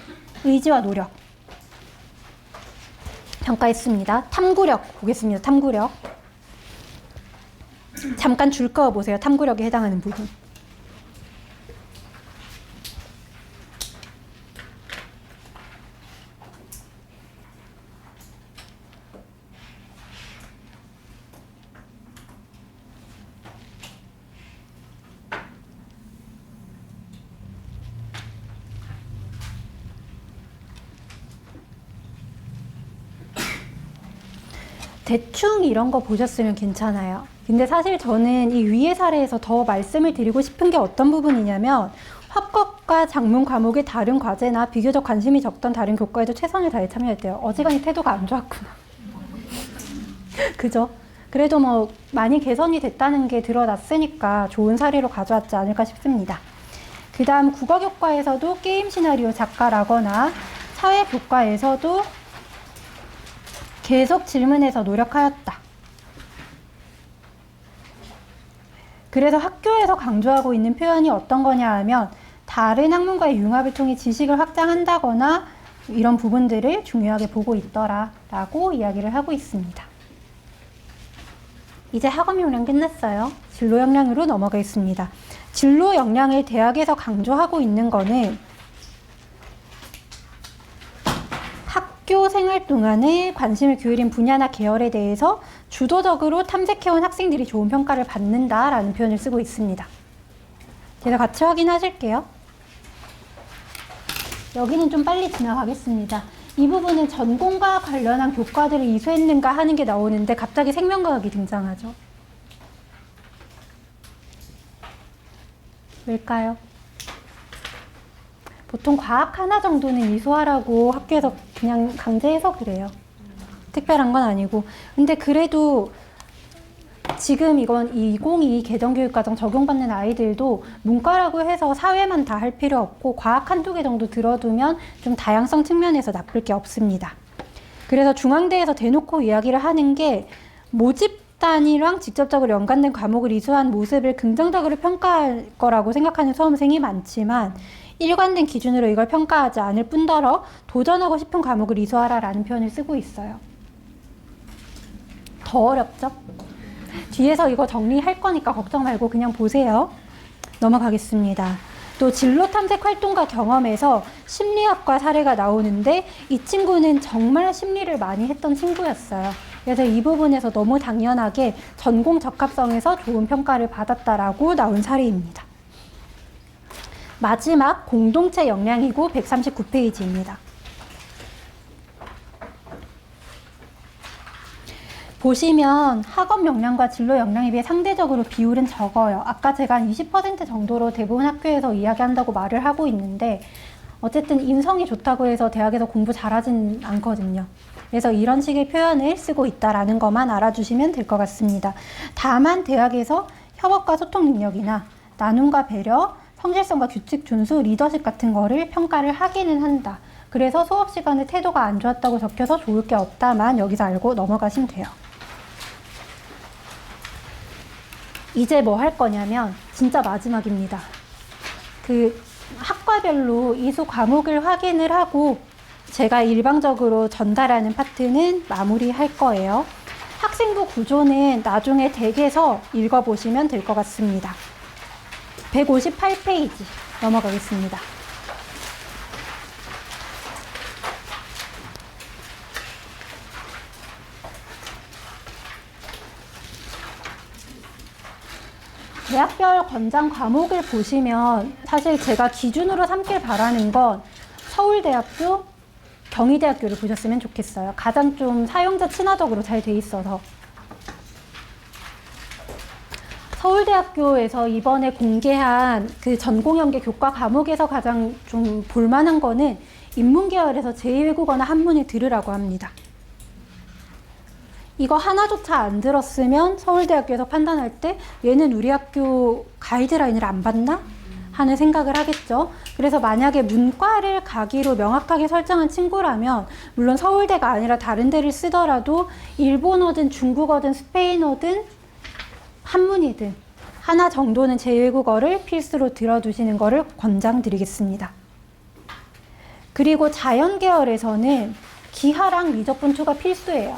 의지와 노력 평가했습니다. 탐구력 보겠습니다. 탐구력 잠깐 줄 거 보세요. 탐구력에 해당하는 부분. 대충 이런 거 보셨으면 괜찮아요. 근데 사실 저는 이 위의 사례에서 더 말씀을 드리고 싶은 게 어떤 부분이냐면 합격과 작문 과목의 다른 과제나 비교적 관심이 적던 다른 교과에도 최선을 다해 참여했대요. 어지간히 태도가 안 좋았구나. 그죠? 그래도 뭐 많이 개선이 됐다는 게 드러났으니까 좋은 사례로 가져왔지 않을까 싶습니다. 그 다음 국어교과에서도 게임 시나리오 작가라거나 사회교과에서도 계속 질문해서 노력하였다. 그래서 학교에서 강조하고 있는 표현이 어떤 거냐 하면 다른 학문과의 융합을 통해 지식을 확장한다거나 이런 부분들을 중요하게 보고 있더라 라고 이야기를 하고 있습니다. 이제 학업 역량 끝났어요. 진로 역량으로 넘어가겠습니다. 진로 역량을 대학에서 강조하고 있는 거는 학교 생활 동안에 관심을 기울인 분야나 계열에 대해서 주도적으로 탐색해온 학생들이 좋은 평가를 받는다라는 표현을 쓰고 있습니다. 그래서 같이 확인하실게요. 여기는 좀 빨리 지나가겠습니다. 이 부분은 전공과 관련한 교과들을 이수했는가 하는 게 나오는데 갑자기 생명과학이 등장하죠. 왜일까요? 보통 과학 하나 정도는 이수하라고 학교에서 그냥 강제해서 그래요. 특별한 건 아니고. 근데 그래도 지금 이건 2022 개정교육과정 적용받는 아이들도 문과라고 해서 사회만 다 할 필요 없고 과학 한두 개 정도 들어두면 좀 다양성 측면에서 나쁠 게 없습니다. 그래서 중앙대에서 대놓고 이야기를 하는 게 모집단이랑 직접적으로 연관된 과목을 이수한 모습을 긍정적으로 평가할 거라고 생각하는 수험생이 많지만 일관된 기준으로 이걸 평가하지 않을 뿐더러 도전하고 싶은 과목을 이수하라라는 표현을 쓰고 있어요. 더 어렵죠? 뒤에서 이거 정리할 거니까 걱정 말고 그냥 보세요. 넘어가겠습니다. 또 진로 탐색 활동과 경험에서 심리학과 사례가 나오는데 이 친구는 정말 심리를 많이 했던 친구였어요. 그래서 이 부분에서 너무 당연하게 전공 적합성에서 좋은 평가를 받았다라고 나온 사례입니다. 마지막 공동체 역량이고 139페이지입니다. 보시면 학업 역량과 진로 역량에 비해 상대적으로 비율은 적어요. 아까 제가 한 20% 정도로 대부분 학교에서 이야기한다고 말을 하고 있는데 어쨌든 인성이 좋다고 해서 대학에서 공부 잘하진 않거든요. 그래서 이런 식의 표현을 쓰고 있다라는 것만 알아주시면 될 것 같습니다. 다만 대학에서 협업과 소통 능력이나 나눔과 배려, 성실성과 규칙 준수, 리더십 같은 거를 평가를 하기는 한다. 그래서 수업 시간에 태도가 안 좋았다고 적혀서 좋을 게 없다만 여기서 알고 넘어가시면 돼요. 이제 뭐 할 거냐면 진짜 마지막입니다. 그 학과별로 이수 과목을 확인을 하고 제가 일방적으로 전달하는 파트는 마무리할 거예요. 학생부 구조는 나중에 댁에서 읽어보시면 될 것 같습니다. 158페이지 넘어가겠습니다. 대학별 권장 과목을 보시면 사실 제가 기준으로 삼길 바라는 건 서울대학교, 경희대학교를 보셨으면 좋겠어요. 가장 좀 사용자 친화적으로 잘 돼 있어서. 서울대학교에서 이번에 공개한 그 전공연계 교과 과목에서 가장 좀 볼만한 거는 인문계열에서 제2외국어나 한문을 들으라고 합니다. 이거 하나조차 안 들었으면 서울대학교에서 판단할 때 얘는 우리 학교 가이드라인을 안 봤나? 하는 생각을 하겠죠. 그래서 만약에 문과를 가기로 명확하게 설정한 친구라면 물론 서울대가 아니라 다른 데를 쓰더라도 일본어든 중국어든 스페인어든 한문이든 하나 정도는 제2외국어를 필수로 들어두시는 것을 권장드리겠습니다. 그리고 자연계열에서는 기하랑 미적분투가 필수예요.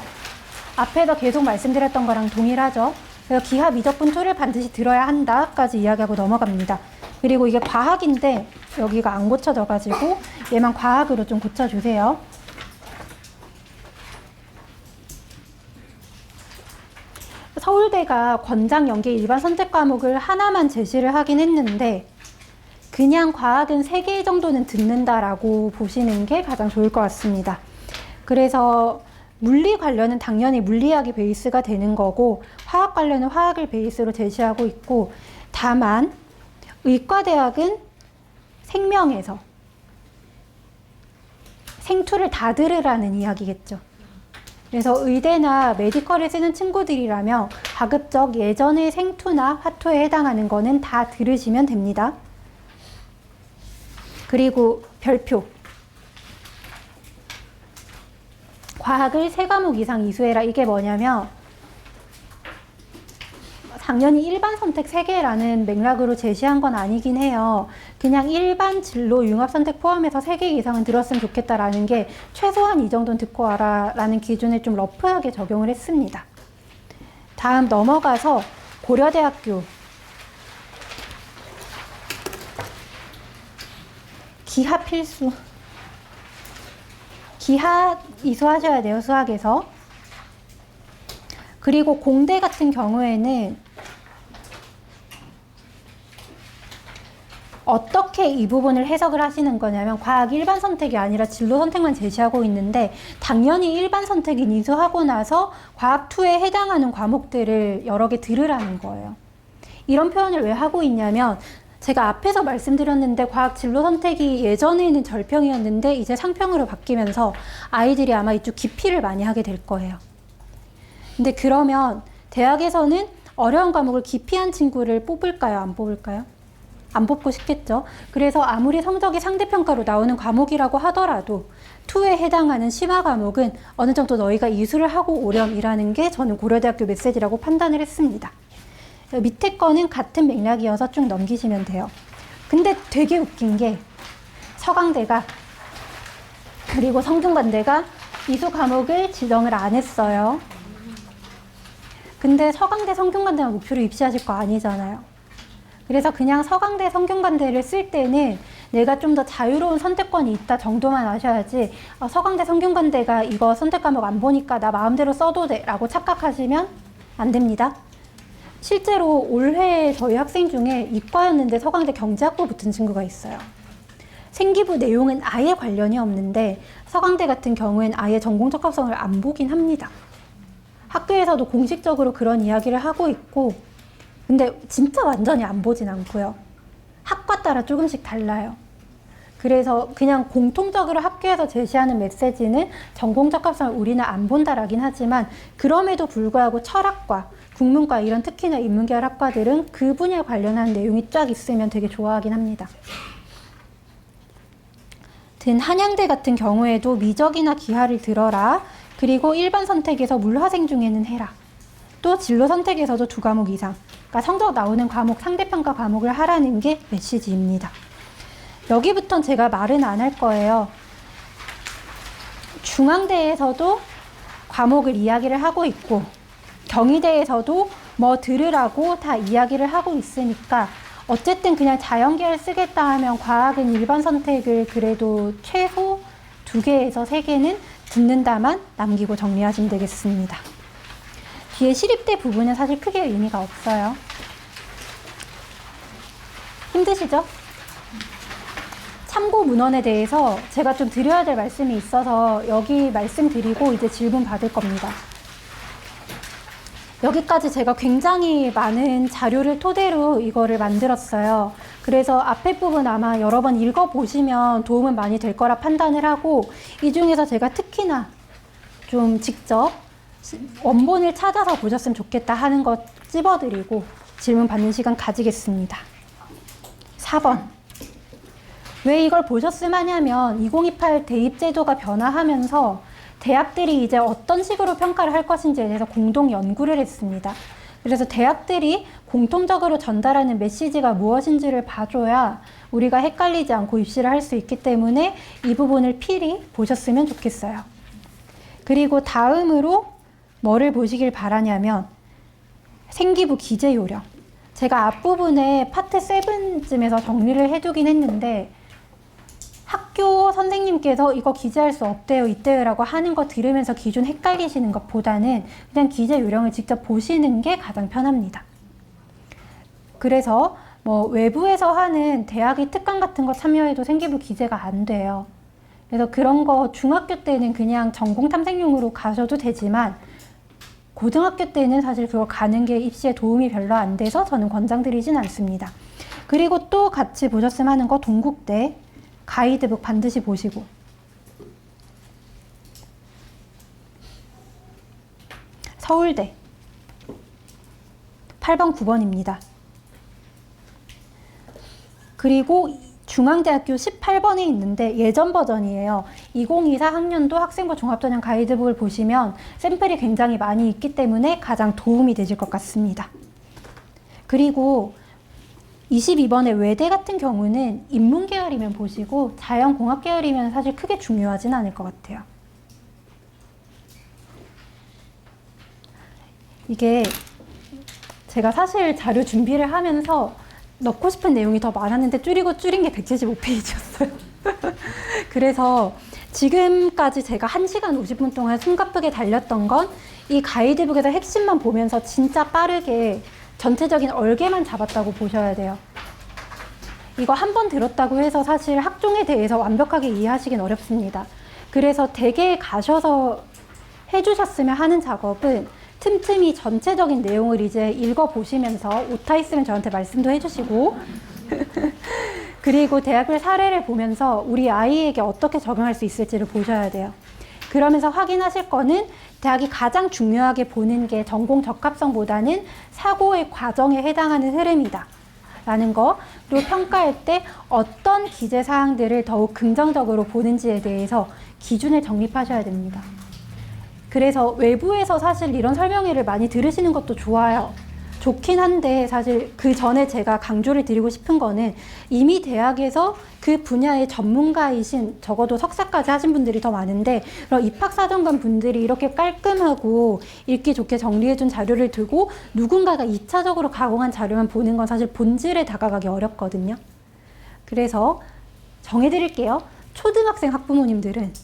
앞에서 계속 말씀드렸던 거랑 동일하죠. 그래서 기하 미적분투를 반드시 들어야 한다까지 이야기하고 넘어갑니다. 그리고 이게 과학인데 여기가 안 고쳐져가지고 얘만 과학으로 좀 고쳐주세요. 서울대가 권장 연계 일반 선택 과목을 하나만 제시를 하긴 했는데 그냥 과학은 3개 정도는 듣는다라고 보시는 게 가장 좋을 것 같습니다. 그래서 물리 관련은 당연히 물리학이 베이스가 되는 거고 화학 관련은 화학을 베이스로 제시하고 있고 다만 의과대학은 생명에서 생투를 다 들으라는 이야기겠죠. 그래서 의대나 메디컬에 쓰는 친구들이라면 가급적 예전의 생투나 화투에 해당하는 거는 다 들으시면 됩니다. 그리고 별표. 과학을 3과목 이상 이수해라. 이게 뭐냐면 당연히 일반 선택 3개라는 맥락으로 제시한 건 아니긴 해요. 그냥 일반 진로 융합 선택 포함해서 3개 이상은 들었으면 좋겠다라는 게 최소한 이 정도는 듣고 와라 라는 기준을 좀 러프하게 적용을 했습니다. 다음 넘어가서 고려대학교 기하 필수. 기하 이수하셔야 돼요, 수학에서. 그리고 공대 같은 경우에는 어떻게 이 부분을 해석을 하시는 거냐면 과학 일반 선택이 아니라 진로 선택만 제시하고 있는데 당연히 일반 선택인 이수하고 나서 과학 2에 해당하는 과목들을 여러 개 들으라는 거예요. 이런 표현을 왜 하고 있냐면 제가 앞에서 말씀드렸는데 과학 진로 선택이 예전에는 절평이었는데 이제 상평으로 바뀌면서 아이들이 아마 이쪽 기피를 많이 하게 될 거예요. 근데 그러면 대학에서는 어려운 과목을 기피한 친구를 뽑을까요? 안 뽑을까요? 안 뽑고 싶겠죠. 그래서 아무리 성적이 상대평가로 나오는 과목이라고 하더라도 2에 해당하는 심화 과목은 어느 정도 너희가 이수를 하고 오렴이라는 게 저는 고려대학교 메시지라고 판단을 했습니다. 밑에 거는 같은 맥락이어서 쭉 넘기시면 돼요. 근데 되게 웃긴 게 서강대가 그리고 성균관대가 이수 과목을 지정을 안 했어요. 근데 서강대, 성균관대만 목표로 입시하실 거 아니잖아요. 그래서 그냥 서강대, 성균관대를 쓸 때는 내가 좀 더 자유로운 선택권이 있다 정도만 아셔야지 서강대, 성균관대가 이거 선택 과목 안 보니까 나 마음대로 써도 돼 라고 착각하시면 안 됩니다. 실제로 올해 저희 학생 중에 이과였는데 서강대 경제학부 붙은 친구가 있어요. 생기부 내용은 아예 관련이 없는데 서강대 같은 경우엔 아예 전공 적합성을 안 보긴 합니다. 학교에서도 공식적으로 그런 이야기를 하고 있고 근데 진짜 완전히 안 보진 않고요. 학과 따라 조금씩 달라요. 그래서 그냥 공통적으로 학교에서 제시하는 메시지는 전공 적합성을 우리는 안 본다라긴 하지만 그럼에도 불구하고 철학과, 국문과 이런 특히나 인문계열 학과들은 그 분야에 관련한 내용이 쫙 있으면 되게 좋아하긴 합니다. 한양대 같은 경우에도 미적이나 기하를 들어라. 그리고 일반 선택에서 물화생 중에는 해라. 또 진로 선택에서도 2과목 이상. 그러니까 성적 나오는 과목, 상대평가 과목을 하라는 게 메시지입니다. 여기부터는 제가 말은 안 할 거예요. 중앙대에서도 과목을 이야기를 하고 있고 경희대에서도 뭐 들으라고 다 이야기를 하고 있으니까 어쨌든 그냥 자연계열 쓰겠다 하면 과학은 일반 선택을 그래도 최소 2개에서 3개는 듣는다만 남기고 정리하시면 되겠습니다. 뒤에 시립대 부분은 사실 크게 의미가 없어요. 힘드시죠? 참고 문헌에 대해서 제가 좀 드려야 될 말씀이 있어서 여기 말씀드리고 이제 질문 받을 겁니다. 여기까지 제가 굉장히 많은 자료를 토대로 이거를 만들었어요. 그래서 앞에 부분 아마 여러 번 읽어보시면 도움은 많이 될 거라 판단을 하고 이 중에서 제가 특히나 좀 직접 원본을 찾아서 보셨으면 좋겠다 하는 것 찝어드리고 질문 받는 시간 가지겠습니다. 4번. 왜 이걸 보셨으면 하냐면 2028 대입제도가 변화하면서 대학들이 이제 어떤 식으로 평가를 할 것인지에 대해서 공동 연구를 했습니다. 그래서 대학들이 공통적으로 전달하는 메시지가 무엇인지를 봐줘야 우리가 헷갈리지 않고 입시를 할 수 있기 때문에 이 부분을 필히 보셨으면 좋겠어요. 그리고 다음으로 뭐를 보시길 바라냐면 생기부 기재 요령. 제가 앞부분에 파트 7쯤에서 정리를 해두긴 했는데 학교 선생님께서 이거 기재할 수 없대요, 이때요라고 하는 거 들으면서 기준 헷갈리시는 것보다는 그냥 기재 요령을 직접 보시는 게 가장 편합니다. 그래서 뭐 외부에서 하는 대학의 특강 같은 거 참여해도 생기부 기재가 안 돼요. 그래서 그런 거 중학교 때는 그냥 전공 탐색용으로 가셔도 되지만 고등학교 때는 사실 그거 가는 게 입시에 도움이 별로 안 돼서 저는 권장드리진 않습니다. 그리고 또 같이 보셨으면 하는 거 동국대 가이드북 반드시 보시고 서울대 8번, 9번입니다. 그리고 중앙대학교 18번에 있는데 예전 버전이에요. 2024 학년도 학생부 종합전형 가이드북을 보시면 샘플이 굉장히 많이 있기 때문에 가장 도움이 되실 것 같습니다. 그리고 22번의 외대 같은 경우는 인문계열이면 보시고 자연공학계열이면 사실 크게 중요하진 않을 것 같아요. 이게 제가 사실 자료 준비를 하면서 넣고 싶은 내용이 더 많았는데 줄인 게 175페이지였어요. 그래서 지금까지 제가 1시간 50분 동안 숨가쁘게 달렸던 건 이 가이드북에서 핵심만 보면서 진짜 빠르게 전체적인 얼개만 잡았다고 보셔야 돼요. 이거 한 번 들었다고 해서 사실 학종에 대해서 완벽하게 이해하시긴 어렵습니다. 그래서 댁에 가셔서 해주셨으면 하는 작업은 틈틈이 전체적인 내용을 이제 읽어보시면서 오타 있으면 저한테 말씀도 해주시고 그리고 대학별 사례를 보면서 우리 아이에게 어떻게 적용할 수 있을지를 보셔야 돼요. 그러면서 확인하실 거는 대학이 가장 중요하게 보는 게 전공 적합성보다는 사고의 과정에 해당하는 흐름이다 라는 거, 그리고 평가할 때 어떤 기재사항들을 더욱 긍정적으로 보는지에 대해서 기준을 정립하셔야 됩니다. 그래서 외부에서 사실 이런 설명회를 많이 들으시는 것도 좋아요. 좋긴 한데 사실 그 전에 제가 강조를 드리고 싶은 거는 이미 대학에서 그 분야의 전문가이신 적어도 석사까지 하신 분들이 더 많은데 그럼 입학사정관 분들이 이렇게 깔끔하고 읽기 좋게 정리해준 자료를 두고 누군가가 2차적으로 가공한 자료만 보는 건 사실 본질에 다가가기 어렵거든요. 그래서 정해드릴게요. 초등학생 학부모님들은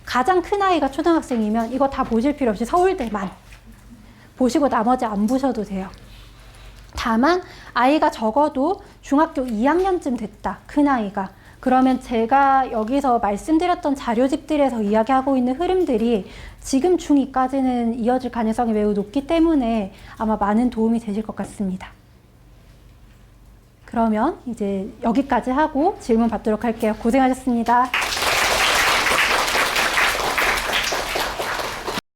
가장 큰 아이가 초등학생이면 이거 다 보실 필요 없이 서울대만 보시고 나머지 안 보셔도 돼요. 다만 아이가 적어도 중학교 2학년쯤 됐다. 큰 아이가. 그러면 제가 여기서 말씀드렸던 자료집들에서 이야기하고 있는 흐름들이 지금 중2까지는 이어질 가능성이 매우 높기 때문에 아마 많은 도움이 되실 것 같습니다. 그러면 이제 여기까지 하고 질문 받도록 할게요. 고생하셨습니다.